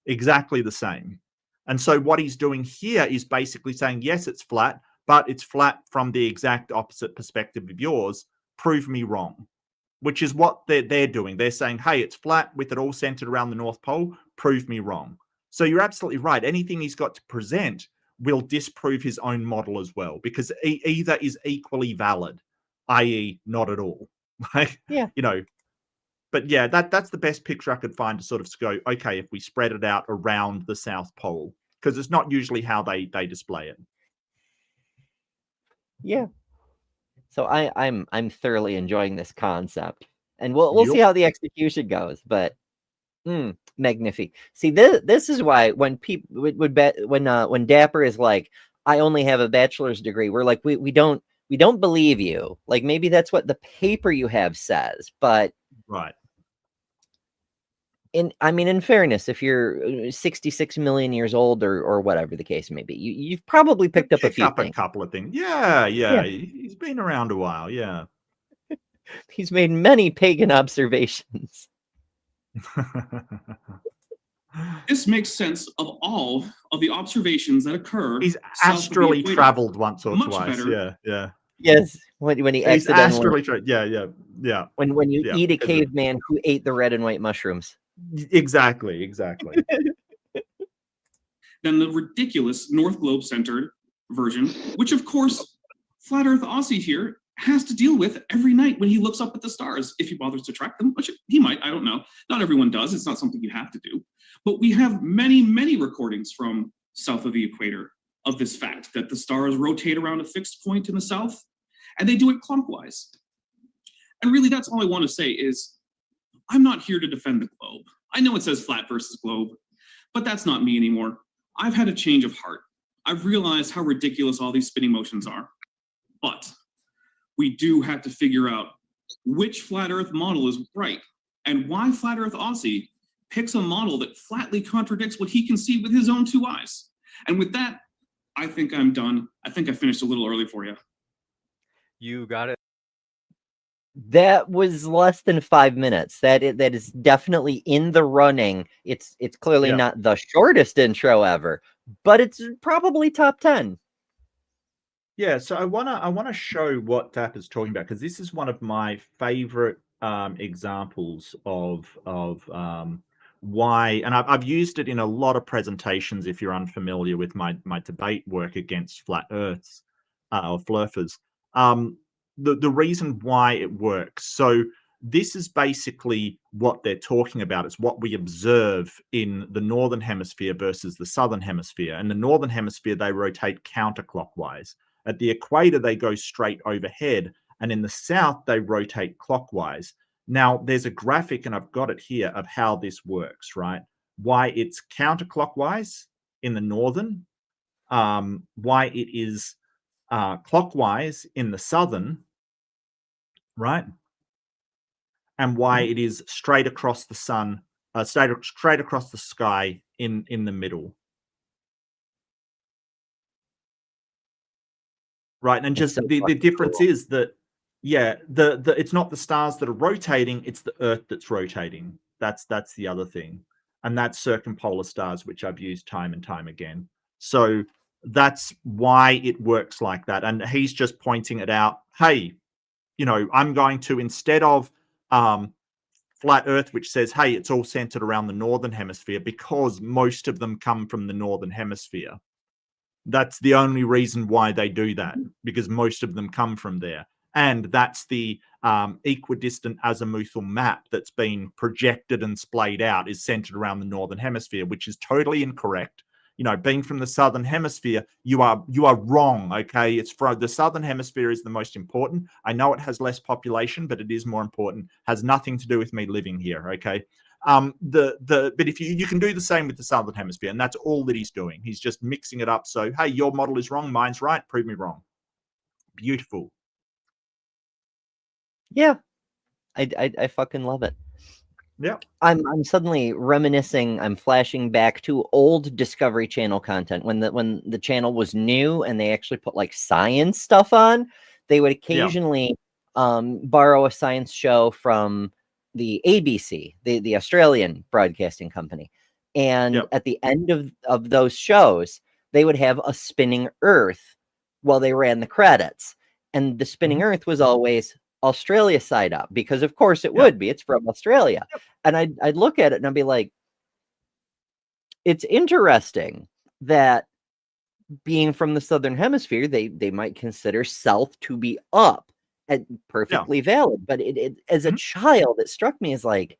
Exactly the same. And so what he's doing here is basically saying, yes, it's flat, but it's flat from the exact opposite perspective of yours. Prove me wrong, which is what they're doing. They're saying, hey, it's flat with it all centered around the North Pole. Prove me wrong. So you're absolutely right. Anything he's got to present will disprove his own model as well, because either is equally valid, i.e. not at all. Like, but yeah, that's the best picture I could find to sort of go, okay, if we spread it out around the South Pole, because it's not usually how they display it. Yeah. So I'm thoroughly enjoying this concept, and we'll see how the execution goes. But magnifique. See, this is why when people when Dapper is like, I only have a bachelor's degree, we're like, we don't believe you. Like, maybe that's what the paper you have says, but in fairness, if you're 66 million years old or whatever the case may be, you've probably picked up a few things. A couple of things. Yeah. He's been around a while. Yeah. He's made many pagan observations. This makes sense of all of the observations that occur. He's astrally traveled once or twice. Yeah. Yes, when he accidentally yeah. When you eat a caveman who ate the red and white mushrooms. Exactly. Then the ridiculous North Globe centered version, which of course Flat Earth Aussie here has to deal with every night when he looks up at the stars, if he bothers to track them, which he might, I don't know. Not everyone does. It's not something you have to do. But we have many recordings from south of the equator of this fact that the stars rotate around a fixed point in the south, and they do it clockwise. And really, that's all I want to say is, I'm not here to defend the globe. I know it says flat versus globe, but that's not me anymore. I've had a change of heart. I've realized how ridiculous all these spinning motions are. But we do have to figure out which flat Earth model is right, and why Flat Earth Aussie picks a model that flatly contradicts what he can see with his own two eyes. And with that, I think I'm done. I think I finished a little early for you. You got it. That was less than 5 minutes. That is definitely in the running. It's clearly not the shortest intro ever, but it's probably top 10. Yeah, so I wanna show what Dapper's talking about, because this is one of my favorite examples of why, and I've used it in a lot of presentations. If you're unfamiliar with my debate work against flat Earths or flurfers, the reason why it works. So this is basically what they're talking about. It's what we observe in the northern hemisphere versus the southern hemisphere. In the northern hemisphere, they rotate counterclockwise. At the equator, they go straight overhead, and in the south, they rotate clockwise. Now, there's a graphic, and I've got it here, of how this works, right? Why it's counterclockwise in the northern, why it is clockwise in the southern, right? and why it is straight across the sun, straight across the sky in the middle. Right, and just so the fucking difference cool. is that, yeah, the it's not the stars that are rotating, it's the Earth that's rotating. That's the other thing, and that's circumpolar stars, which I've used time and time again. So that's why it works like that. And he's just pointing it out. Hey, I'm going to, instead of flat Earth, which says, hey, it's all centered around the northern hemisphere, because most of them come from the northern hemisphere. That's the only reason why they do that, because most of them come from there. And that's the equidistant azimuthal map that's been projected and splayed out, is centered around the northern hemisphere, which is totally incorrect. Being from the southern hemisphere, you are wrong. Okay, it's from the southern hemisphere is the most important. I know it has less population, but it is more important. Has nothing to do with me living here. Okay. But if you can do the same with the southern hemisphere, and that's all that he's doing. He's just mixing it up. So, hey, your model is wrong, mine's right. Prove me wrong. Beautiful. Yeah, I fucking love it. Yeah. I'm suddenly reminiscing. I'm flashing back to old Discovery Channel content when the channel was new and they actually put like science stuff on. They would occasionally borrow a science show from the ABC, the Australian broadcasting company, and at the end of those shows, they would have a spinning Earth while they ran the credits, and the spinning Earth was always Australia side up, because of course it would be. It's from Australia. And I'd look at it and I'd be like, it's interesting that being from the southern hemisphere, they might consider south to be up, and perfectly valid. But it as a child, it struck me as like,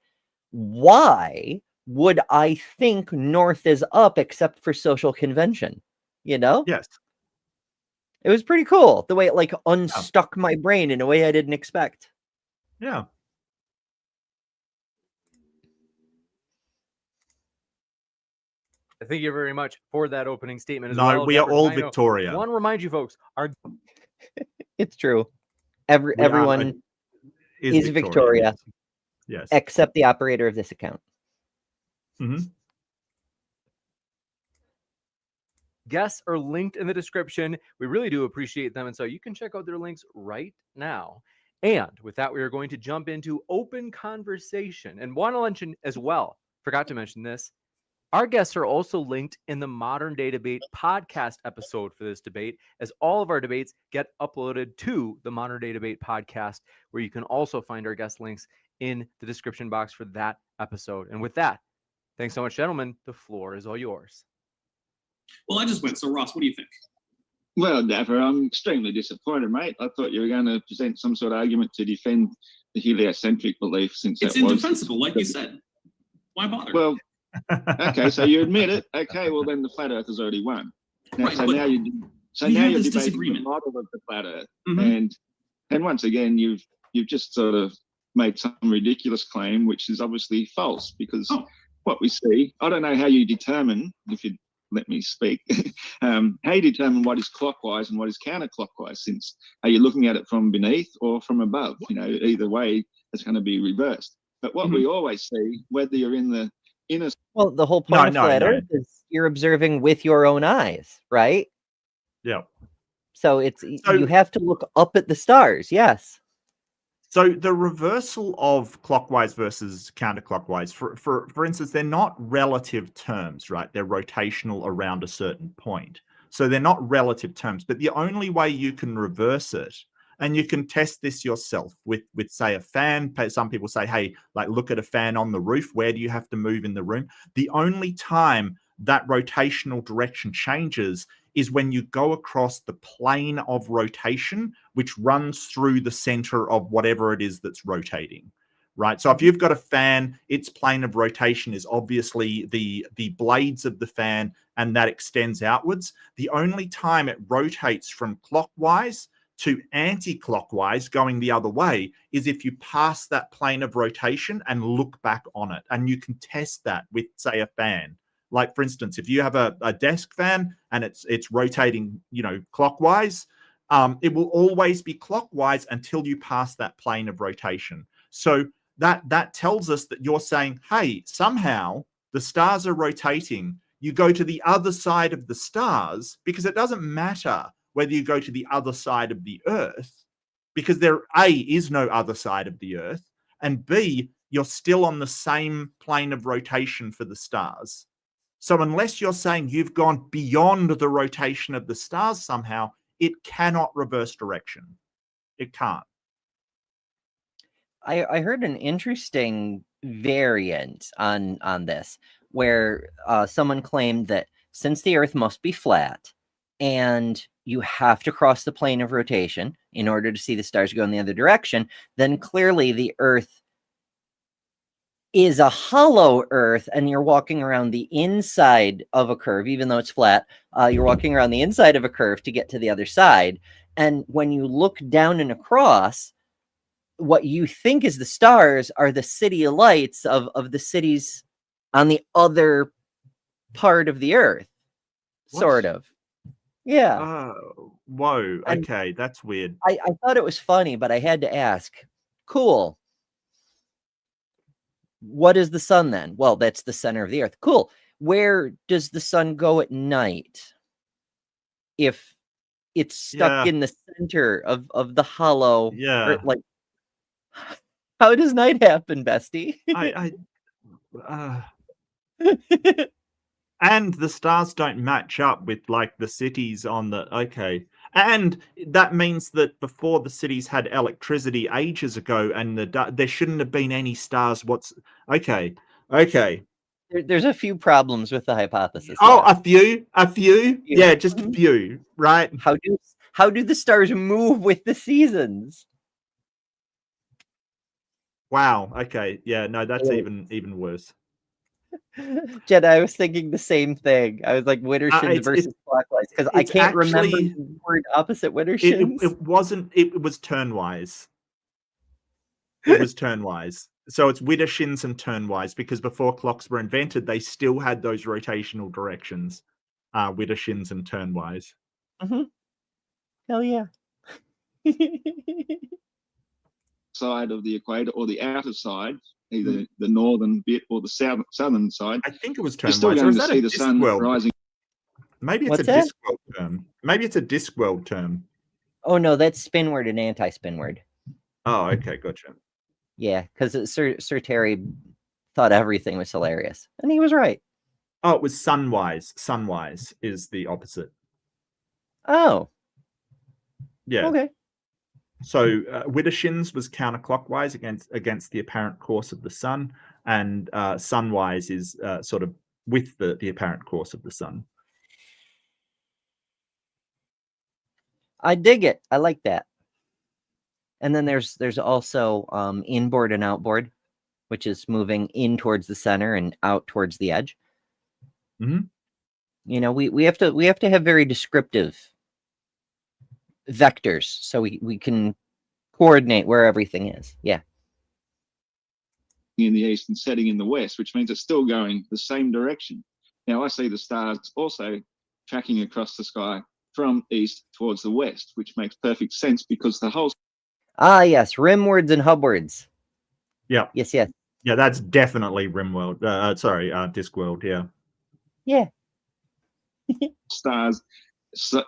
why would I think north is up except for social convention? Yes. It was pretty cool the way it like unstuck my brain in a way I didn't expect. Yeah. Thank you very much for that opening statement as No, well. we are Dapper, all Dino. Victoria. I want to remind you folks, It's true. Everyone is Victoria. Yes. Except the operator of this account. guests are linked in the description. We really do appreciate them. And so you can check out their links right now. And with that, we are going to jump into open conversation. And want to mention as well, forgot to mention this, our guests are also linked in the Modern Day Debate podcast episode for this debate, as all of our debates get uploaded to the Modern Day Debate podcast, where you can also find our guest links in the description box for that episode. And with that, thanks so much, gentlemen. The floor is all yours. Well, I just went. So, Ross, what do you think? Well, Dapper, I'm extremely disappointed, mate. I thought you were going to present some sort of argument to defend the heliocentric belief, since it's indefensible, like you said. Why bother? Well, okay, so you admit it. Okay, well then the flat Earth has already won. Now, right, so now you're debating the model of the flat Earth, and once again you've just sort of made some ridiculous claim, which is obviously false, because what we see, I don't know how you determine, if you let me speak, how you determine what is clockwise and what is counterclockwise, since are you looking at it from beneath or from above? You know, either way, it's going to be reversed. But what we always see, whether you're in the inner... Well, the whole point of flat Earth is you're observing with your own eyes, right? Yeah. So you have to look up at the stars, yes. So the reversal of clockwise versus counterclockwise, for instance, they're not relative terms, right? They're rotational around a certain point. So they're not relative terms, but the only way you can reverse it, and you can test this yourself with say a fan. Some people say, hey, like look at a fan on the roof. Where do you have to move in the room? The only time that rotational direction changes is when you go across the plane of rotation, which runs through the center of whatever it is that's rotating, right? So if you've got a fan, its plane of rotation is obviously the blades of the fan, and that extends outwards. The only time it rotates from clockwise to anti-clockwise, going the other way, is if you pass that plane of rotation and look back on it. And you can test that with, say, a fan. Like, for instance, if you have a desk fan and it's rotating, clockwise, it will always be clockwise until you pass that plane of rotation. So that tells us that you're saying, hey, somehow the stars are rotating. You go to the other side of the stars, because it doesn't matter whether you go to the other side of the Earth, because there, A, is no other side of the Earth, and B, you're still on the same plane of rotation for the stars. So unless you're saying you've gone beyond the rotation of the stars somehow, it cannot reverse direction. It can't. I heard an interesting variant on this, where someone claimed that since the Earth must be flat and you have to cross the plane of rotation in order to see the stars go in the other direction, then clearly the Earth is a hollow Earth, and you're walking around the inside of a curve, even though it's flat. You're walking around the inside of a curve to get to the other side. And when you look down and across, what you think is the stars are the city lights of the cities on the other part of the Earth, sort of. Yeah. Oh, whoa. Okay, that's weird. I thought it was funny, but I had to ask. Cool. What is the sun then? Well, that's the center of the Earth. Cool. Where does the sun go at night? If it's stuck in the center of the hollow. Yeah. Like, how does night happen, bestie? And the stars don't match up with like the cities on the, okay. And that means that before the cities had electricity ages ago, and there shouldn't have been any stars. Okay. There's a few problems with the hypothesis. Oh, yeah. a few. Yeah, just a few, right? How do the stars move with the seasons? Wow. Okay. Yeah. No, that's even worse. Jed, I was thinking the same thing. I was like, winter shins versus clockwise, because I can't remember the word opposite winter shins. It wasn't. It was turnwise. It was turnwise. So it's winter shins and turnwise, because before clocks were invented, they still had those rotational directions, winter shins and turnwise. Mm-hmm. Hell yeah. Side of the equator, or the outer side, either the northern bit or the southern side. I think it was You're turnwise. still going to see the sun rising. Maybe it's What's a that? Discworld term. Maybe it's a Discworld term. Oh no, that's spinward and anti-spinward. Oh, okay, gotcha. Yeah, because Sir Terry thought everything was hilarious, and he was right. Oh, it was sunwise. Sunwise is the opposite. Oh. Yeah. Okay. So Widdershins was counterclockwise against the apparent course of the sun, and sunwise is sort of with the apparent course of the sun. I dig it. I like that. And then there's also inboard and outboard, which is moving in towards the center and out towards the edge. Mm-hmm. You know, we have to have very descriptive vectors so we can coordinate where everything is. Yeah. In the east and setting in the west, which means it's still going the same direction. Now I see the stars also tracking across the sky from east towards the west, which makes perfect sense because the whole... Ah, yes, rimwards and hubwards. Yeah. Yes. Yeah, that's definitely Rimworld. Discworld. Yeah. Yeah. stars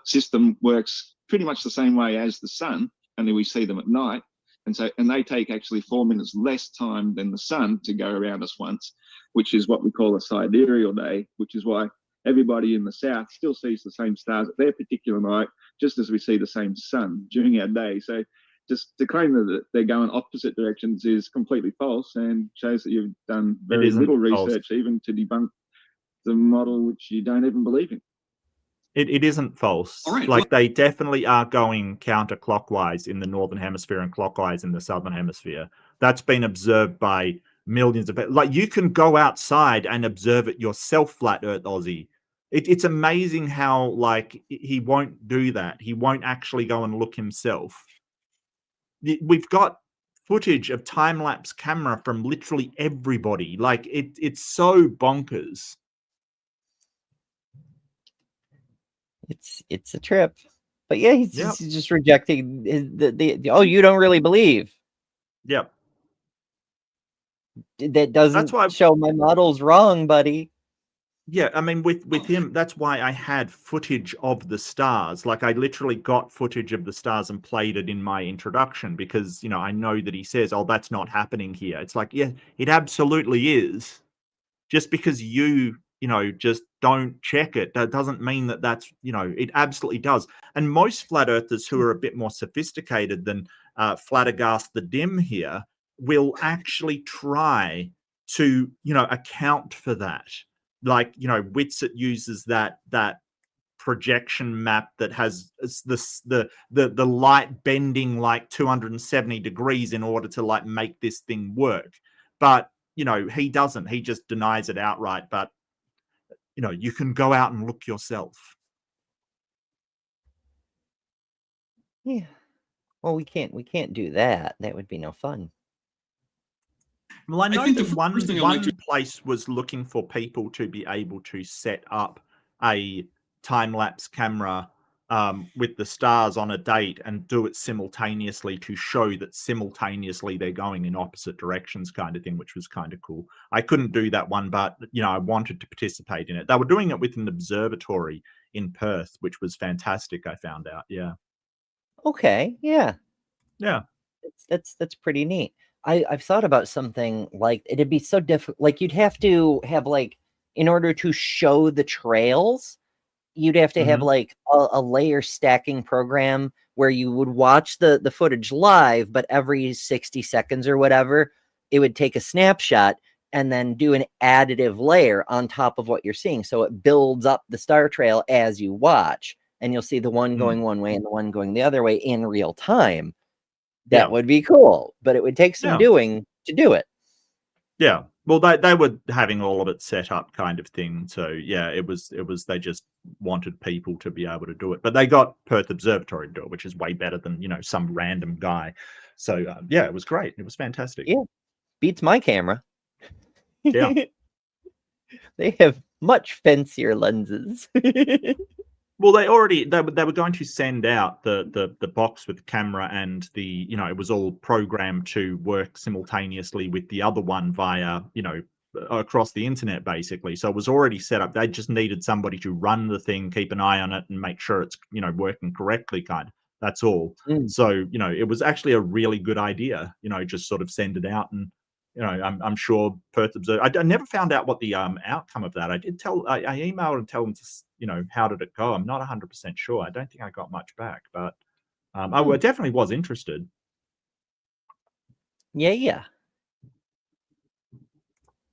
system works pretty much the same way as the sun, only we see them at night. And they take actually 4 minutes less time than the sun to go around us once, which is what we call a sidereal day, which is why everybody in the south still sees the same stars at their particular night, just as we see the same sun during our day. So just to claim that they're going opposite directions is completely false, and shows that you've done very little research even to debunk the model which you don't even believe in. It isn't false. All right, like they definitely are going counterclockwise in the northern hemisphere and clockwise in the southern hemisphere. That's been observed by millions of people. Like you can go outside and observe it yourself, Flat Earth Aussie. It's amazing how like he won't do that. He won't actually go and look himself. We've got footage of time-lapse camera from literally everybody. Like it's so bonkers. It's a trip. But yeah, he's just rejecting the oh, you don't really believe. Yep. That doesn't why- show my model's wrong, buddy. Yeah, I mean, with him, that's why I had footage of the stars. Like, I literally got footage of the stars and played it in my introduction because, I know that he says, "Oh, that's not happening here." It's like, yeah, it absolutely is. Just because you just don't check it, that doesn't mean that that's, it absolutely does. And most flat earthers who are a bit more sophisticated than Flattergast the Dim here will actually try to, account for that. Like, Witsit uses that projection map that has the light bending like 270 degrees in order to like make this thing work. But he doesn't. He just denies it outright. But you can go out and look yourself. Yeah. Well, we can't do that. That would be no fun. Well, I know think that the one first thing I'd like to- place was looking for people to be able to set up a time-lapse camera with the stars on a date and do it simultaneously to show that simultaneously they're going in opposite directions, kind of thing, which was kind of cool. I couldn't do that one, but I wanted to participate in it. They were doing it with an observatory in Perth, which was fantastic. I found out. Yeah. Okay. Yeah. Yeah. That's pretty neat. I've thought about something like it'd be so difficult. Like you'd have to have like in order to show the trails, you'd have to have like a layer stacking program where you would watch the footage live, but every 60 seconds or whatever, it would take a snapshot and then do an additive layer on top of what you're seeing. So it builds up the star trail as you watch, and you'll see the one going one way and the one going the other way in real time. That would be cool, but it would take some doing to do it. Yeah. Well, they were having all of it set up kind of thing. So yeah, it was they just wanted people to be able to do it. But they got Perth Observatory to do it, which is way better than, some random guy. So yeah, it was great. It was fantastic. Yeah. Beats my camera. Yeah. They have much fancier lenses. Well, they were going to send out the box with the camera and the, it was all programmed to work simultaneously with the other one via, across the internet, basically. So it was already set up. They just needed somebody to run the thing, keep an eye on it, and make sure it's, working correctly, kind of. That's all. So, it was actually a really good idea, just sort of send it out. And, I'm sure Perth Observer. I never found out what the outcome of that. I did I emailed and tell them to, how did it go? I'm not 100% sure. I don't think I got much back, but I definitely was interested. Yeah.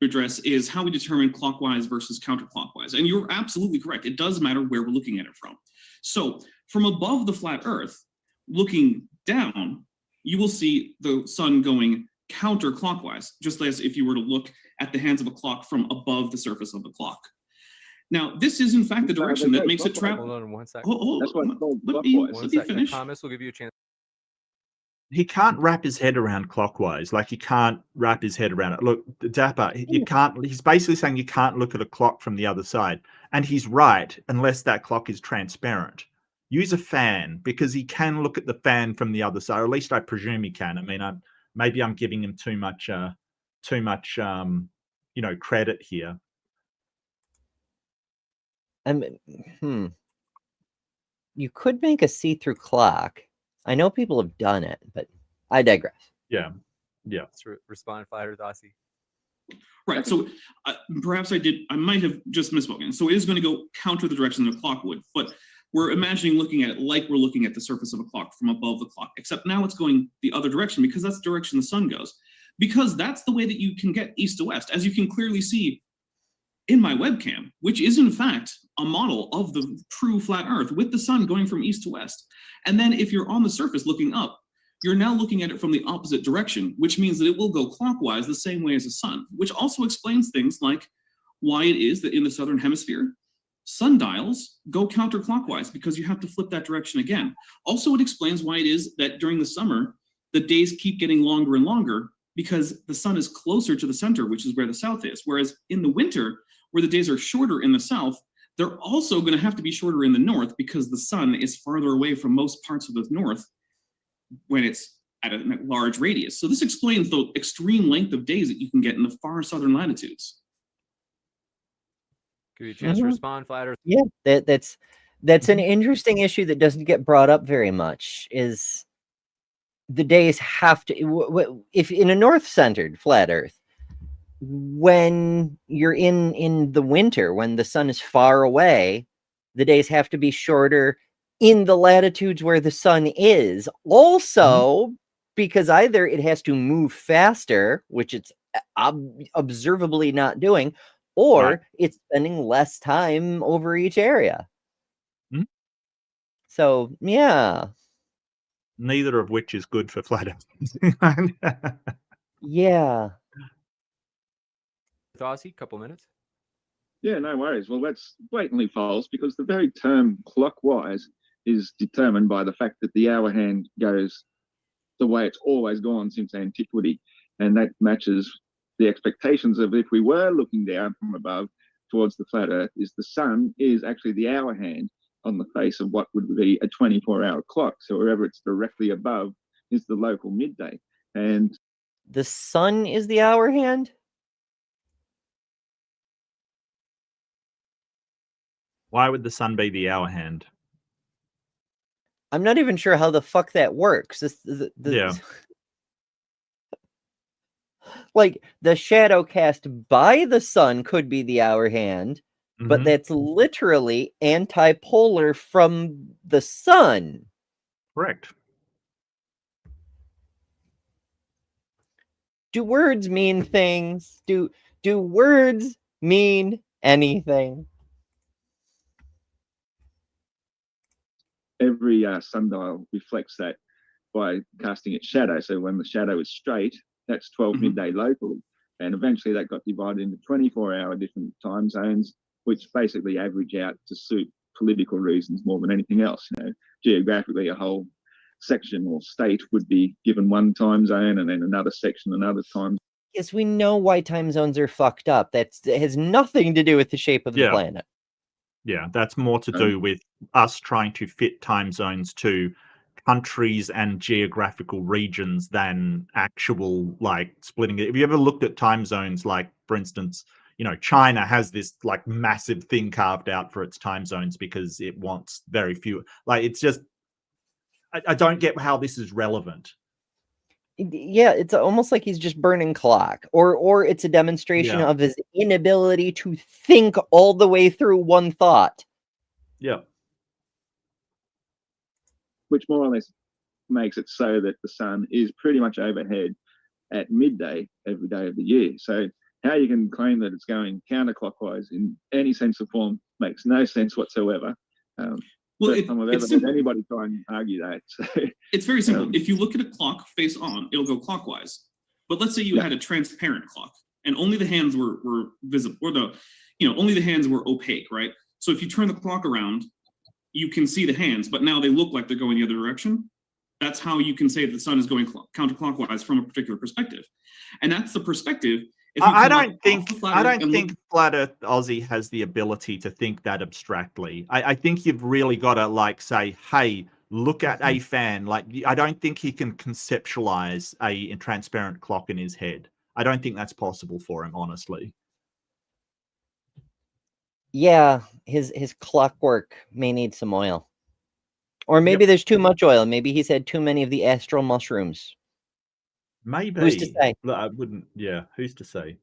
Address is how we determine clockwise versus counterclockwise. And you're absolutely correct. It does matter where we're looking at it from. So from above the flat Earth, looking down, you will see the sun going counterclockwise, just as if you were to look at the hands of a clock from above the surface of the clock. Now, this is in fact the direction that makes it travel. Hold on 1 second. That's what let me finish. Thomas will give you a chance. He can't wrap his head around clockwise. Like, he can't wrap his head around it. Look, Dapper, you can't. He's basically saying you can't look at a clock from the other side, and he's right unless that clock is transparent. Use a fan, because he can look at the fan from the other side, or at least I presume he can. I mean, maybe I'm giving him too much credit here. You could make a see-through clock. I know people have done it, but I digress. Yeah. Let's respond, Fighter Dossie. Right. So perhaps I might have just misspoken. So it is going to go counter the direction the clock would, but we're imagining looking at it like we're looking at the surface of a clock from above the clock, except now it's going the other direction because that's the direction the sun goes. Because that's the way that you can get east to west, as you can clearly see in my webcam, which is in fact a model of the true flat Earth with the sun going from east to west. And then if you're on the surface looking up, you're now looking at it from the opposite direction, which means that it will go clockwise the same way as the sun, which also explains things like why it is that in the southern hemisphere, sundials go counterclockwise because you have to flip that direction again. Also, it explains why it is that during the summer, the days keep getting longer and longer because the sun is closer to the center, which is where the south is. Whereas in the winter, where the days are shorter in the south, they're also going to have to be shorter in the north because the sun is farther away from most parts of the north when it's at a large radius. So this explains the extreme length of days that you can get in the far southern latitudes. Give you a chance to respond, Flat Earth. Yeah, that's an interesting issue that doesn't get brought up very much. Is the days have to, if in a north-centered flat Earth, when you're in the winter, when the sun is far away, the days have to be shorter in the latitudes where the sun is. Also, because either it has to move faster, which it's observably not doing, or it's spending less time over each area. So, yeah. Neither of which is good for flat Earth. Yeah. Aussie, couple minutes. Yeah, no worries. Well, that's blatantly false because the very term clockwise is determined by the fact that the hour hand goes the way it's always gone since antiquity. And that matches the expectations of if we were looking down from above towards the flat Earth, is the sun is actually the hour hand on the face of what would be a 24-hour clock. So wherever it's directly above is the local midday. And the sun is the hour hand? Why would the sun be the hour hand? I'm not even sure how the fuck that works. Yeah. Like, the shadow cast by the sun could be the hour hand, but that's literally antipolar from the sun. Correct. Do words mean things? Do words mean anything? every sundial reflects that by casting its shadow. So when the shadow is straight, that's 12 midday locally. And eventually that got divided into 24-hour different time zones, which basically average out to suit political reasons more than anything else. You know, geographically, a whole section or state would be given one time zone, and then another section, another time. Yes, we know why time zones are fucked up. That has nothing to do with the shape of the planet. Yeah, that's more to do with us trying to fit time zones to countries and geographical regions than actual, like, splitting it. Have you ever looked at time zones? Like, for instance, you know, China has this like massive thing carved out for its time zones because it wants very few. Like, it's just, I don't get how this is relevant. Yeah, it's almost like he's just burning clock, or it's a demonstration of his inability to think all the way through one thought. Yeah. Which more or less makes it so that the sun is pretty much overhead at midday every day of the year. So how you can claim that it's going counterclockwise in any sense of form makes no sense whatsoever. Well, First time I've ever had anybody try and argue that. So, it's very simple. If you look at a clock face on, it'll go clockwise. But let's say you had a transparent clock and only the hands were visible, or only the hands were opaque, right? So if you turn the clock around, you can see the hands, but now they look like they're going the other direction. That's how you can say that the sun is going counterclockwise from a particular perspective. And that's the perspective. I don't think Flat Earth Aussie has the ability to think that abstractly. I think you've really got to like say, hey, look at a fan. Like, I don't think he can conceptualize a transparent clock in his head. I don't think that's possible for him, honestly. Yeah, his clockwork may need some oil. Or maybe there's too much oil. Maybe he's had too many of the astral mushrooms. Maybe. Who's to say? I wouldn't. Yeah, who's to say?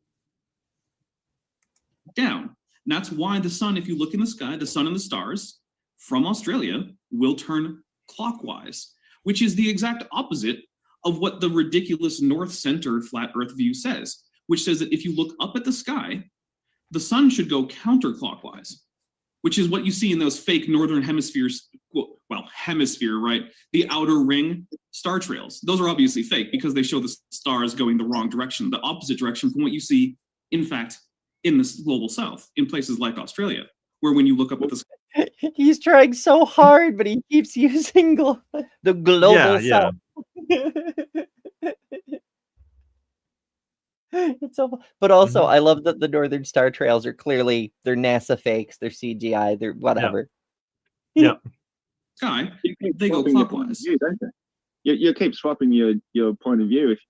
Down. And that's why the sun, if you look in the sky, the sun and the stars from Australia will turn clockwise, which is the exact opposite of what the ridiculous north-centered flat Earth view says, which says that if you look up at the sky, the sun should go counterclockwise, which is what you see in those fake northern hemispheres. Well, hemisphere, right? The outer ring star trails. Those are obviously fake because they show the stars going the wrong direction, the opposite direction from what you see, in fact, in the global south, in places like Australia, where when you look up at the sky. He's trying so hard, but he keeps using the global south. It's so, but also, I love that the northern star trails are clearly, they're NASA fakes, they're CGI, they're whatever. Yeah. Sky, they go clockwise. View, don't they? you keep swapping your point of view. If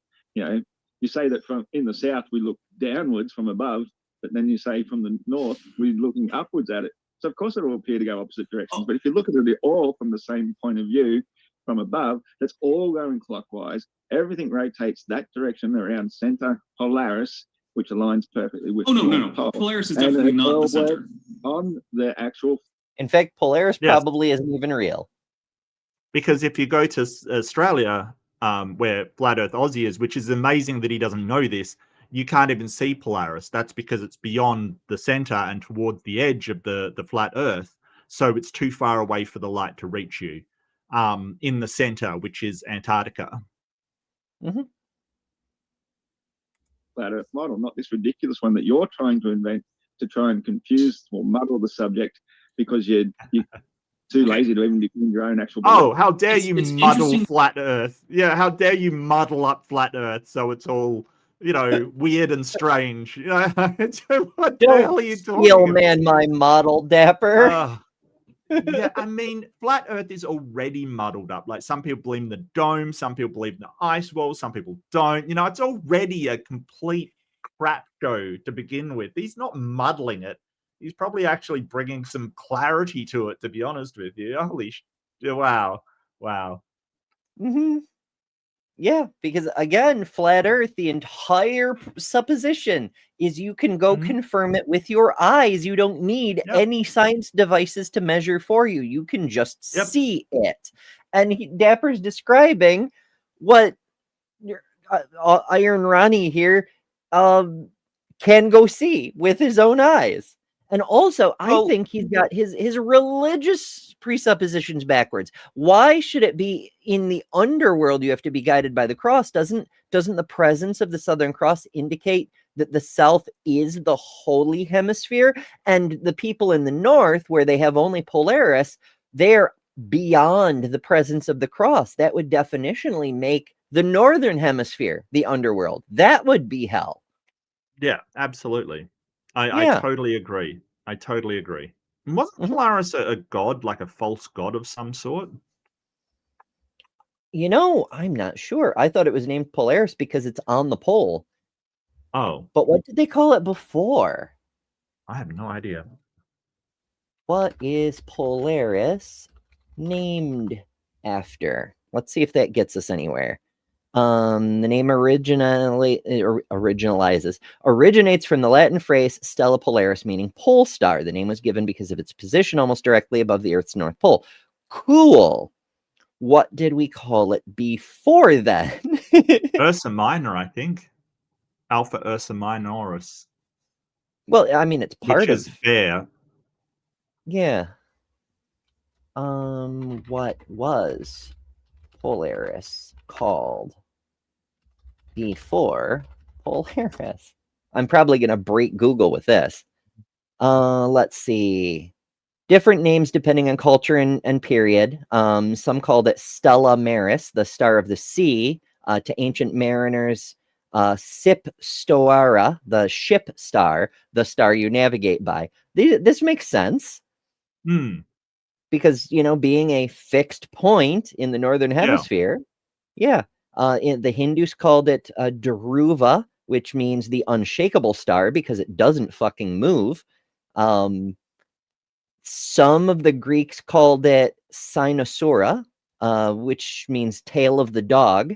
you say that from in the south we look downwards from above, but then you say from the north we're looking upwards at it. So of course it will appear to go opposite directions. But if you look at it all from the same point of view from above, that's all going clockwise. Everything rotates that direction around center Polaris, which aligns perfectly with no. pole. Polaris is definitely not the center. On the actual. In fact, Polaris Yes. probably isn't even real. Because if you go to Australia, where Flat Earth Aussie is, which is amazing that he doesn't know this, you can't even see Polaris. That's because it's beyond the center and towards the edge of the flat Earth. So it's too far away for the light to reach you in the center, which is Antarctica. Mm-hmm. Flat Earth model, not this ridiculous one that you're trying to invent to try and confuse or muddle the subject because you're too lazy to even defend your own actual belief. Oh, how dare you It's muddle interesting. Flat Earth? Yeah, how dare you muddle up Flat Earth so it's all, weird and strange. What the hell are you talking Steel about? man my model, Dapper. Yeah, I mean, Flat Earth is already muddled up. Like, some people believe in the dome, some people believe in the ice wall, some people don't. It's already a complete crap show to begin with. He's not muddling it. He's probably actually bringing some clarity to it, to be honest with you. Wow. Mm-hmm. Yeah, because again, Flat Earth, the entire supposition is you can go confirm it with your eyes. You don't need any science devices to measure for you. You can just see it. And Dapper's describing what Iron Ronnie here can go see with his own eyes. And also, I think he's got his religious presuppositions backwards. Why should it be in the underworld you have to be guided by the cross? Doesn't the presence of the Southern Cross indicate that the South is the holy hemisphere? And the people in the North, where they have only Polaris, they're beyond the presence of the cross. That would definitionally make the Northern hemisphere the underworld. That would be hell. Yeah, absolutely. I totally agree. Wasn't Polaris a god, like a false god of some sort? I'm not sure. I thought it was named Polaris because it's on the pole. Oh. But what did they call it before? I have no idea. What is Polaris named after? Let's see if that gets us anywhere. The name originates from the Latin phrase Stella Polaris, meaning pole star. The name was given because of its position almost directly above the Earth's North Pole. Cool. What did we call it before then? Ursa Minor, I think. Alpha Ursa Minoris. Well, I mean, it's part which of is fair. Yeah. What was Polaris called before Polaris? I'm probably going to break Google with this. Let's see. Different names depending on culture and period. Some called it Stella Maris, the star of the sea. To ancient mariners, Sip Stoara, the ship star, the star you navigate by. This makes sense. Because, being a fixed point in the northern hemisphere. The Hindus called it Dhruva, which means the unshakable star because it doesn't fucking move. Some of the Greeks called it Cynosura, which means tail of the dog.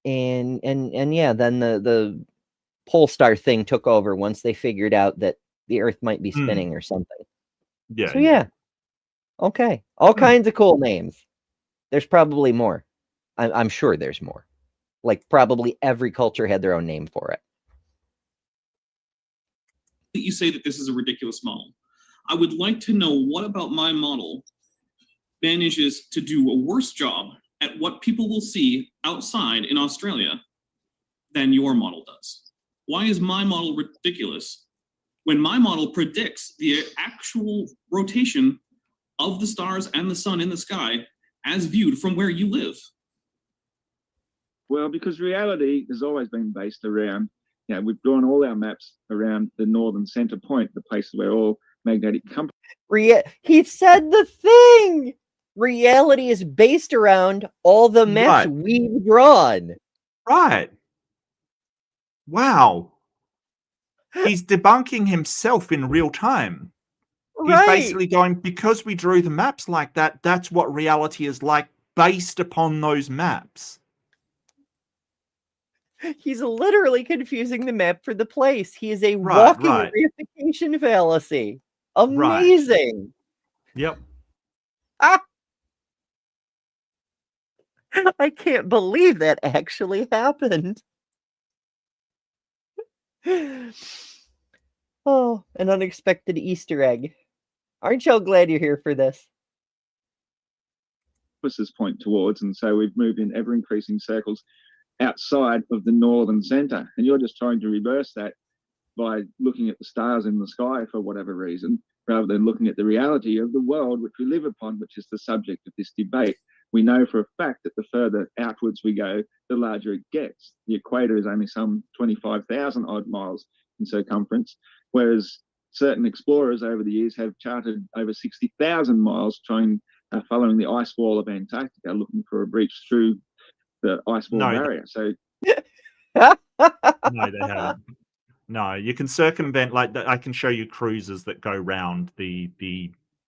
And then the pole star thing took over once they figured out that the Earth might be spinning or something. Okay. All kinds of cool names. There's probably more. I'm sure there's more. Like, probably every culture had their own name for it. You say that this is a ridiculous model. I would like to know what about my model manages to do a worse job at what people will see outside in Australia than your model does. Why is my model ridiculous when my model predicts the actual rotation of the stars and the sun in the sky as viewed from where you live? Well, because reality has always been based around, we've drawn all our maps around the northern center point, the place where all magnetic compasses. He said the thing. reality is based around all the maps Right. we've drawn. Right. Wow. He's debunking himself in real time. He's Right. basically going, because we drew the maps like that, that's what reality is like based upon those maps. He's literally confusing the map for the place. He is a Right, walking right. reification fallacy. Amazing. Yep. Ah! I can't believe that actually happened. Oh, an unexpected Easter egg. Aren't y'all glad you're here for this? This point towards, and so we've moved in ever increasing circles outside of the northern center, and you're just trying to reverse that by looking at the stars in the sky for whatever reason, rather than looking at the reality of the world which we live upon, which is the subject of this debate. We know for a fact that the further outwards we go, the larger it gets. The equator is only some 25,000 odd miles in circumference, whereas certain explorers over the years have charted over 60,000 miles following the ice wall of Antarctica, looking for a breach through the ice wall barrier. So no, they haven't. No, you can circumvent, like, I can show you cruises that go round the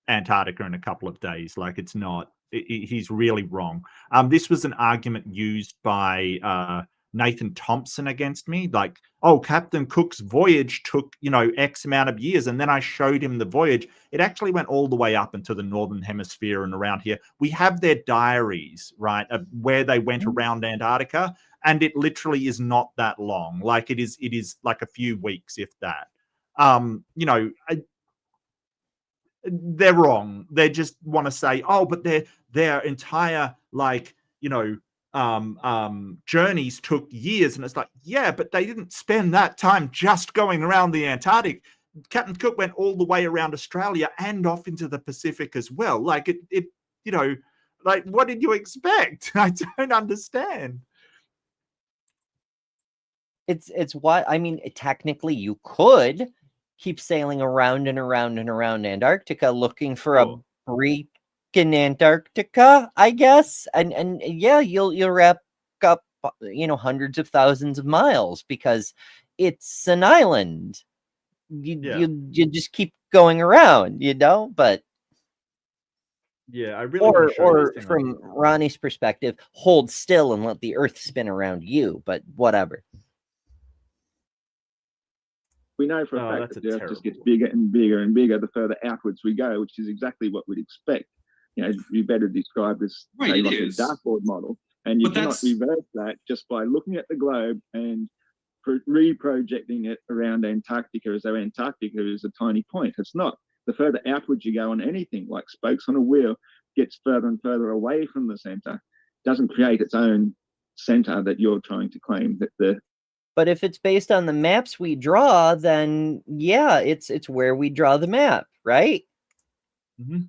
Antarctica in a couple of days. Like, it's not, he's really wrong. This was an argument used by Nathan Thompson against me. Like, oh, Captain Cook's voyage took, X amount of years. And then I showed him the voyage. It actually went all the way up into the Northern Hemisphere and around here. We have their diaries, right, of where they went around Antarctica. And it literally is not that long. Like, it is like a few weeks, if that. They're wrong. They just want to say, oh, but their entire, like, journeys took years. And it's like, yeah, but they didn't spend that time just going around the Antarctic. Captain Cook went all the way around Australia and off into the Pacific as well. Like, like, what did you expect? I don't understand. It's why, I mean, technically you could keep sailing around and around and around Antarctica looking for a break in Antarctica, I guess. And yeah, you'll wrap up, hundreds of thousands of miles because it's an island. You just keep going around, but yeah, I really or from Ronnie's perspective, hold still and let the earth spin around you, but whatever. We know for a fact that the Earth just gets bigger and bigger and bigger the further outwards we go, which is exactly what we'd expect. You better describe this like a dartboard model, and you cannot reverse that just by looking at the globe and reprojecting it around Antarctica as though Antarctica is a tiny point. It's not. The further outwards you go on anything, like spokes on a wheel, gets further and further away from the center, doesn't create its own center that you're trying to claim that the. But if it's based on the maps we draw, then yeah, it's where we draw the map, right? Mm-hmm.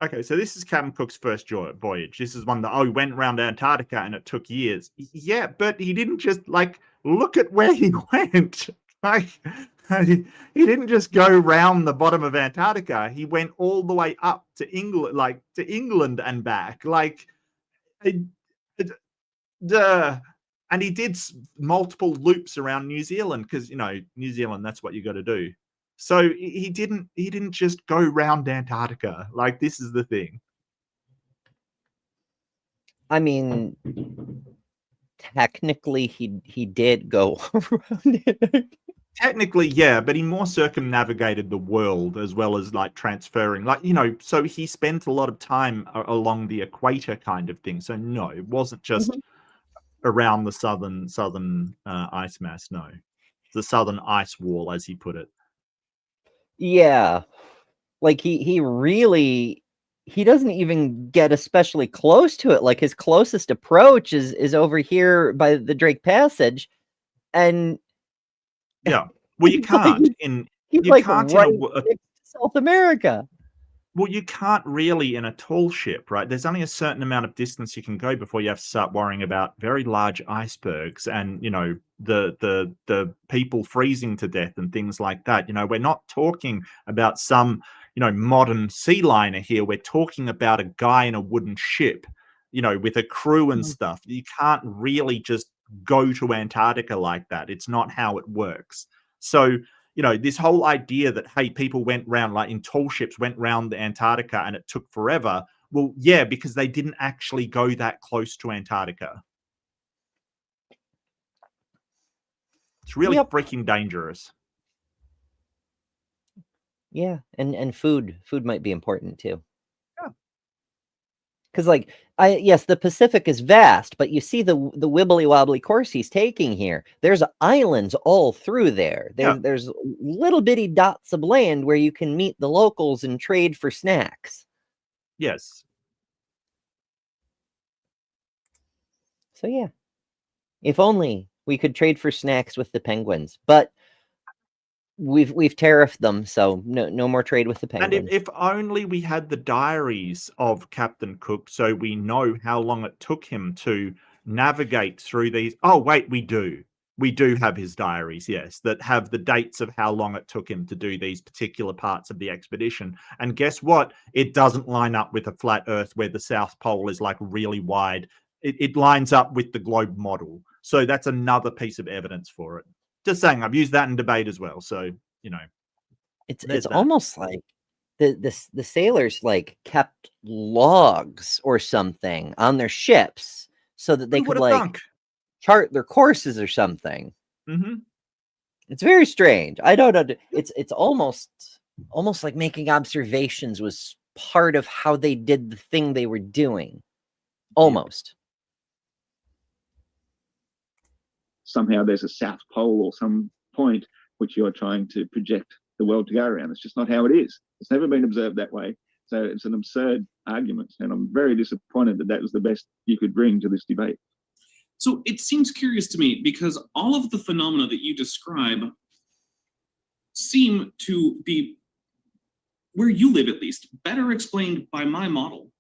Okay, so this is Captain Cook's first voyage. This is one that, he went around Antarctica and it took years. Yeah, but he didn't just, look at where he went. He didn't just go round the bottom of Antarctica. He went all the way up to England, to England and back. And he did multiple loops around New Zealand because, New Zealand, that's what you got to do. So he didn't just go round Antarctica. This is the thing. I mean, technically he did go around it. Technically, yeah, but he more circumnavigated the world as well as transferring, so he spent a lot of time along the equator kind of thing. So no, it wasn't just around the southern ice mass. No, the southern ice wall, as he put it. Yeah, he really, he doesn't even get especially close to it. His closest approach is over here by the Drake Passage, and yeah, well, you can't South America. Well, you can't really in a tall ship, right? There's only a certain amount of distance you can go before you have to start worrying about very large icebergs and, the people freezing to death and things like that. We're not talking about some, modern sea liner here. We're talking about a guy in a wooden ship, with a crew and stuff. You can't really just go to Antarctica like that. It's not how it works. So, this whole idea that, hey, people went round, like in tall ships, went round the Antarctica and it took forever. Well, yeah, because they didn't actually go that close to Antarctica. It's really freaking dangerous. Yeah, and food might be important too. Yeah. Because yes, the Pacific is vast, but you see the wibbly wobbly course he's taking here. There's islands all through there. There's little bitty dots of land where you can meet the locals and trade for snacks. Yes. So yeah, if only we could trade for snacks with the penguins, but we've tariffed them, so no more trade with the penguins. And if only we had the diaries of Captain Cook, so we know how long it took him to navigate through these. Oh wait, we do have his diaries, yes, that have the dates of how long it took him to do these particular parts of the expedition. And guess what? It doesn't line up with a flat Earth where the South Pole is like really wide. It lines up with the globe model. So that's another piece of evidence for it. Just saying, I've used that in debate as well. So, it's almost like the sailors kept logs or something on their ships so that they could chart their courses or something. Mm-hmm. It's very strange. I don't know. It's almost like making observations was part of how they did the thing they were doing. Almost. Somehow there's a South Pole or some point which you're trying to project the world to go around. It's just not how it is. It's never been observed that way. So it's an absurd argument. And I'm very disappointed that was the best you could bring to this debate. So it seems curious to me because all of the phenomena that you describe seem to be, where you live at least, better explained by my model.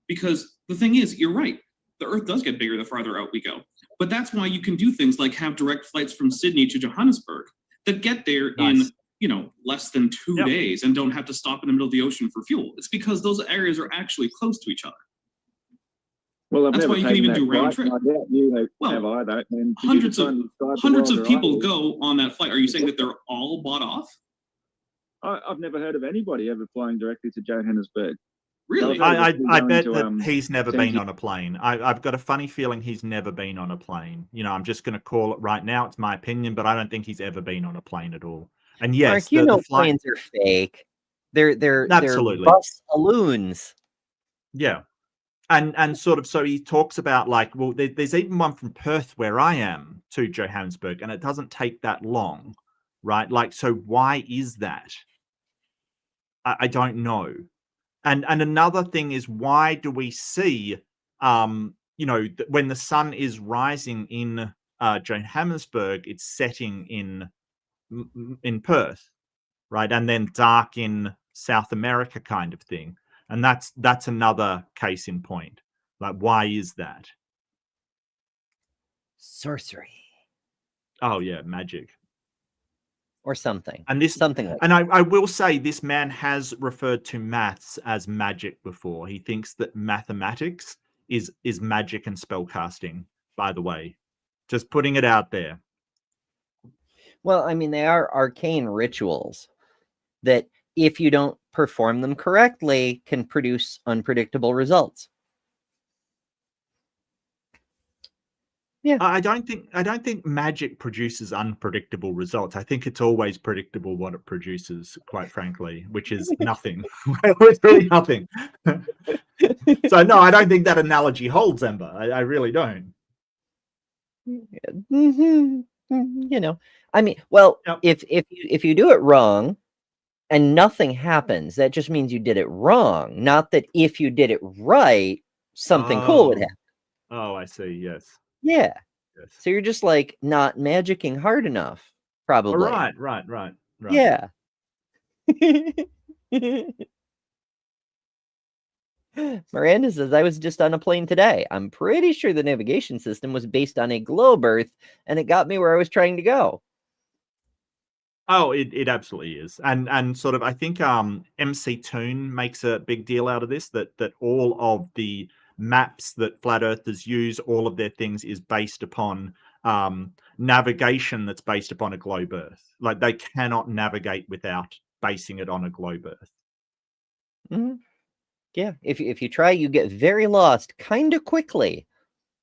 Because the thing is, you're right. The Earth does get bigger the farther out we go. But that's why you can do things like have direct flights from Sydney to Johannesburg that get there in, less than 2 days and don't have to stop in the middle of the ocean for fuel. It's because those areas are actually close to each other. Well, that's why you can even do round trip. Hundreds of people go on that flight. Are you saying that they're all bought off? I've never heard of anybody ever flying directly to Johannesburg. Really? I bet that he's never been on a plane. I've got a funny feeling he's never been on a plane. I'm just going to call it right now. It's my opinion, but I don't think he's ever been on a plane at all. And yes, Mark, planes are fake. They're absolutely bus balloons. Yeah, and sort of so he talks about there's even one from Perth where I am to Johannesburg, and it doesn't take that long, right? So why is that? I don't know. And another thing is, why do we see, when the sun is rising in Johannesburg, it's setting in Perth, right, and then dark in South America, kind of thing. And that's another case in point. Why is that? Sorcery. Oh yeah, magic. Or something. And something like and I will say this man has referred to maths as magic before. He thinks that mathematics is magic and spellcasting, by the way. Just putting it out there. Well, I mean, they are arcane rituals that if you don't perform them correctly can produce unpredictable results. Yeah. I don't think magic produces unpredictable results. I think it's always predictable what it produces, quite frankly, which is nothing. It's really nothing. So no, I don't think that analogy holds, Ember. I really don't. I mean, well, if you do it wrong and nothing happens, that just means you did it wrong. Not that if you did it right, something cool would happen. Oh, I see. Yes. Yeah. Yes. So you're just not magicking hard enough, probably. Right. Yeah. Miranda says, I was just on a plane today. I'm pretty sure the navigation system was based on a globe Earth, and it got me where I was trying to go. Oh, it absolutely is. And sort of I think MC Toon makes a big deal out of this, that all of the maps that flat earthers use, all of their things is based upon navigation that's based upon a globe earth. Like they cannot navigate without basing it on a globe earth. Mhm. Yeah, if you try, you get very lost kind of quickly.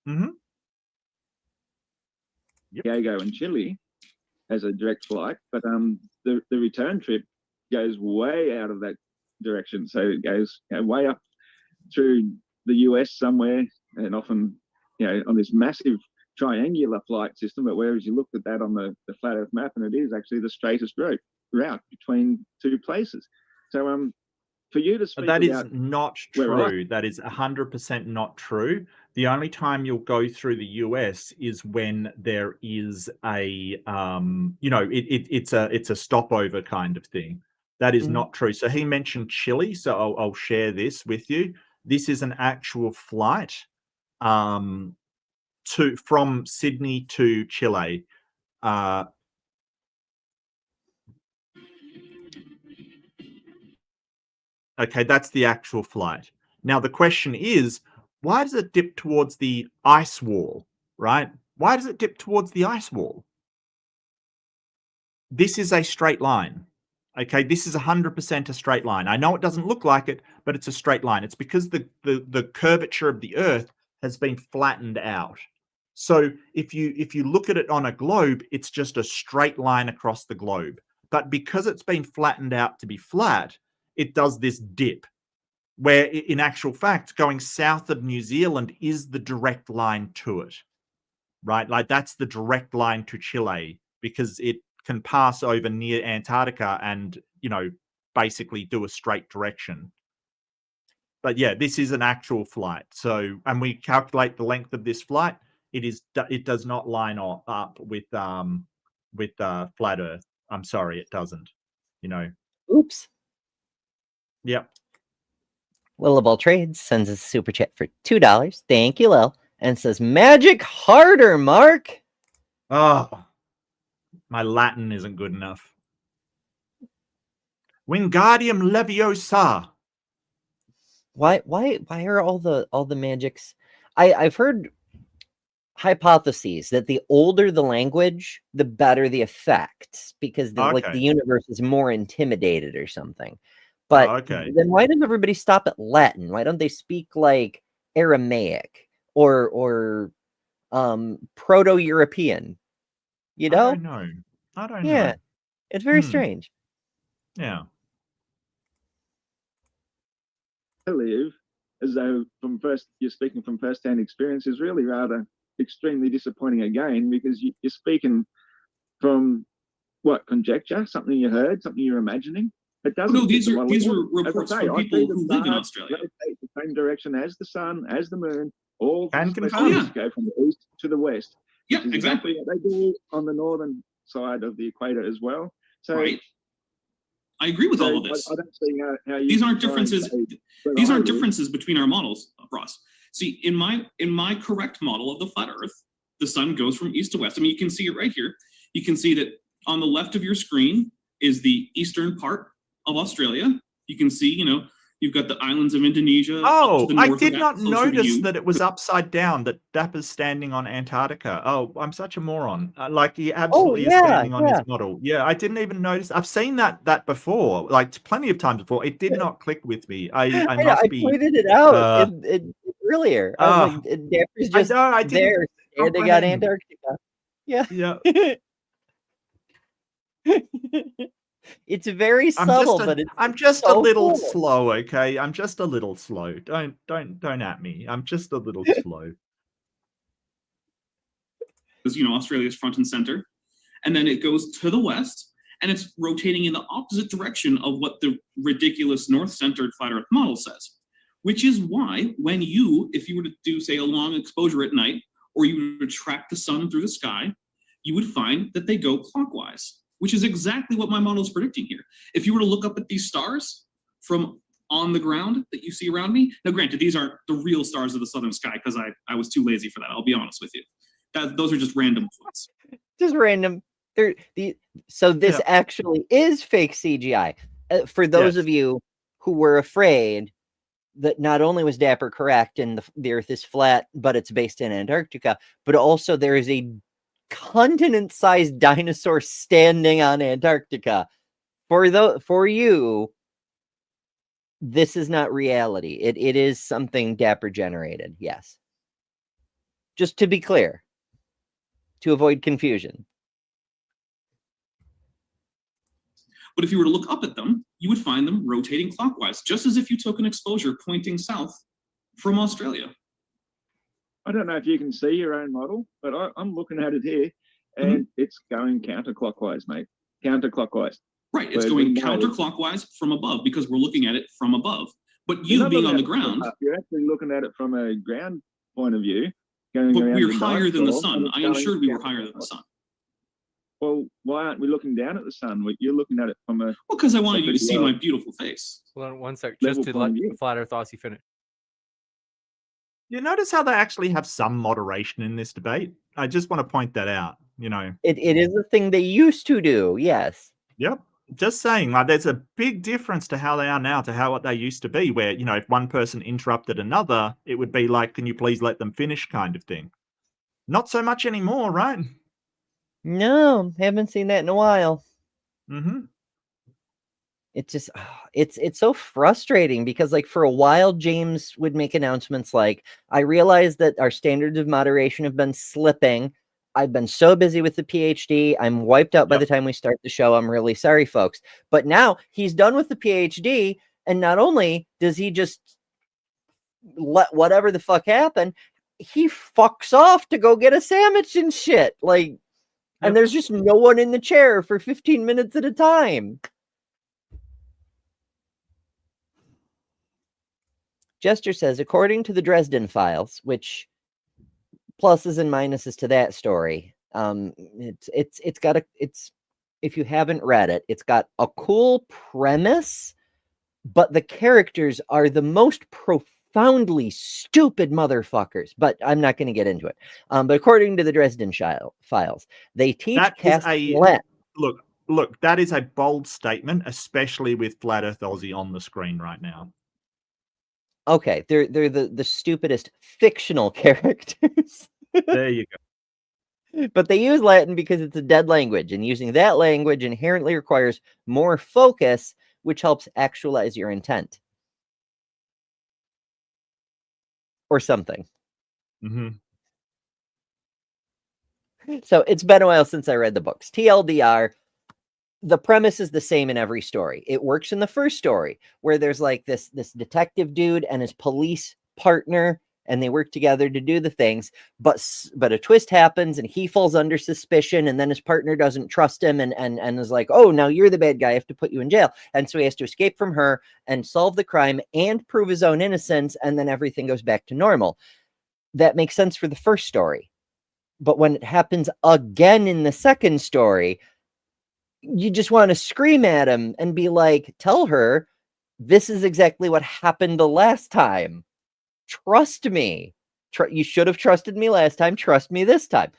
Mm-hmm. Diego and Chile as a direct flight, but the return trip goes way out of that direction. So it goes way up through the US somewhere, and often on this massive triangular flight system. But whereas you looked at that on the flat Earth map, and it is actually the straightest route between two places. So for you to speak But that is about not true. That is 100% not true. The only time you'll go through the US is when there is a, it's a stopover kind of thing. That is not true. So he mentioned Chile. So I'll share this with you. This is an actual flight from Sydney to Chile. Okay, that's the actual flight. Now, the question is, why does it dip towards the ice wall, right? Why does it dip towards the ice wall? This is a straight line. Okay, this is 100% a straight line. I know it doesn't look like it, but it's a straight line. It's because the curvature of the Earth has been flattened out. So if you look at it on a globe, it's just a straight line across the globe. But because it's been flattened out to be flat, it does this dip, where in actual fact, going south of New Zealand is the direct line to it, right? Like that's the direct line to Chile, because it can pass over near Antarctica and, basically do a straight direction. But yeah, this is an actual flight. So, and we calculate the length of this flight. It does not line up with flat Earth. I'm sorry, it doesn't, Oops. Yep. Lil of all trades sends us a super chat for $2. Thank you, Lil. And says, magic harder, Mark. Oh, my Latin isn't good enough. Wingardium Leviosa. Why are all the magics? I've heard hypotheses that the older the language, the better the effects, because the universe is more intimidated or something. But then why does everybody stop at Latin? Why don't they speak like Aramaic or Proto-European? I don't know. Yeah, it's very strange. Yeah. I believe, as though you're speaking from first-hand experience, is really rather extremely disappointing again, because you're speaking from conjecture, something you heard, something you're imagining. It doesn't. No, these are reports from people who live in Australia. The same direction as the sun, as the moon, all go from the east to the west. Yeah, exactly. What they do on the northern side of the equator as well. So, right. I agree with all of this. I don't see how you these aren't differences. These aren't differences between our models, Ross. See, in my correct model of the flat Earth, the sun goes from east to west. I mean, you can see it right here. You can see that on the left of your screen is the eastern part of Australia. You can see, you've got the islands of Indonesia. Oh, I did not notice that it was upside down, that Dapper's standing on Antarctica. Oh, I'm such a moron. Like he absolutely is standing on his model. Yeah, I didn't even notice. I've seen that before, like plenty of times before. It did not click with me. I pointed it out earlier. I was like, Dapper's just there standing on Antarctica. Yeah. Yeah. It's very subtle, but I'm just a little slow, okay? I'm just a little slow. Don't at me. I'm just a little slow. Because Australia's front and center, and then it goes to the west, and it's rotating in the opposite direction of what the ridiculous north-centered flat Earth model says. Which is why, if you were to do, say, a long exposure at night, or you were to track the sun through the sky, you would find that they go clockwise. Which is exactly what my model is predicting here. If you were to look up at these stars from on the ground that you see around me, now granted, these aren't the real stars of the southern sky, because I was too lazy for that, I'll be honest with you. Those are just random points. Just random. So this actually is fake CGI. For those of you who were afraid that not only was Dapper correct and the Earth is flat, but it's based in Antarctica, but also there is a continent-sized dinosaur standing on Antarctica. For you, this is not reality. It is something Dapper generated. Yes. Just to be clear, to avoid confusion. But if you were to look up at them, you would find them rotating clockwise, just as if you took an exposure pointing south from Australia. I don't know if you can see your own model, but I'm looking at it here, and it's going counterclockwise, mate. Counterclockwise. Right, it's going counterclockwise from above because we're looking at it from above. But you being on the ground, you're actually looking at it from a ground point of view. But we're higher than the sun. I ensured we were higher than the sun. Well, why aren't we looking down at the sun? You're looking at it from a... Well, because I wanted you to see my beautiful face. Hold on one sec, just to let Flat Earth Aussie finish. You notice how they actually have some moderation in this debate? I just want to point that out, you know. It is a thing they used to do, yes. Yep. Just saying, like, there's a big difference to how they are now to what they used to be, where, you know, if one person interrupted another, it would be like, can you please let them finish kind of thing. Not so much anymore, right? No, haven't seen that in a while. Mm-hmm. It's just, it's so frustrating because, like, for a while, James would make announcements like, I realize that our standards of moderation have been slipping. I've been so busy with the PhD. I'm wiped out by the time we start the show. I'm really sorry, folks. But now he's done with the PhD. And not only does he just let whatever the fuck happen, he fucks off to go get a sandwich and shit. Like, and there's just no one in the chair for 15 minutes at a time. Jester says, according to the Dresden Files, which pluses and minuses to that story, it's got if you haven't read it, it's got a cool premise, but the characters are the most profoundly stupid motherfuckers. But I'm not going to get into it. But according to the Dresden Files, they teach Look, that is a bold statement, especially with Flat Earth Aussie on the screen right now. Okay, they're the stupidest fictional characters. There you go. But they use Latin because it's a dead language, and using that language inherently requires more focus, which helps actualize your intent. Or something. Mm-hmm. So it's been a while since I read the books. TLDR, the premise is the same in every story. It works in the first story where there's like this detective dude and his police partner, and they work together to do the things, but a twist happens and he falls under suspicion, and then his partner doesn't trust him and is like, oh, now you're the bad guy, I have to put you in jail. And so he has to escape from her and solve the crime and prove his own innocence, and then everything goes back to normal. That makes sense for the first story. But when it happens again in the second story, you just want to scream at him and be like, tell her this is exactly what happened the last time. Trust me. You should have trusted me last time. Trust me this time.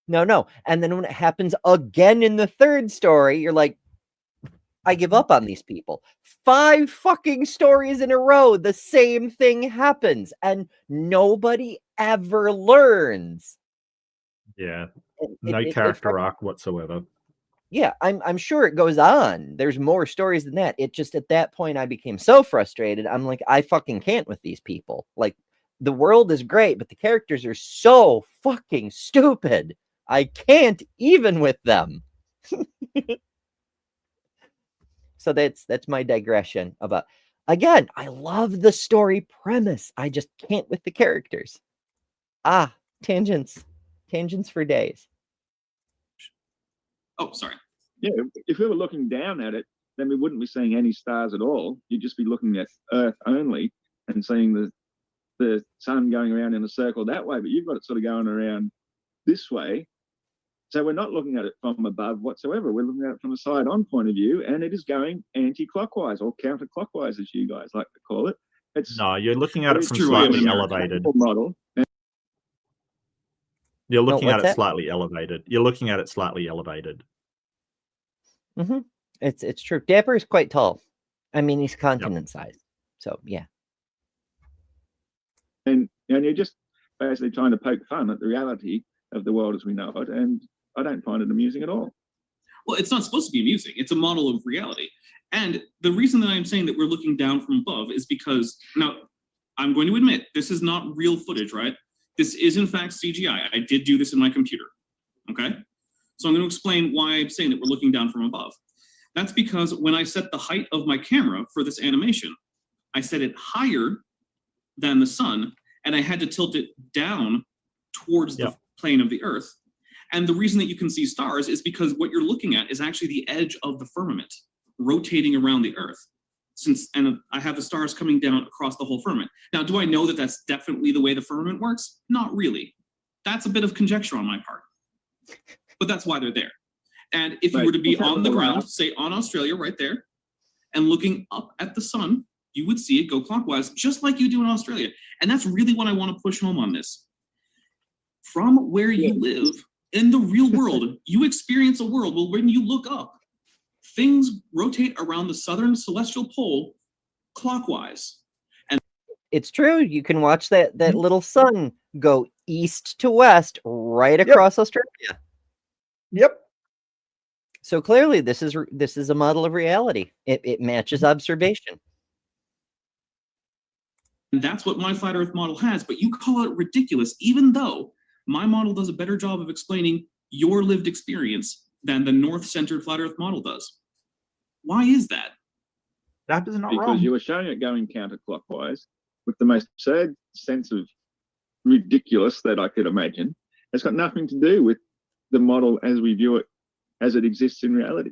No. And then when it happens again in the third story, you're like, I give up on these people. 5 fucking stories in a row, the same thing happens, and nobody ever learns. Yeah. No character arc whatsoever. Yeah, I'm sure it goes on. There's more stories than that. It just, at that point, I became so frustrated. I'm like, I fucking can't with these people. Like, the world is great, but the characters are so fucking stupid. I can't even with them. So that's my digression about, again, I love the story premise. I just can't with the characters. Tangents for days. Oh, sorry. Yeah, if we were looking down at it, then we wouldn't be seeing any stars at all. You'd just be looking at Earth only and seeing the sun going around in a circle that way. But you've got it sort of going around this way. So we're not looking at it from above whatsoever. We're looking at it from a side-on point of view, and it is going anti-clockwise or counterclockwise, as you guys like to call it. No, you're looking at it from true, slightly yeah, elevated. Model. You're looking at what's it that? slightly elevated. You're looking at it slightly elevated. It's true. Dapper is quite tall. I mean, he's continent size. So yeah. And you're just basically trying to poke fun at the reality of the world as we know it, and I don't find it amusing at all. Well, it's not supposed to be amusing. It's a model of reality. And the reason that I'm saying that we're looking down from above is because, now, I'm going to admit, this is not real footage, right? This is, in fact, CGI. I did do this in my computer, okay? So I'm going to explain why I'm saying that we're looking down from above. That's because when I set the height of my camera for this animation, I set it higher than the sun, and I had to tilt it down towards the plane of the Earth. And the reason that you can see stars is because what you're looking at is actually the edge of the firmament rotating around the Earth. And I have the stars coming down across the whole firmament. Now, do I know that that's definitely the way the firmament works? Not really. That's a bit of conjecture on my part. But that's why they're there. And if you were to be on the ground, say on Australia right there, and looking up at the sun, you would see it go clockwise, just like you do in Australia. And that's really what I want to push home on this. From where you live, in the real world, you experience a world where when you look up, things rotate around the southern celestial pole clockwise. And it's true. You can watch that little sun go east to west right across Australia. Yep. So clearly this is a model of reality. It matches observation. And that's what my flat earth model has, but you call it ridiculous, even though my model does a better job of explaining your lived experience than the north-centered flat earth model does. Why is that? That is not because wrong. You were showing it going counterclockwise with the most absurd sense of ridiculous that I could imagine. It's got nothing to do with the model as we view it, as it exists in reality.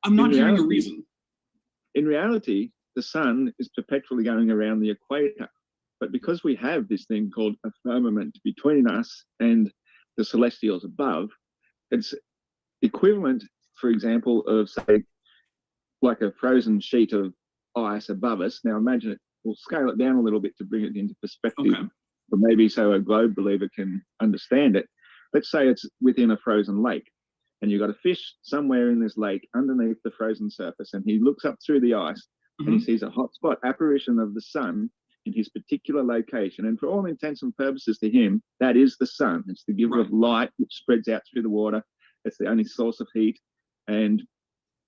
I'm not hearing a reason. In reality, the sun is perpetually going around the equator. But because we have this thing called a firmament between us and the celestials above, it's equivalent, for example, of, say, like a frozen sheet of ice above us. Now imagine it, we'll scale it down a little bit to bring it into perspective, but maybe so a globe believer can understand it. Let's say it's within a frozen lake, and you've got a fish somewhere in this lake underneath the frozen surface, and he looks up through the ice and he sees a hotspot apparition of the sun in his particular location. And for all intents and purposes to him, that is the sun. It's the giver of light, which spreads out through the water. It's the only source of heat. And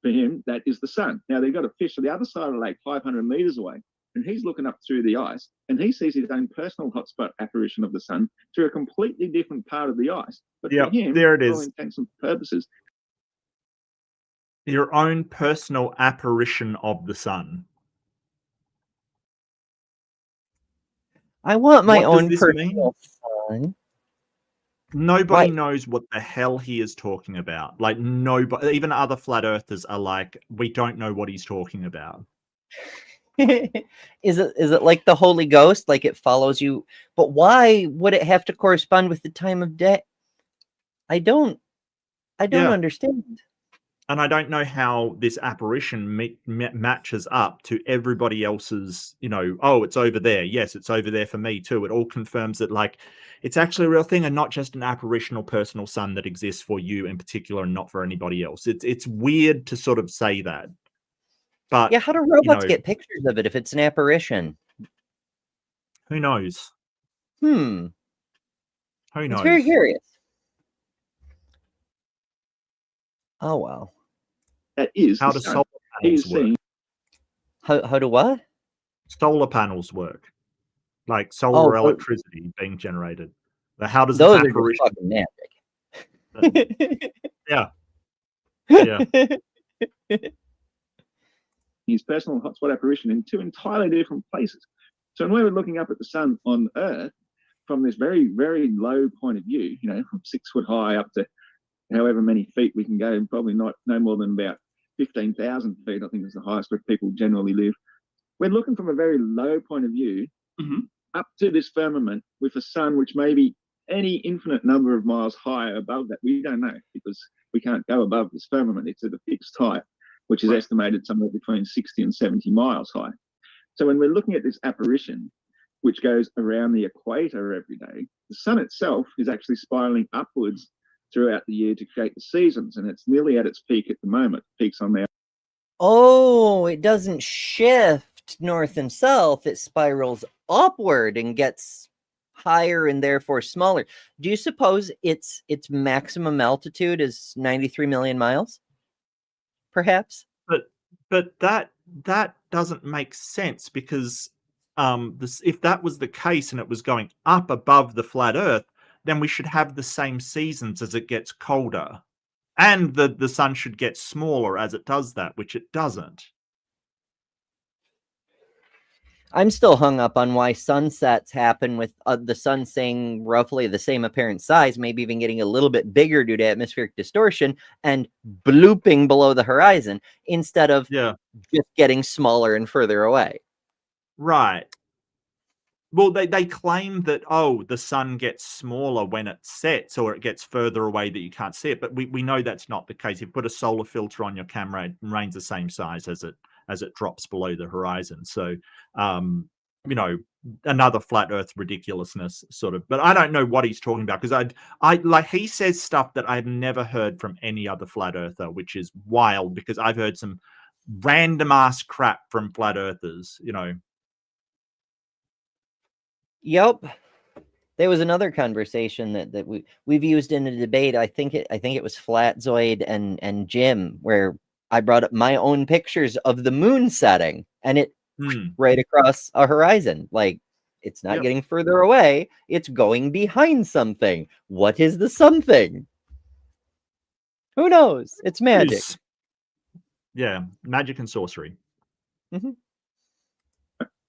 for him, that is the sun. Now, they've got a fish on the other side of the lake, 500 meters away, and he's looking up through the ice, and he sees his own personal hotspot apparition of the sun through a completely different part of the ice. But for him, there it for is. all intents and purposes, your own personal apparition of the sun. I want my What does own this personal sun. Nobody knows what the hell he is talking about. Like, nobody, even other flat earthers are like, we don't know what he's talking about. Is it like the Holy Ghost? Like it follows you? But why would it have to correspond with the time of day? I don't understand. And I don't know how this apparition matches up to everybody else's, oh, it's over there. Yes, it's over there for me too. It all confirms that, like, it's actually a real thing and not just an apparition or personal sun that exists for you in particular and not for anybody else. It's weird to sort of say that. But yeah, how do robots get pictures of it if it's an apparition? Who knows? Who knows? It's very curious. Oh, wow. That is how do solar panels work? How do what? Solar panels work. Like solar electricity being generated. But how does those this apparition... are just fucking magic. Yeah. His personal hotspot apparition in two entirely different places. So when we were looking up at the sun on Earth from this very, very low point of view, from 6 foot high up to however many feet we can go, and probably no more than about 15,000 feet, I think is the highest where people generally live. We're looking from a very low point of view up to this firmament with a sun which may be any infinite number of miles high above that. We don't know because we can't go above this firmament. It's at a fixed height, which is estimated somewhere between 60 and 70 miles high. So when we're looking at this apparition, which goes around the equator every day, the sun itself is actually spiraling upwards throughout the year to create the seasons, and it's nearly at its peak at the moment. Peaks on there. Oh, it doesn't shift north and south. It spirals upward and gets higher and therefore smaller. Do you suppose its maximum altitude is 93 million miles? Perhaps? But that doesn't make sense, because if that was the case and it was going up above the flat Earth, then we should have the same seasons as it gets colder. And the sun should get smaller as it does that, which it doesn't. I'm still hung up on why sunsets happen with the sun staying roughly the same apparent size, maybe even getting a little bit bigger due to atmospheric distortion, and blooping below the horizon instead of just getting smaller and further away. Right. Well, they claim that, the sun gets smaller when it sets, or it gets further away that you can't see it. But we know that's not the case. If you put a solar filter on your camera, it remains the same size as it drops below the horizon. So, another flat Earth ridiculousness sort of. But I don't know what he's talking about, because he says stuff that I've never heard from any other flat earther, which is wild, because I've heard some random ass crap from flat earthers, Yep. There was another conversation that we've used in a debate. I think it was Flatzoid and Jim, where I brought up my own pictures of the moon setting, and it right across a horizon. Like, it's not getting further away, it's going behind something. What is the something? Who knows? It's magic. Yeah, magic and sorcery. Mm-hmm.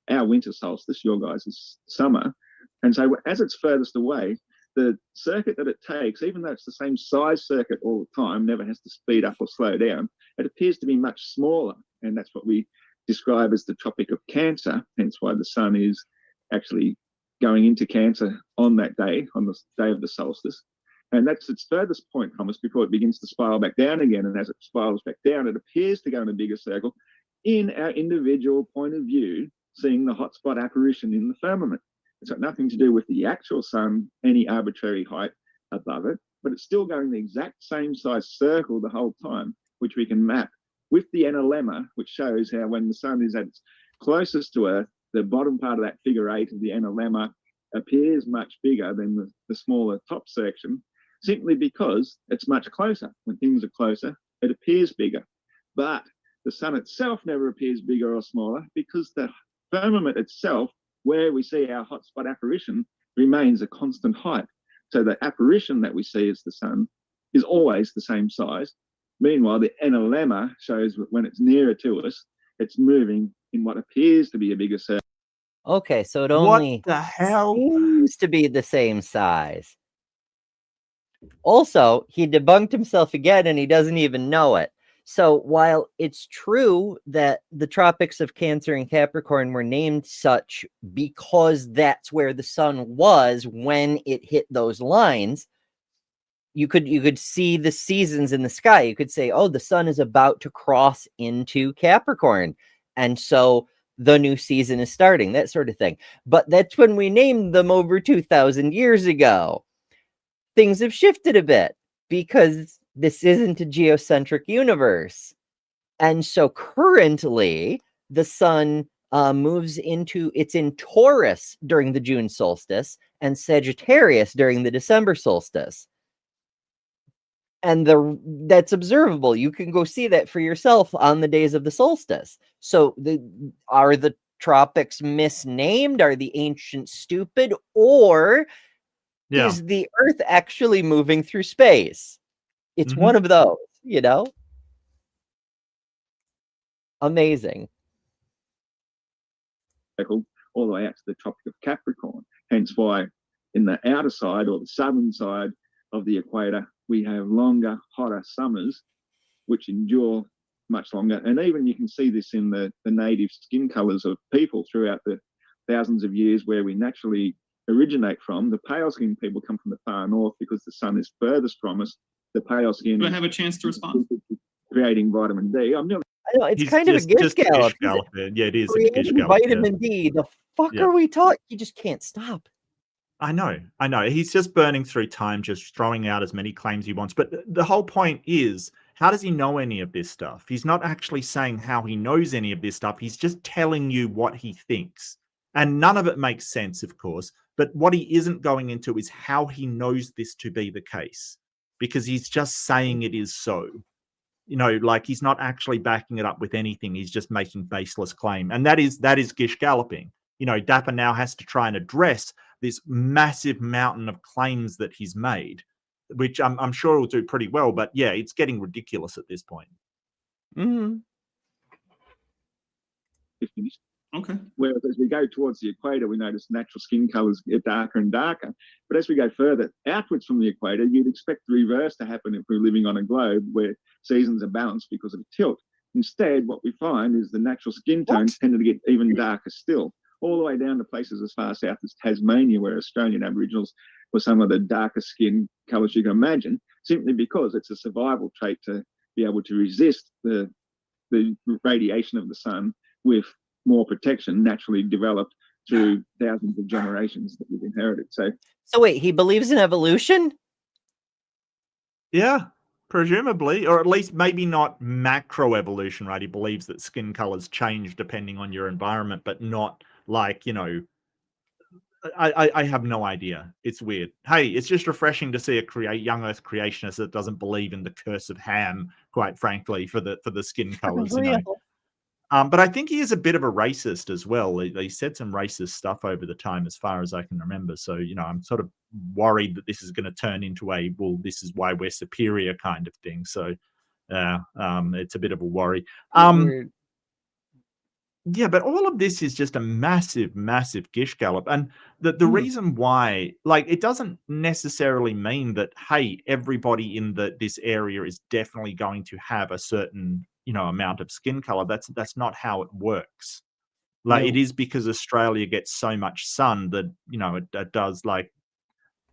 Our winter solstice, your guys' summer. And so as it's furthest away, the circuit that it takes, even though it's the same size circuit all the time, never has to speed up or slow down, it appears to be much smaller. And that's what we describe as the Tropic of Cancer, hence why the sun is actually going into Cancer on that day, on the day of the solstice. And that's its furthest point from us before it begins to spiral back down again. And as it spirals back down, it appears to go in a bigger circle in our individual point of view, seeing the hotspot apparition in the firmament. It's got nothing to do with the actual sun, any arbitrary height above it, but it's still going the exact same size circle the whole time, which we can map with the analemma, which shows how when the sun is at its closest to Earth, the bottom part of that figure 8 of the analemma appears much bigger than the smaller top section, simply because it's much closer. When things are closer, it appears bigger. But the sun itself never appears bigger or smaller, because the firmament itself, where we see our hotspot apparition, remains a constant height. So the apparition that we see as the sun is always the same size. Meanwhile, the analemma shows that when it's nearer to us, it's moving in what appears to be a bigger circle. Okay, so it only seems to be the same size. Also, he debunked himself again, and he doesn't even know it. So while it's true that the Tropics of Cancer and Capricorn were named such because that's where the sun was when it hit those lines, you could see the seasons in the sky. You could say, oh, the sun is about to cross into Capricorn, and so the new season is starting, that sort of thing. But that's when we named them over 2,000 years ago. Things have shifted a bit because this isn't a geocentric universe. And so currently the sun moves it's in Taurus during the June solstice and Sagittarius during the December solstice. And that's observable. You can go see that for yourself on the days of the solstice. So are the tropics misnamed? Are the ancients stupid? Or is the Earth actually moving through space? It's one of those, Amazing. All the way out to the Tropic of Capricorn. Hence why in the outer side, or the southern side of the equator, we have longer, hotter summers, which endure much longer. And even you can see this in the native skin colors of people throughout the thousands of years where we naturally originate from. The pale skin people come from the far north because the sun is furthest from us. The pale skin. Do I have a chance to respond? Creating vitamin D. I know it's kind of a gish gallop. Yeah, it is. Creating vitamin D. The fuck are we talking? You just can't stop. I know. He's just burning through time, just throwing out as many claims he wants. But the whole point is, how does he know any of this stuff? He's not actually saying how he knows any of this stuff. He's just telling you what he thinks. And none of it makes sense, of course. But what he isn't going into is how he knows this to be the case, because he's just saying it is so. Like he's not actually backing it up with anything. He's just making baseless claim. And that is gish galloping. Dapper now has to try and address this massive mountain of claims that he's made, which I'm sure he'll do pretty well. But yeah, it's getting ridiculous at this point. Mm-hmm. Okay. Whereas as we go towards the equator, we notice natural skin colours get darker and darker. But as we go further outwards from the equator, you'd expect the reverse to happen if we're living on a globe where seasons are balanced because of tilt. Instead, what we find is the natural skin tones tend to get even darker still, all the way down to places as far south as Tasmania, where Australian Aboriginals were some of the darkest skin colours you can imagine, simply because it's a survival trait to be able to resist the radiation of the sun with more protection naturally developed through thousands of generations that we've inherited. So wait, he believes in evolution? Yeah, presumably, or at least maybe not macro evolution, right? He believes that skin colors change depending on your environment, but not like, I have no idea. It's weird. Hey, it's just refreshing to see a young Earth creationist that doesn't believe in the curse of Ham, quite frankly, for the skin colors, But I think he is a bit of a racist as well. He said some racist stuff over the time, as far as I can remember. So, I'm sort of worried that this is going to turn into this is why we're superior kind of thing. So, it's a bit of a worry. Yeah, but all of this is just a massive, massive gish gallop. And the reason why, it doesn't necessarily mean that, hey, everybody in this area is definitely going to have a certain amount of skin color. That's not how it works. It is because Australia gets so much sun that it does.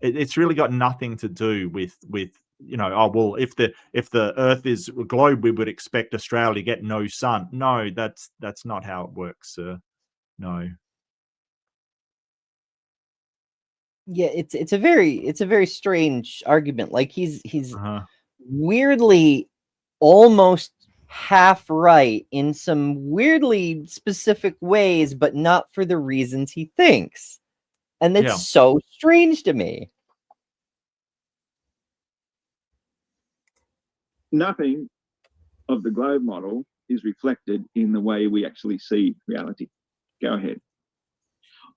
It's really got nothing to do with if the Earth is a globe, we would expect Australia to get no sun. No, that's not how it works, sir. No. Yeah, it's a very strange argument. Like he's weirdly almost half right in some weirdly specific ways, but not for the reasons he thinks. And that's so strange to me. Nothing of the globe model is reflected in the way we actually see reality. Go ahead.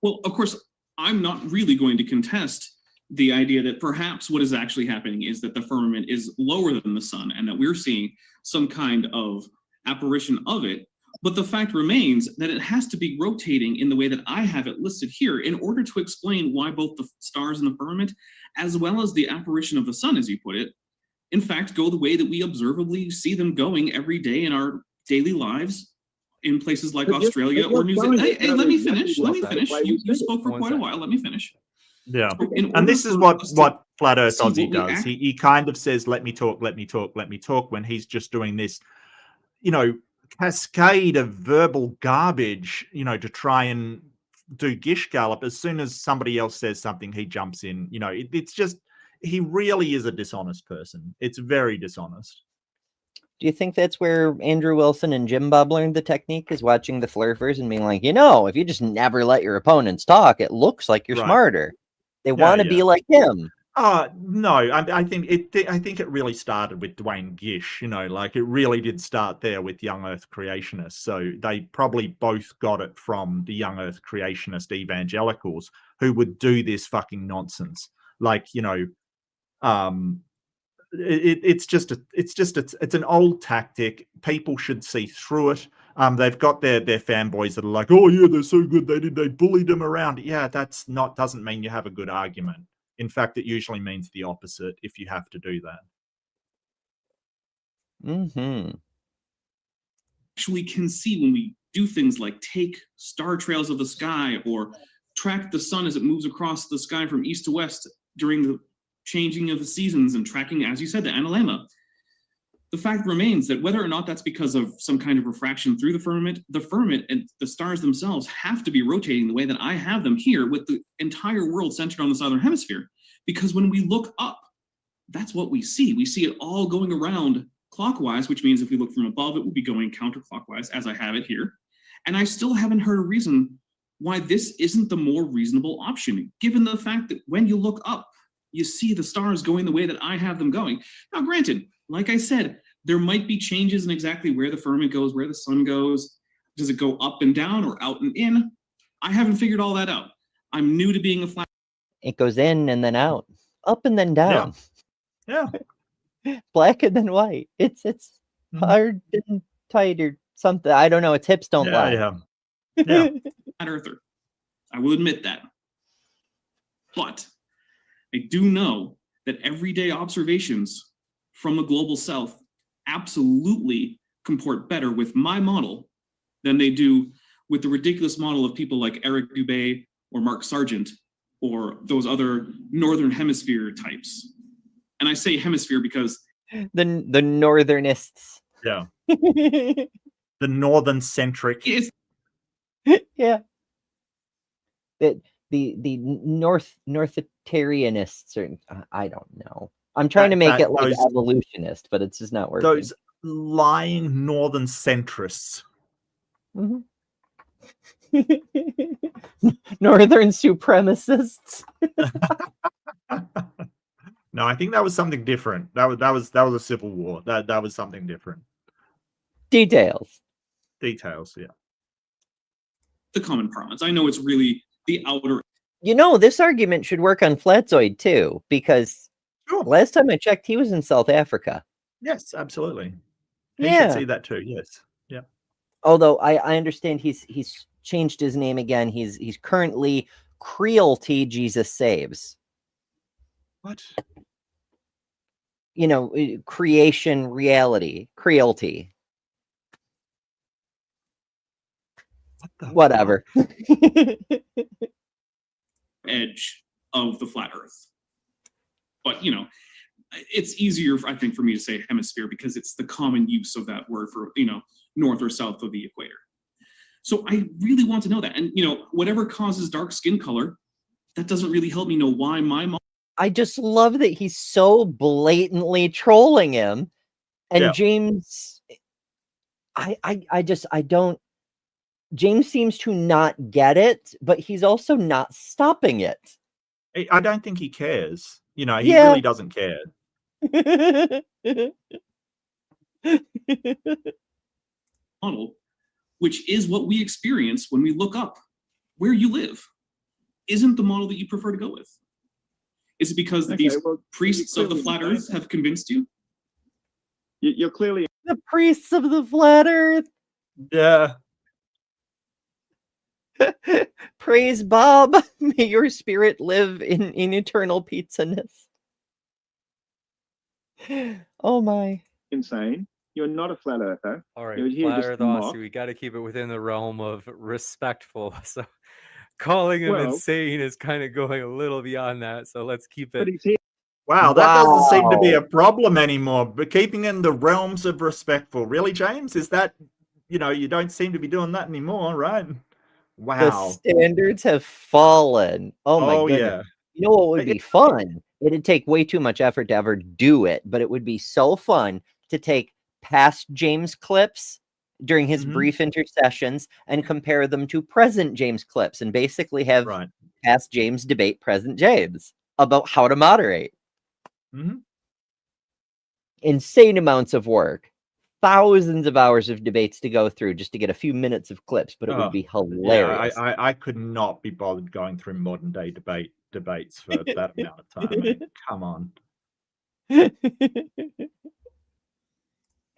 Well, of course, I'm not really going to contest the idea that perhaps what is actually happening is that the firmament is lower than the sun and that we're seeing some kind of apparition of it. But the fact remains that it has to be rotating in the way that I have it listed here in order to explain why both the stars in the firmament, as well as the apparition of the sun, as you put it, in fact, go the way that we observably see them going every day in our daily lives in places like Australia or New Zealand. Hey, let me finish. You spoke for quite a while. Let me finish. Yeah. And this is what Flat Earth Aussie does. He kind of says, let me talk, when he's just doing this, cascade of verbal garbage, to try and do gish gallop. As soon as somebody else says something, he jumps in. It's just, he really is a dishonest person. It's very dishonest. Do you think that's where Andrew Wilson and Jim Bob learned the technique, is watching the Flurfers and being like, if you just never let your opponents talk, it looks like you're smarter. They want to be like him. No, I think it really started with Dwayne Gish, it really did start there with Young Earth Creationists. So they probably both got it from the Young Earth Creationist evangelicals who would do this fucking nonsense. It's an old tactic. People should see through it. They've got their fanboys that are like, oh yeah, they're so good. They bullied them around. Yeah, doesn't mean you have a good argument. In fact, it usually means the opposite if you have to do that. Mm-hmm. Actually can see when we do things like take star trails of the sky or track the sun as it moves across the sky from east to west during the changing of the seasons and tracking, as you said, the analemma. the fact remains that whether or not that's because of some kind of refraction through the firmament and the stars themselves have to be rotating the way that I have them here, with the entire world centered on the southern hemisphere. Because when we look up, that's what we see. We see it all going around clockwise, which means if we look from above, it will be going counterclockwise, as I have it here. And I still haven't heard a reason why this isn't the more reasonable option, given the fact that when you look up, you see the stars going the way that I have them going. Now, granted, like I said, there might be changes in exactly where the firmament goes, where the sun goes. Does it go up and down or out and in? I haven't figured all that out. I'm new to being a flat. It goes in and then out, up and then down. Yeah. Black and then white. It's hard and tight or something. I don't know. Its hips don't lie. Yeah. Flat earther. I will admit that. But I do know that everyday observations from the global south absolutely comport better with my model than they do with the ridiculous model of people like Eric Dubé or Mark Sargent or those other northern hemisphere types. And I say hemisphere because the northernists. Yeah. The northern centric. Yeah. The Northitarianists, or I don't know. I'm trying to make it like evolutionist, but it's just not working. Those lying northern centrists. Mm-hmm. Northern supremacists. No, I think that was something different. That was a civil war. That was something different. Details, yeah. The common parlance. I know it's really the outer. You know, this argument should work on Flatzoid too, because last time I checked, he was in South Africa. Yes, absolutely. He Yeah, should see that too. Yes. Yeah. Although I understand he's changed his name again. He's currently Creolty Jesus Saves. What? You know, creation reality, Creolty. Whatever. Edge of the flat earth. But, you know, it's easier, I think, for me to say hemisphere because it's the common use of that word for, you know, north or south of the equator. So I really want to know that. And, you know, whatever causes dark skin color, that doesn't really help me know why my mom. I just love that he's so blatantly trolling him. And James, I don't. James seems to not get it, but he's also not stopping it. I don't think he cares. You know, he really doesn't care. Model, which is what we experience when we look up where you live, isn't the model that you prefer to go with. Is it because these priests of the flat earth have convinced you? You're clearly the priests of the flat earth. Yeah. Praise Bob. May your spirit live in eternal pizzaness. Oh my. Insane. You're not a flat earther. All right, You're here flat just earth to mock. Aussie, we got to keep it within the realm of respectful. So calling him insane is kind of going a little beyond that. So let's keep it. But he's here. Wow, that doesn't seem to be a problem anymore. But keeping in the realms of respectful. Really, James? Is that, you know, you don't seem to be doing that anymore, right? Wow. The standards have fallen. Oh my goodness. Yeah. You know what would be fun? It'd take way too much effort to ever do it, but it would be so fun to take past James clips during his brief intercessions and compare them to present James clips and basically have past James debate present James about how to moderate. Insane amounts of work. Thousands of hours of debates to go through just to get a few minutes of clips, but it would be hilarious. Yeah, I could not be bothered going through modern day debates for that amount of time. I mean, come on.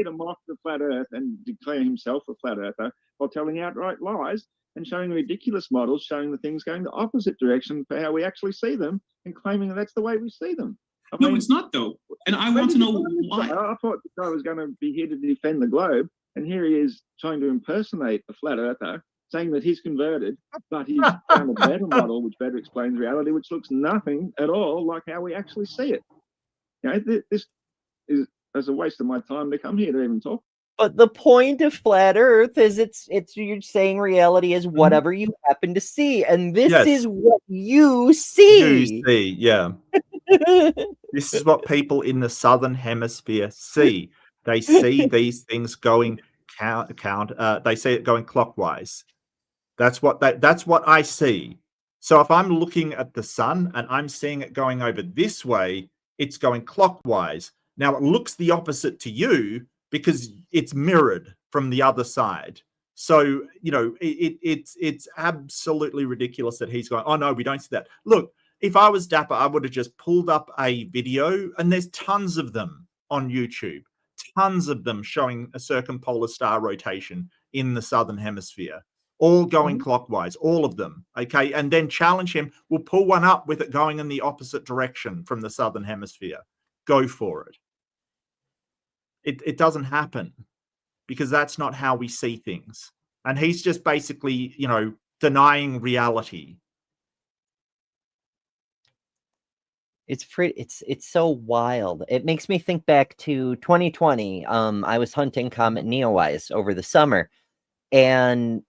To mock the flat earth and declare himself a flat earther while telling outright lies and showing ridiculous models, showing the things going the opposite direction for how we actually see them and claiming that that's the way we see them. No, it's not though. And I want to know why. I thought the guy was going to be here to defend the globe, and here he is trying to impersonate a flat earther, saying that he's converted, but he's found a better model which better explains reality, which looks nothing at all like how we actually see it. You know, this is it's a waste of my time to come here to even talk. But the point of flat Earth is it's you're saying reality is whatever you happen to see, and this Yes. is what you see. You see, yeah. This is what people in the southern hemisphere see. They see these things going they see it going clockwise. That's what I see. So if I'm looking at the sun and I'm seeing it going over this way, it's going clockwise. Now it looks the opposite to you because it's mirrored from the other side. So, you know, it's absolutely ridiculous that he's going, oh no, we don't see that. Look, if I was Dapper, I would have just pulled up a video, and there's tons of them on YouTube, tons of them showing a circumpolar star rotation in the southern hemisphere, all going clockwise, all of them. Okay, and then challenge him. We'll pull one up with it going in the opposite direction from the southern hemisphere. Go for it. It doesn't happen because that's not how we see things. And he's just basically, you know, denying reality. It's so wild. It makes me think back to 2020. I was hunting Comet Neowise over the summer, and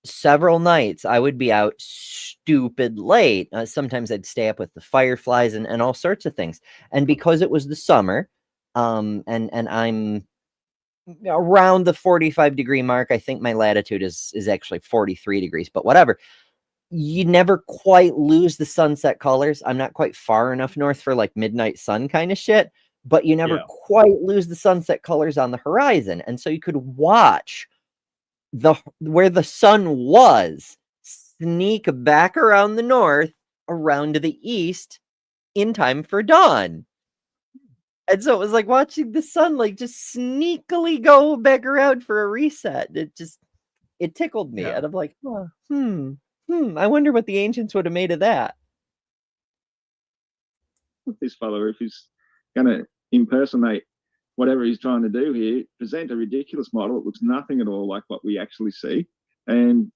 several nights I would be out stupid late. Sometimes I'd stay up with the fireflies and all sorts of things. And because it was the summer, and I'm around the 45-degree mark, I think my latitude is actually 43 degrees, but whatever. You never quite lose the sunset colors. I'm not quite far enough north for like midnight sun kind of shit, but you never quite lose the sunset colors on the horizon. And so you could watch where the sun was sneak back around the north, around to the east in time for dawn. And so it was like watching the sun like just sneakily go back around for a reset. It tickled me. And I'm like, oh, I wonder what the ancients would have made of that. This fellow, if he's going to impersonate whatever he's trying to do here, present a ridiculous model. It looks nothing at all like what we actually see. And,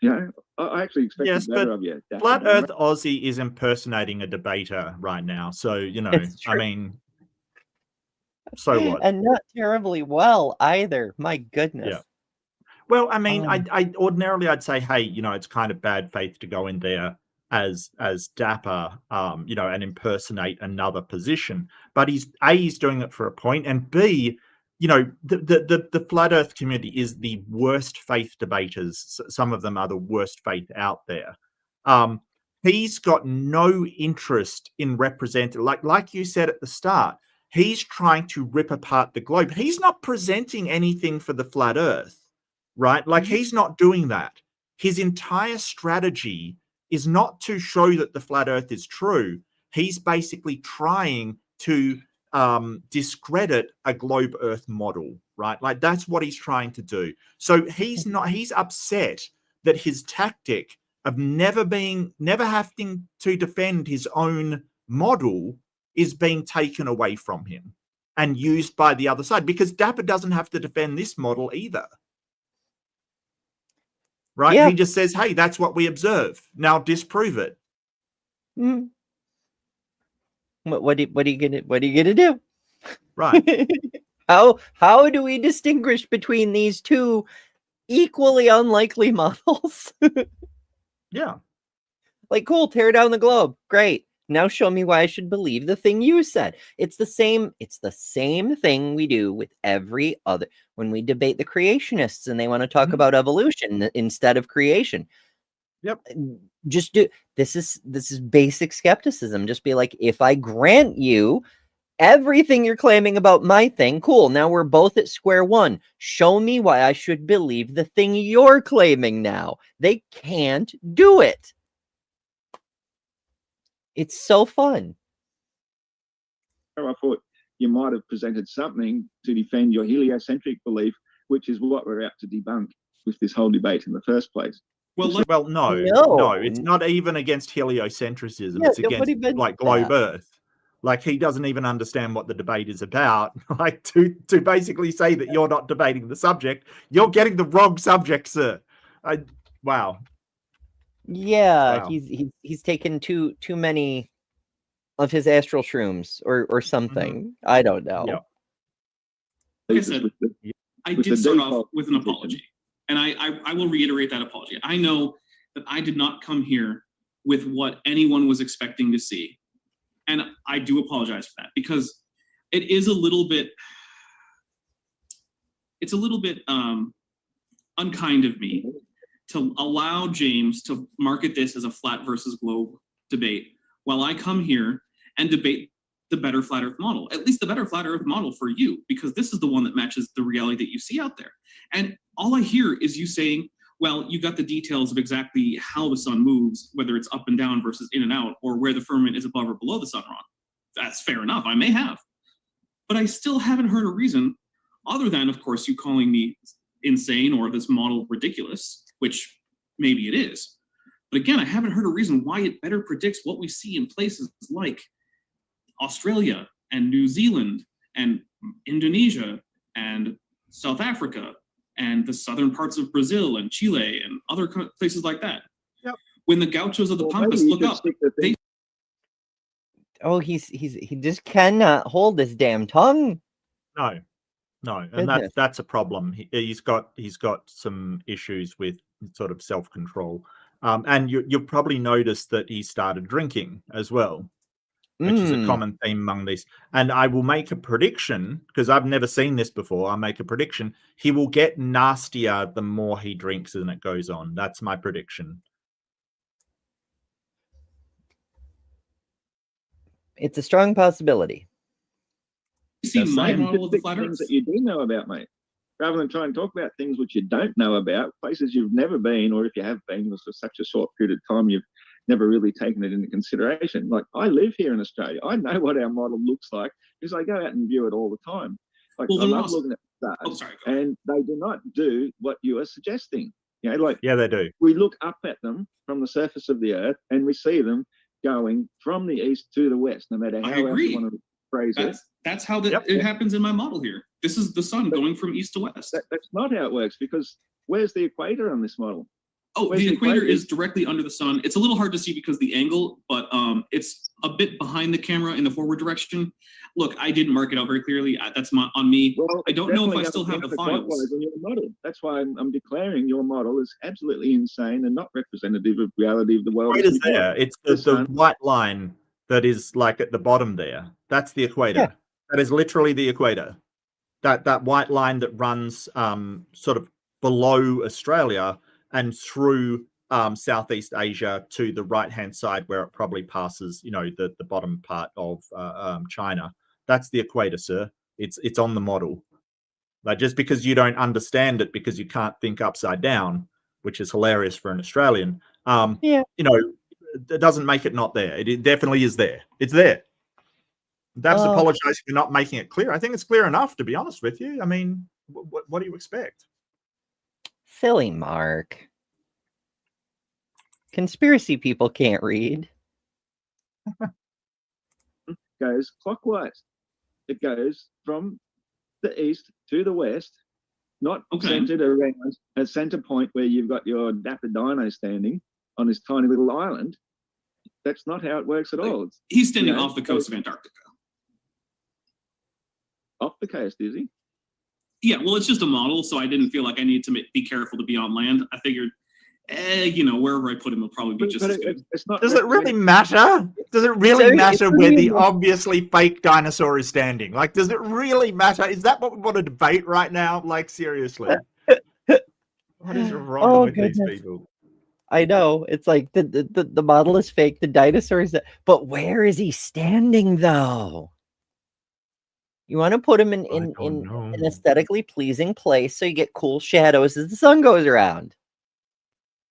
you know, I actually expected better of you. Flat Earth Aussie is impersonating a debater right now. So, you know, I mean, so what? And not terribly well either. My goodness. Yeah. Well, I mean, I ordinarily I'd say, hey, you know, it's kind of bad faith to go in there as Dapper, you know, and impersonate another position. But he's doing it for a point, and B, you know, the flat Earth community is the worst faith debaters. Some of them are the worst faith out there. He's got no interest in representing, like you said at the start. He's trying to rip apart the globe. He's not presenting anything for the flat Earth. Right? Like he's not doing that. His entire strategy is not to show that the flat Earth is true. He's basically trying to discredit a globe Earth model, right? Like that's what he's trying to do. So he's upset that his tactic of never having to defend his own model is being taken away from him and used by the other side, because Dapper doesn't have to defend this model either. Right? Yeah. He just says, hey, that's what we observe. Now disprove it. What are you gonna do? Right. How do we distinguish between these two equally unlikely models? Yeah. Like, cool, tear down the globe. Great. Now show me why I should believe the thing you said. It's the same thing we do with every other when we debate the creationists and they want to talk about evolution instead of creation. Yep. Just do this is basic skepticism. Just be like, if I grant you everything you're claiming about my thing, cool. Now we're both at square one. Show me why I should believe the thing you're claiming now. They can't do it. It's so fun. I thought you might have presented something to defend your heliocentric belief, which is what we're out to debunk with this whole debate in the first place. Well, no, it's not even against heliocentrism. Yeah, it's against like globe Earth. Like he doesn't even understand what the debate is about. Like to basically say that you're not debating the subject, you're getting the wrong subject, sir. Wow. Yeah, wow. He's taken too many of his astral shrooms or something. I don't know. Yeah. Like I said, I with did the start off default with an position. apology, and I will reiterate that apology. I know that I did not come here with what anyone was expecting to see, and I do apologize for that, because it is a little bit, it's a little bit unkind of me to allow James to market this as a flat versus globe debate while I come here and debate the better flat earth model, at least the better flat earth model for you, because this is the one that matches the reality that you see out there. And all I hear is you saying, well, you got the details of exactly how the sun moves, whether it's up and down versus in and out, or where the firmament is above or below the sun wrong. That's fair enough, I may have. But I still haven't heard a reason, other than, of course, you calling me insane or this model ridiculous, which maybe it is. But again, I haven't heard a reason why it better predicts what we see in places like Australia and New Zealand and Indonesia and South Africa and the southern parts of Brazil and Chile and other places like that. Yep. When the gauchos of the Well, Pampas maybe you look could up, stick the thing- Oh, he just cannot hold his damn tongue. No, and Goodness. that's a problem. He's got some issues with sort of self-control, and you'll probably notice that he started drinking as well, which is a common theme among these. And I will make a prediction, because I've never seen this before. I'll make a prediction. He will get nastier the more he drinks and it goes on. That's my prediction. It's a strong possibility. you see Just my saying. model of the Pick flat things earth. that you do know about, mate, rather than try and talk about things which you don't know about, places you've never been, or if you have been for such a short period of time, you've never really taken it into consideration. Like, I live here in Australia. I know what our model looks like because I go out and view it all the time. Like, Well, I then love also- looking at stars, Oh, sorry. Go ahead. and they do not do what you are suggesting. You know, like, Yeah, they do. we look up at them from the surface of the earth and we see them going from the east to the west, no matter I how else agree. you want to phrase it. That's how Yep. it happens in my model here. This is the sun going from east to west. That's not how it works, because where's the equator on this model? Oh, where's the the equator equator? is directly under the sun. It's a little hard to see because of the angle, but it's a bit behind the camera in the forward direction. Look, I didn't mark it out very clearly. That's on me. Well, I don't know if I definitely still have the counterclockwise files. in your model. That's why I'm declaring your model is absolutely insane and not representative of reality of the world. Equator's there. It's the sun. white line that is like at the bottom there. That's the equator. Yeah. That is literally the equator. That white line that runs sort of below Australia and through Southeast Asia to the right-hand side, where it probably passes, the bottom part of China. That's the equator, sir. It's on the model. Like, just because you don't understand it because you can't think upside down, which is hilarious for an Australian, Yeah. it doesn't make it not there. It definitely is there. It's there. Daps apologize for not making it clear. I think it's clear enough, to be honest with you. I mean, what do you expect? Silly Mark. Conspiracy people can't read. Goes clockwise. It goes from the east to the west, not Okay. centered around a center point where you've got your Dapper Dino standing on this tiny little island. That's not how it works at all. It's He's standing you know, off the coast of Antarctica. off the coast, is he? Yeah, well, it's just a model, so I didn't feel like I needed to be careful to be on land. I figured, wherever I put him will probably be just as good. It's not. Does it really matter? Does it really So matter it's where really the obviously fake dinosaur is standing? Like, does it really matter? Is that what we want to debate right now? Like, seriously. What is wrong with these people? I know. It's like the model is fake, the dinosaurs, but where is he standing though? You want to put him in an aesthetically pleasing place so you get cool shadows as the sun goes around.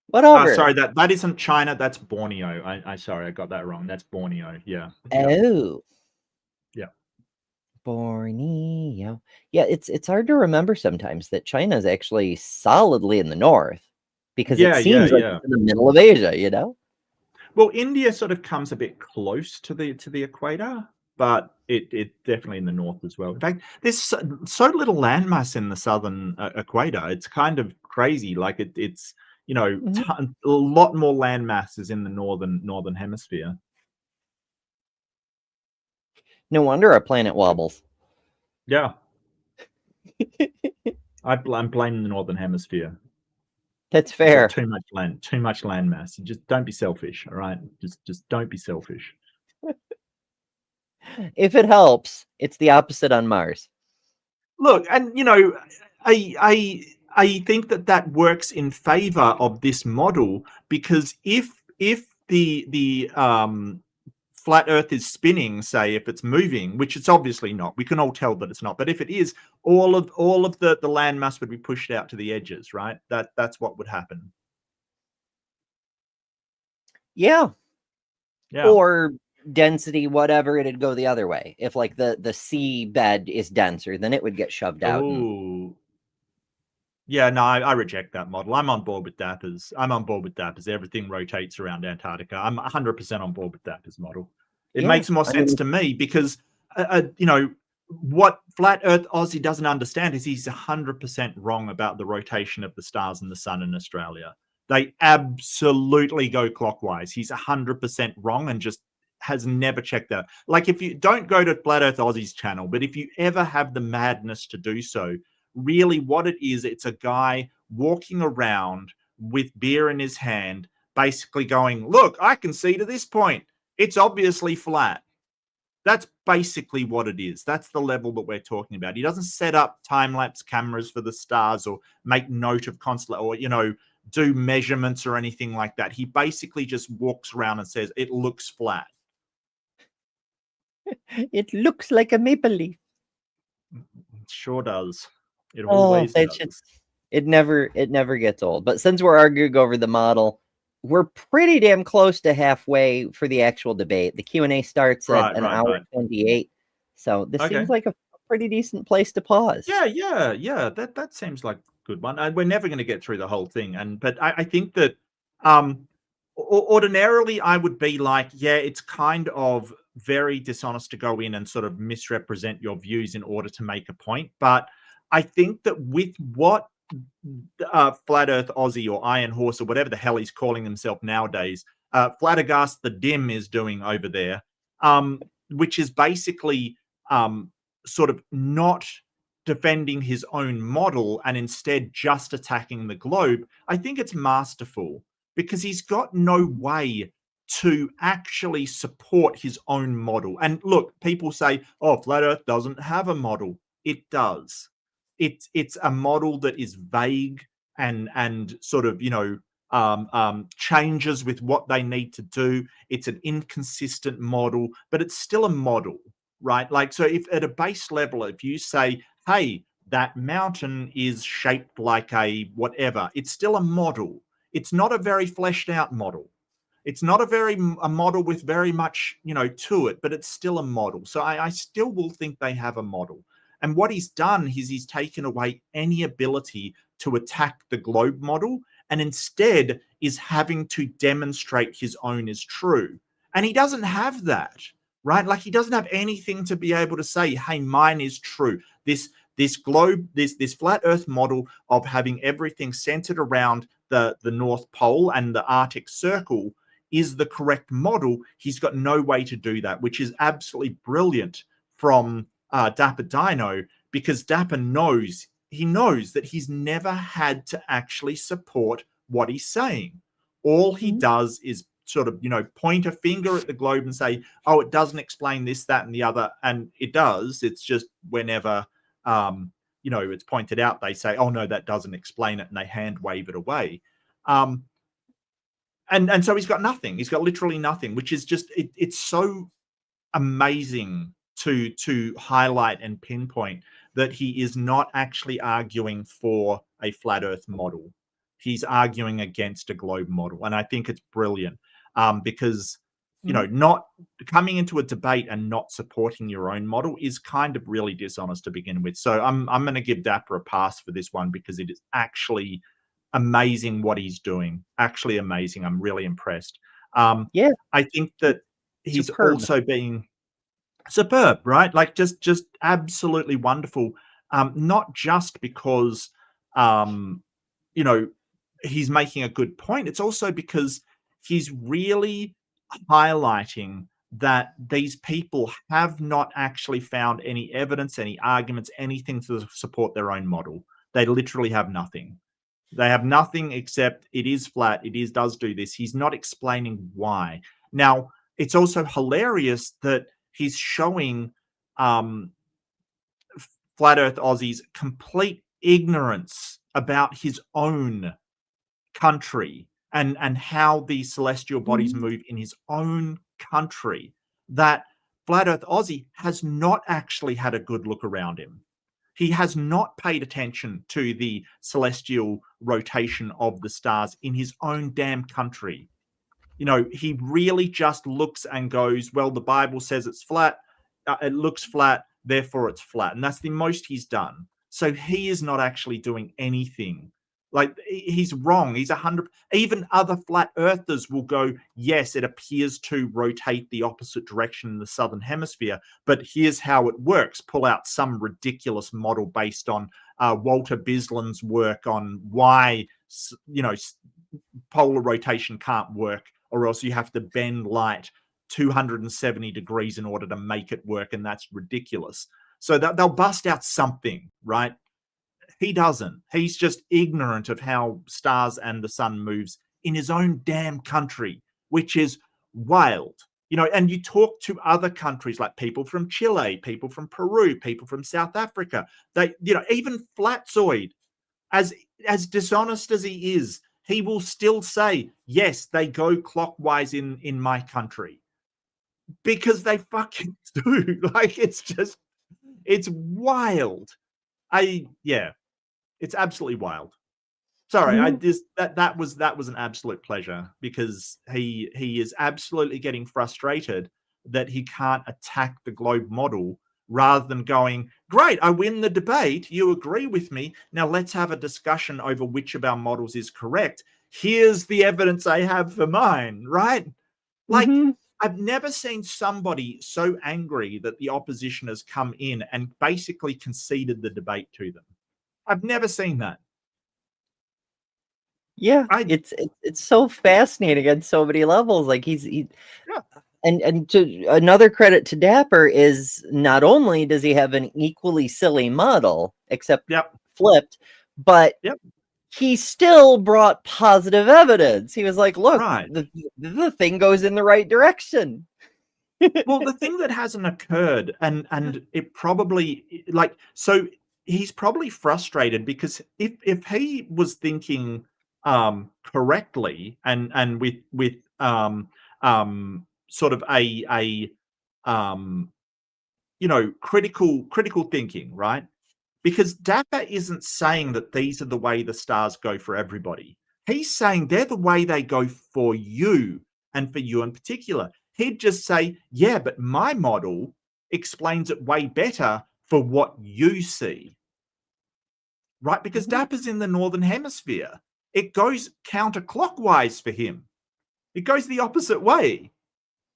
Whatever. Sorry, that isn't China. That's Borneo. I sorry, I got that wrong. That's Borneo. Yeah. Oh. Yeah. Borneo. Yeah, it's hard to remember sometimes that China is actually solidly in the north because it seems like it's in the middle of Asia, Well, India sort of comes a bit close to the equator, but it definitely in the north as well. In fact, there's so little landmass in the southern equator. It's kind of crazy. Like it's a lot more landmass is in the northern hemisphere. No wonder our planet wobbles. Yeah. I'm blaming the Northern Hemisphere. That's It's fair. got too much land mass. Just don't be selfish, all right? Just don't be selfish. If it helps, it's the opposite on Mars. Look, and you know, I think that works in favor of this model, because if the flat Earth is spinning, say, if it's moving, which it's obviously not, we can all tell that it's not, but if it is, all of the land mass would be pushed out to the edges, right? That's what would happen. Yeah. Yeah. Or density, whatever, it'd go the other way. If like the sea bed is denser, then it would get shoved out. Ooh. Yeah, no, I reject that model. I'm on board with Dappers. Everything rotates around Antarctica. I'm 100% on board with Dappers model. It makes more sense to me, because, you know, what Flat Earth Aussie doesn't understand is he's 100% wrong about the rotation of the stars and the sun in Australia. They absolutely go clockwise. He's 100% wrong and just has never checked that. Like, if you don't go to Flat Earth Aussie's channel, but if you ever have the madness to do so, really what it is, it's a guy walking around with beer in his hand, basically going, look, I can see to this point. It's obviously flat. That's basically what it is. That's the level that we're talking about. He doesn't set up time-lapse cameras for the stars or make note of constant, or, you know, do measurements or anything like that. He basically just walks around and says, it looks flat. It looks like a maple leaf. It sure does. It always does. It never gets old. But since we're arguing over the model, we're pretty damn close to halfway for the actual debate. The Q&A starts at an hour 28. So this seems like a pretty decent place to pause. Yeah. That seems like a good one. And we're never going to get through the whole thing. But I think that ordinarily I would be like, yeah, it's kind of very dishonest to go in and sort of misrepresent your views in order to make a point. But I think that with what Flat Earth Aussie or Iron Horse or whatever the hell he's calling himself nowadays, Flattergast the Dim is doing over there, which is basically sort of not defending his own model and instead just attacking the globe, I think it's masterful, because he's got no way to actually support his own model. And look, people say, oh, Flat Earth doesn't have a model. It does. It's a model that is vague and sort of, you know, changes with what they need to do. It's an inconsistent model, but it's still a model, right? Like, so if at a base level, if you say, hey, that mountain is shaped like a whatever, it's still a model. It's not a very fleshed out model. It's not a model with very much, you know, to it, but it's still a model. So I still will think they have a model. And what he's done is he's taken away any ability to attack the globe model, and instead is having to demonstrate his own is true. And he doesn't have that, right? Like, he doesn't have anything to be able to say, hey, mine is true. This globe, this flat Earth model of having everything centered around the North Pole and the Arctic Circle is the correct model. He's got no way to do that, which is absolutely brilliant from Dapper Dino, because Dapper knows that he's never had to actually support what he's saying. All he does is sort of, you know, point a finger at the globe and say, oh, it doesn't explain this, that, and the other. And it does. It's just whenever, you know, it's pointed out, they say, oh, no, that doesn't explain it. And they hand wave it away. And so he's got nothing. He's got literally nothing, which is just, it's so amazing to highlight and pinpoint that he is not actually arguing for a flat Earth model. He's arguing against a globe model. And I think it's brilliant, because, you know, not coming into a debate and not supporting your own model is kind of really dishonest to begin with. So I'm going to give Dapper a pass for this one, because it is actually amazing what he's doing. Actually amazing. I'm really impressed. Yeah, I think that he's also being superb, right? Like, just absolutely wonderful. Not just because, you know, he's making a good point. It's also because he's really highlighting that these people have not actually found any evidence, any arguments, anything to support their own model. They literally have nothing. They have nothing except it is flat, does do this. He's not explaining why. Now, it's also hilarious that he's showing Flat Earth Aussies complete ignorance about his own country and how these celestial bodies move in his own country, that Flat Earth Aussie has not actually had a good look around him. He has not paid attention to the celestial rotation of the stars in his own damn country. You know, he really just looks and goes, well, the Bible says it's flat. It looks flat, therefore it's flat. And that's the most he's done. So he is not actually doing anything. Like, he's wrong. He's 100. Even other flat earthers will go, yes, it appears to rotate the opposite direction in the southern hemisphere, but here's how it works. Pull out some ridiculous model based on Walter Bisland's work on why, you know, polar rotation can't work, or else you have to bend light 270 degrees in order to make it work, and that's ridiculous. So they'll bust out something, right? He doesn't. He's just ignorant of how stars and the sun moves in his own damn country, which is wild. You know, and you talk to other countries like people from Chile, people from Peru, people from South Africa. They, you know, even Flatzoid, as dishonest as he is, he will still say, yes, they go clockwise in my country. Because they fucking do. Like, it's wild. It's absolutely wild. Sorry, that was an absolute pleasure, because he is absolutely getting frustrated that he can't attack the globe model, rather than going, great, I win the debate, you agree with me, now let's have a discussion over which of our models is correct. Here's the evidence I have for mine, right? Like, I've never seen somebody so angry that the opposition has come in and basically conceded the debate to them. I've never seen that. Yeah, it's so fascinating on so many levels. Like, and to another credit to Dapper is, not only does he have an equally silly model, except flipped, but he still brought positive evidence. He was like, look, the thing goes in the right direction. Well, the thing that hasn't occurred, and it probably, like, so he's probably frustrated, because if he was thinking correctly and with sort of a you know, critical thinking, right? Because Dapper isn't saying that these are the way the stars go for everybody. He's saying they're the way they go for you, and for you in particular. He'd just say, yeah, but my model explains it way better for what you see. Right? Because Dapper's in the northern hemisphere. It goes counterclockwise for him. It goes the opposite way.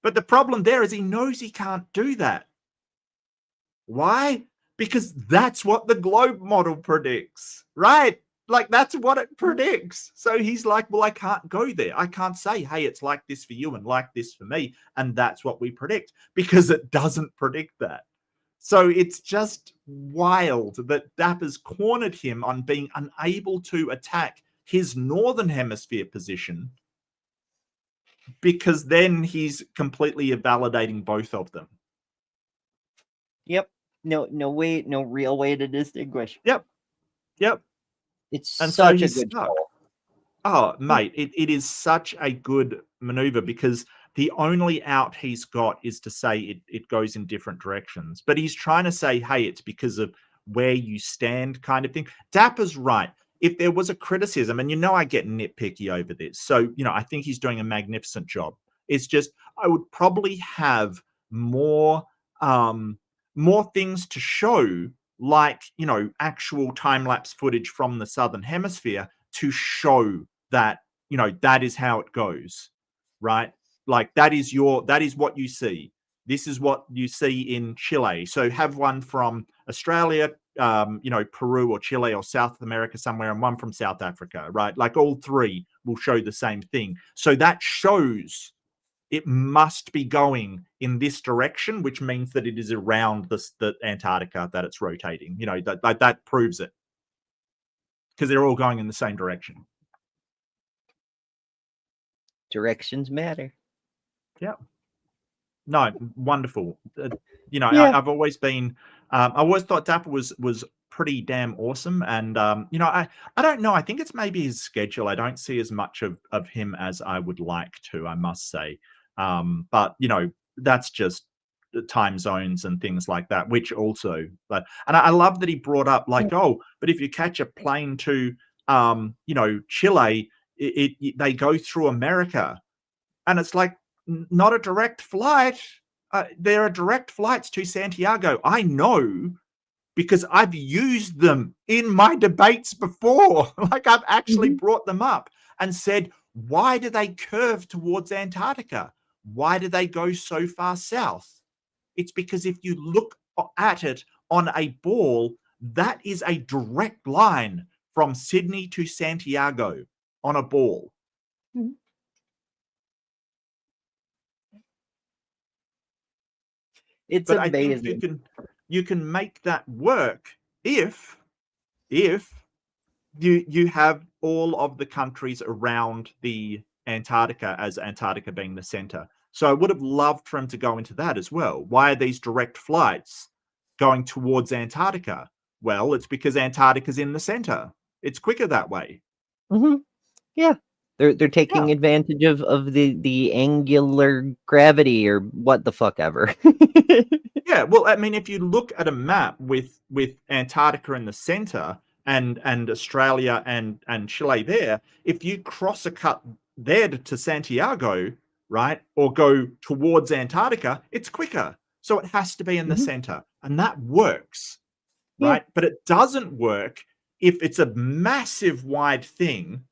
But the problem there is he knows he can't do that. Why? Because that's what the globe model predicts, right? Like, that's what it predicts. So he's like, well, I can't go there. I can't say, hey, it's like this for you and like this for me, and that's what we predict, because it doesn't predict that. So it's just wild that Dapper's cornered him on being unable to attack his northern hemisphere position, because then he's completely invalidating both of them. Yep. No real way to distinguish. Yep. It's such a good show. Oh, mate, it is such a good maneuver, because the only out he's got is to say it goes in different directions. But he's trying to say, hey, it's because of where you stand, kind of thing. Dapper's right. If there was a criticism, and you know I get nitpicky over this, so, you know, I think he's doing a magnificent job. It's just, I would probably have more things to show, like, you know, actual time-lapse footage from the southern hemisphere to show that, you know, that is how it goes, right? Like, that is what you see. This is what you see in Chile. So have one from Australia, you know, Peru or Chile or South America somewhere, and one from South Africa, right? Like, all three will show the same thing. So that shows it must be going in this direction, which means that it is around the Antarctica that it's rotating. You know, that proves it, because they're all going in the same direction. Directions matter. Yeah. No, wonderful. You know, Yeah. I've always been, I always thought Dapper was pretty damn awesome. And, you know, I don't know. I think it's maybe his schedule. I don't see as much of him as I would like to, I must say. But, you know, that's just the time zones and things like that, which also, and I love that he brought up like, oh, but if you catch a plane to, you know, Chile, they go through America. And it's like, not a direct flight. There are direct flights to Santiago. I know, because I've used them in my debates before. Like, I've actually brought them up and said, why do they curve towards Antarctica? Why do they go so far south? It's because if you look at it on a ball, that is a direct line from Sydney to Santiago on a ball. It's But amazing. I think you can make that work if you have all of the countries around the Antarctica, as Antarctica being the center. So I would have loved for him to go into that as well. Why are these direct flights going towards Antarctica? Well, it's because Antarctica's in the center. It's quicker that way. Yeah. They're taking advantage of the angular gravity, or what the fuck ever. Yeah, well, I mean, if you look at a map with Antarctica in the center and Australia and Chile there, if you cross a cut there to Santiago, right, or go towards Antarctica, it's quicker. So it has to be in the center, and that works, right? But it doesn't work if it's a massive wide thing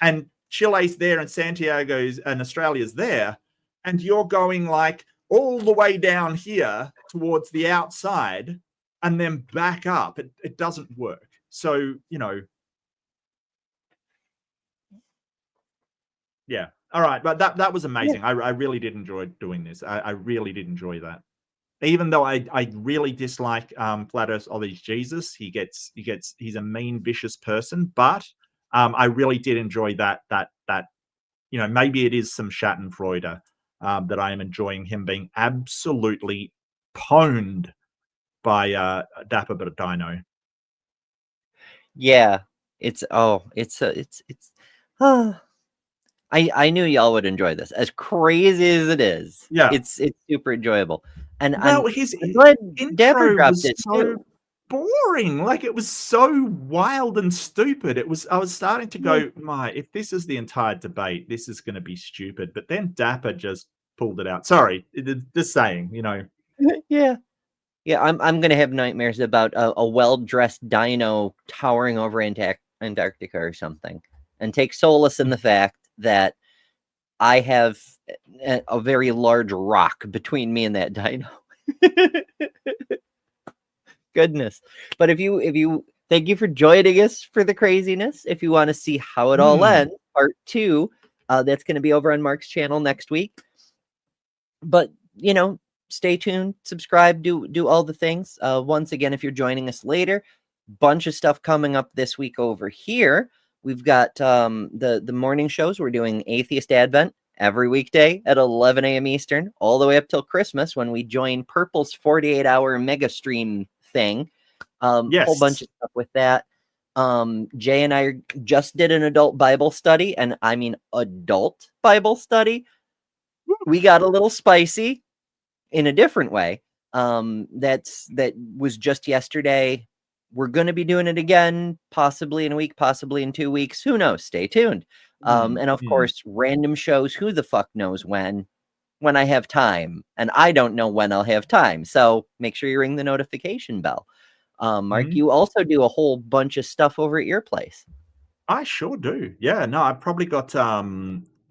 and Chile's there and Santiago's and Australia's there, and you're going like all the way down here towards the outside and then back up. It doesn't work. So, you know, yeah. All right. But that was amazing. I really did enjoy doing this. I really did enjoy that. Even though I really dislike Flat Earth Ollie's Jesus. He's a mean, vicious person, but I really did enjoy that, you know, maybe it is some Schadenfreude that I am enjoying him being absolutely pwned by Dapper but a Dino. Yeah. I knew y'all would enjoy this, as crazy as it is. Yeah. It's super enjoyable. And well, his I'm glad Dapper intro dropped was it so too. boring. Like, it was so wild and stupid. I was starting to go, if this is the entire debate, this is going to be stupid. But then Dapper just pulled it out. Sorry, just saying, you know. Yeah. I'm gonna have nightmares about a well-dressed dino towering over Antarctica or something, and take solace in the fact that I have a very large rock between me and that dino. Goodness. But if you thank you for joining us for the craziness. If you want to see how it all ends, part 2, that's going to be over on Mark's channel next week. But, you know, stay tuned, subscribe, do all the things. Once again, if you're joining us later, bunch of stuff coming up this week over here. We've got the morning shows. We're doing Atheist Advent every weekday at 11 a.m. Eastern, all the way up till Christmas, when we join Purple's 48-hour mega stream thing. Yes. Whole bunch of stuff with that. Jay and I just did an adult Bible study, and I mean adult Bible study. We got a little spicy in a different way. That was just yesterday. We're going to be doing it again, possibly in a week, possibly in 2 weeks. Who knows? Stay tuned. And of course, random shows. Who the fuck knows when I have time, and I don't know when I'll have time. So make sure you ring the notification bell. Mark, you also do a whole bunch of stuff over at your place. I sure do. Yeah, no, I've probably got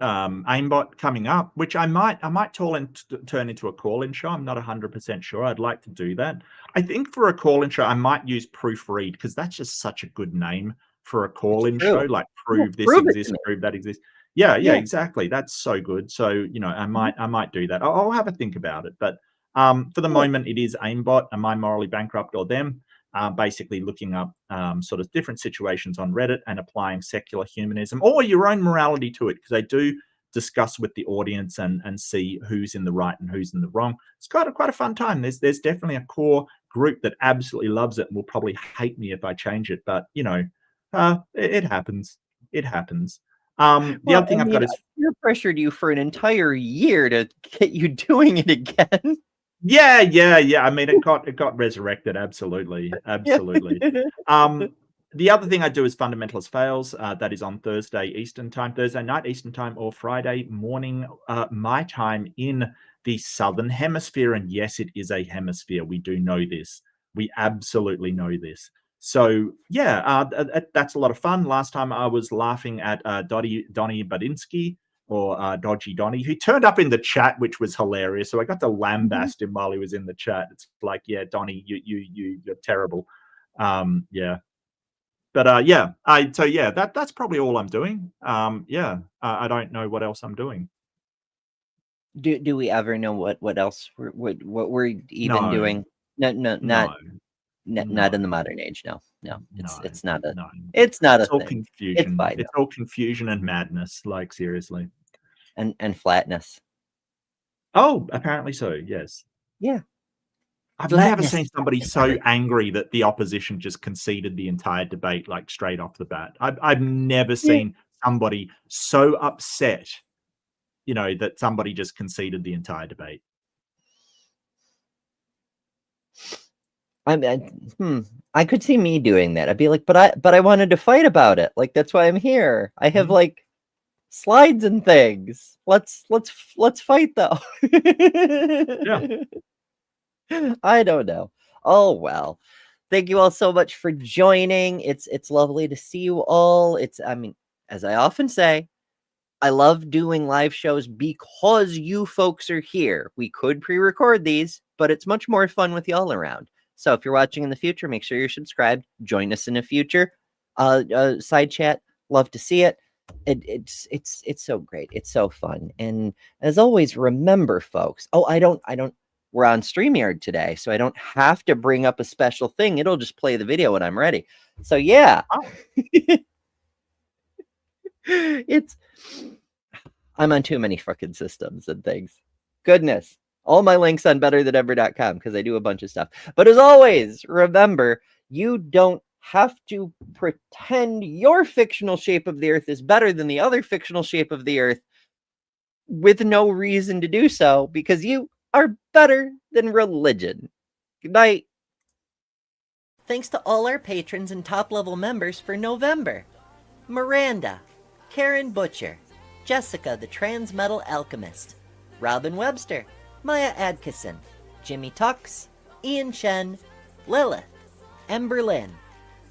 aimbot coming up, which I might turn into a call-in show. I'm not 100% sure. I'd like to do that. I think for a call-in show, I might use Proofread, because that's just such a good name for a call-in true. show, like prove this prove it to exists, me. prove that exists. Yeah, Yeah. exactly. That's so good. So, I might do that. I'll have a think about it. But for the Cool. moment, it is aimbot, Am I Morally Bankrupt or Them? Basically looking up sort of different situations on Reddit and applying secular humanism or your own morality to it, because they do discuss with the audience and see who's in the right and who's in the wrong. It's quite a fun time. There's definitely a core group that absolutely loves it and will probably hate me if I change it, but it happens. It happens. The other thing I've got is peer pressured you for an entire year to get you doing it again. yeah. I mean, it got resurrected. Absolutely. The other thing I do is Fundamentalist Fails. That is on Thursday night Eastern time, or Friday morning my time in the Southern Hemisphere. And yes, it is a hemisphere. We do know this. We absolutely know this. So yeah, that's a lot of fun. Last time I was laughing at Donnie Badinsky, or Dodgy Donnie, who turned up in the chat, which was hilarious. So I got to lambast him while he was in the chat. It's like, yeah, Donnie, you're terrible. Yeah. But that's probably all I'm doing. I don't know what else I'm doing. Do we ever know what else we're even doing? No, not in the modern age. No. It's not a It's all thing. confusion. It's fine. It's all confusion and madness. Like, seriously. And flatness. Oh, apparently so. Yes. Yeah. I've never seen somebody so angry that the opposition just conceded the entire debate, like straight off the bat. I've never seen somebody so upset, that somebody just conceded the entire debate. I could see me doing that. I'd be like, but I wanted to fight about it. Like, that's why I'm here. I have like slides and things. Let's fight though. Yeah. I don't know. Oh well. Thank you all so much for joining. It's lovely to see you all. As I often say, I love doing live shows because you folks are here. We could pre-record these, but it's much more fun with y'all around. So if you're watching in the future, make sure you're subscribed. Join us in a future side chat. Love to see it. It's so great. It's so fun. And as always, remember, folks. Oh, I don't. We're on StreamYard today, so I don't have to bring up a special thing. It'll just play the video when I'm ready. So yeah. I'm on too many fucking systems and things. Goodness. All my links on betterthanever.com because I do a bunch of stuff. But as always, remember, you don't have to pretend your fictional shape of the earth is better than the other fictional shape of the earth with no reason to do so, because you are better than religion. Good night. Thanks to all our patrons and top-level members for November. Miranda, Karen Butcher, Jessica the Trans Metal Alchemist, Robin Webster, Maya Adkisson, Jimmy Tux, Ian Chen, Lilith, Ember Lynn,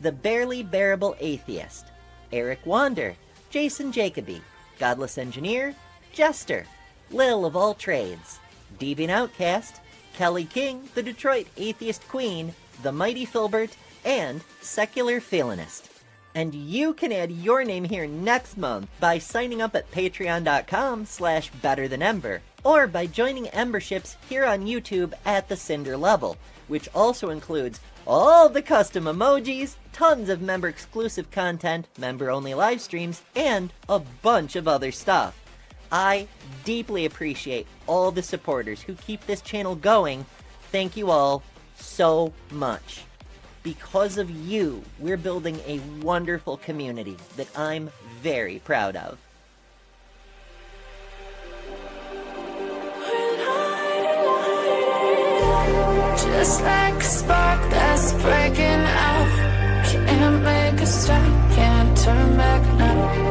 The Barely Bearable Atheist, Eric Wander, Jason Jacoby, Godless Engineer, Jester, Lil of All Trades, Deviant Outcast, Kelly King, the Detroit Atheist Queen, The Mighty Filbert, and Secular Phalanist. And you can add your name here next month by signing up at patreon.com/betterthanember, or by joining Emberships here on YouTube at the Cinder level, which also includes all the custom emojis, tons of member-exclusive content, member-only live streams, and a bunch of other stuff. I deeply appreciate all the supporters who keep this channel going. Thank you all so much. Because of you, we're building a wonderful community that I'm very proud of. Just like a spark that's breaking out, can't make a stop, can't turn back now.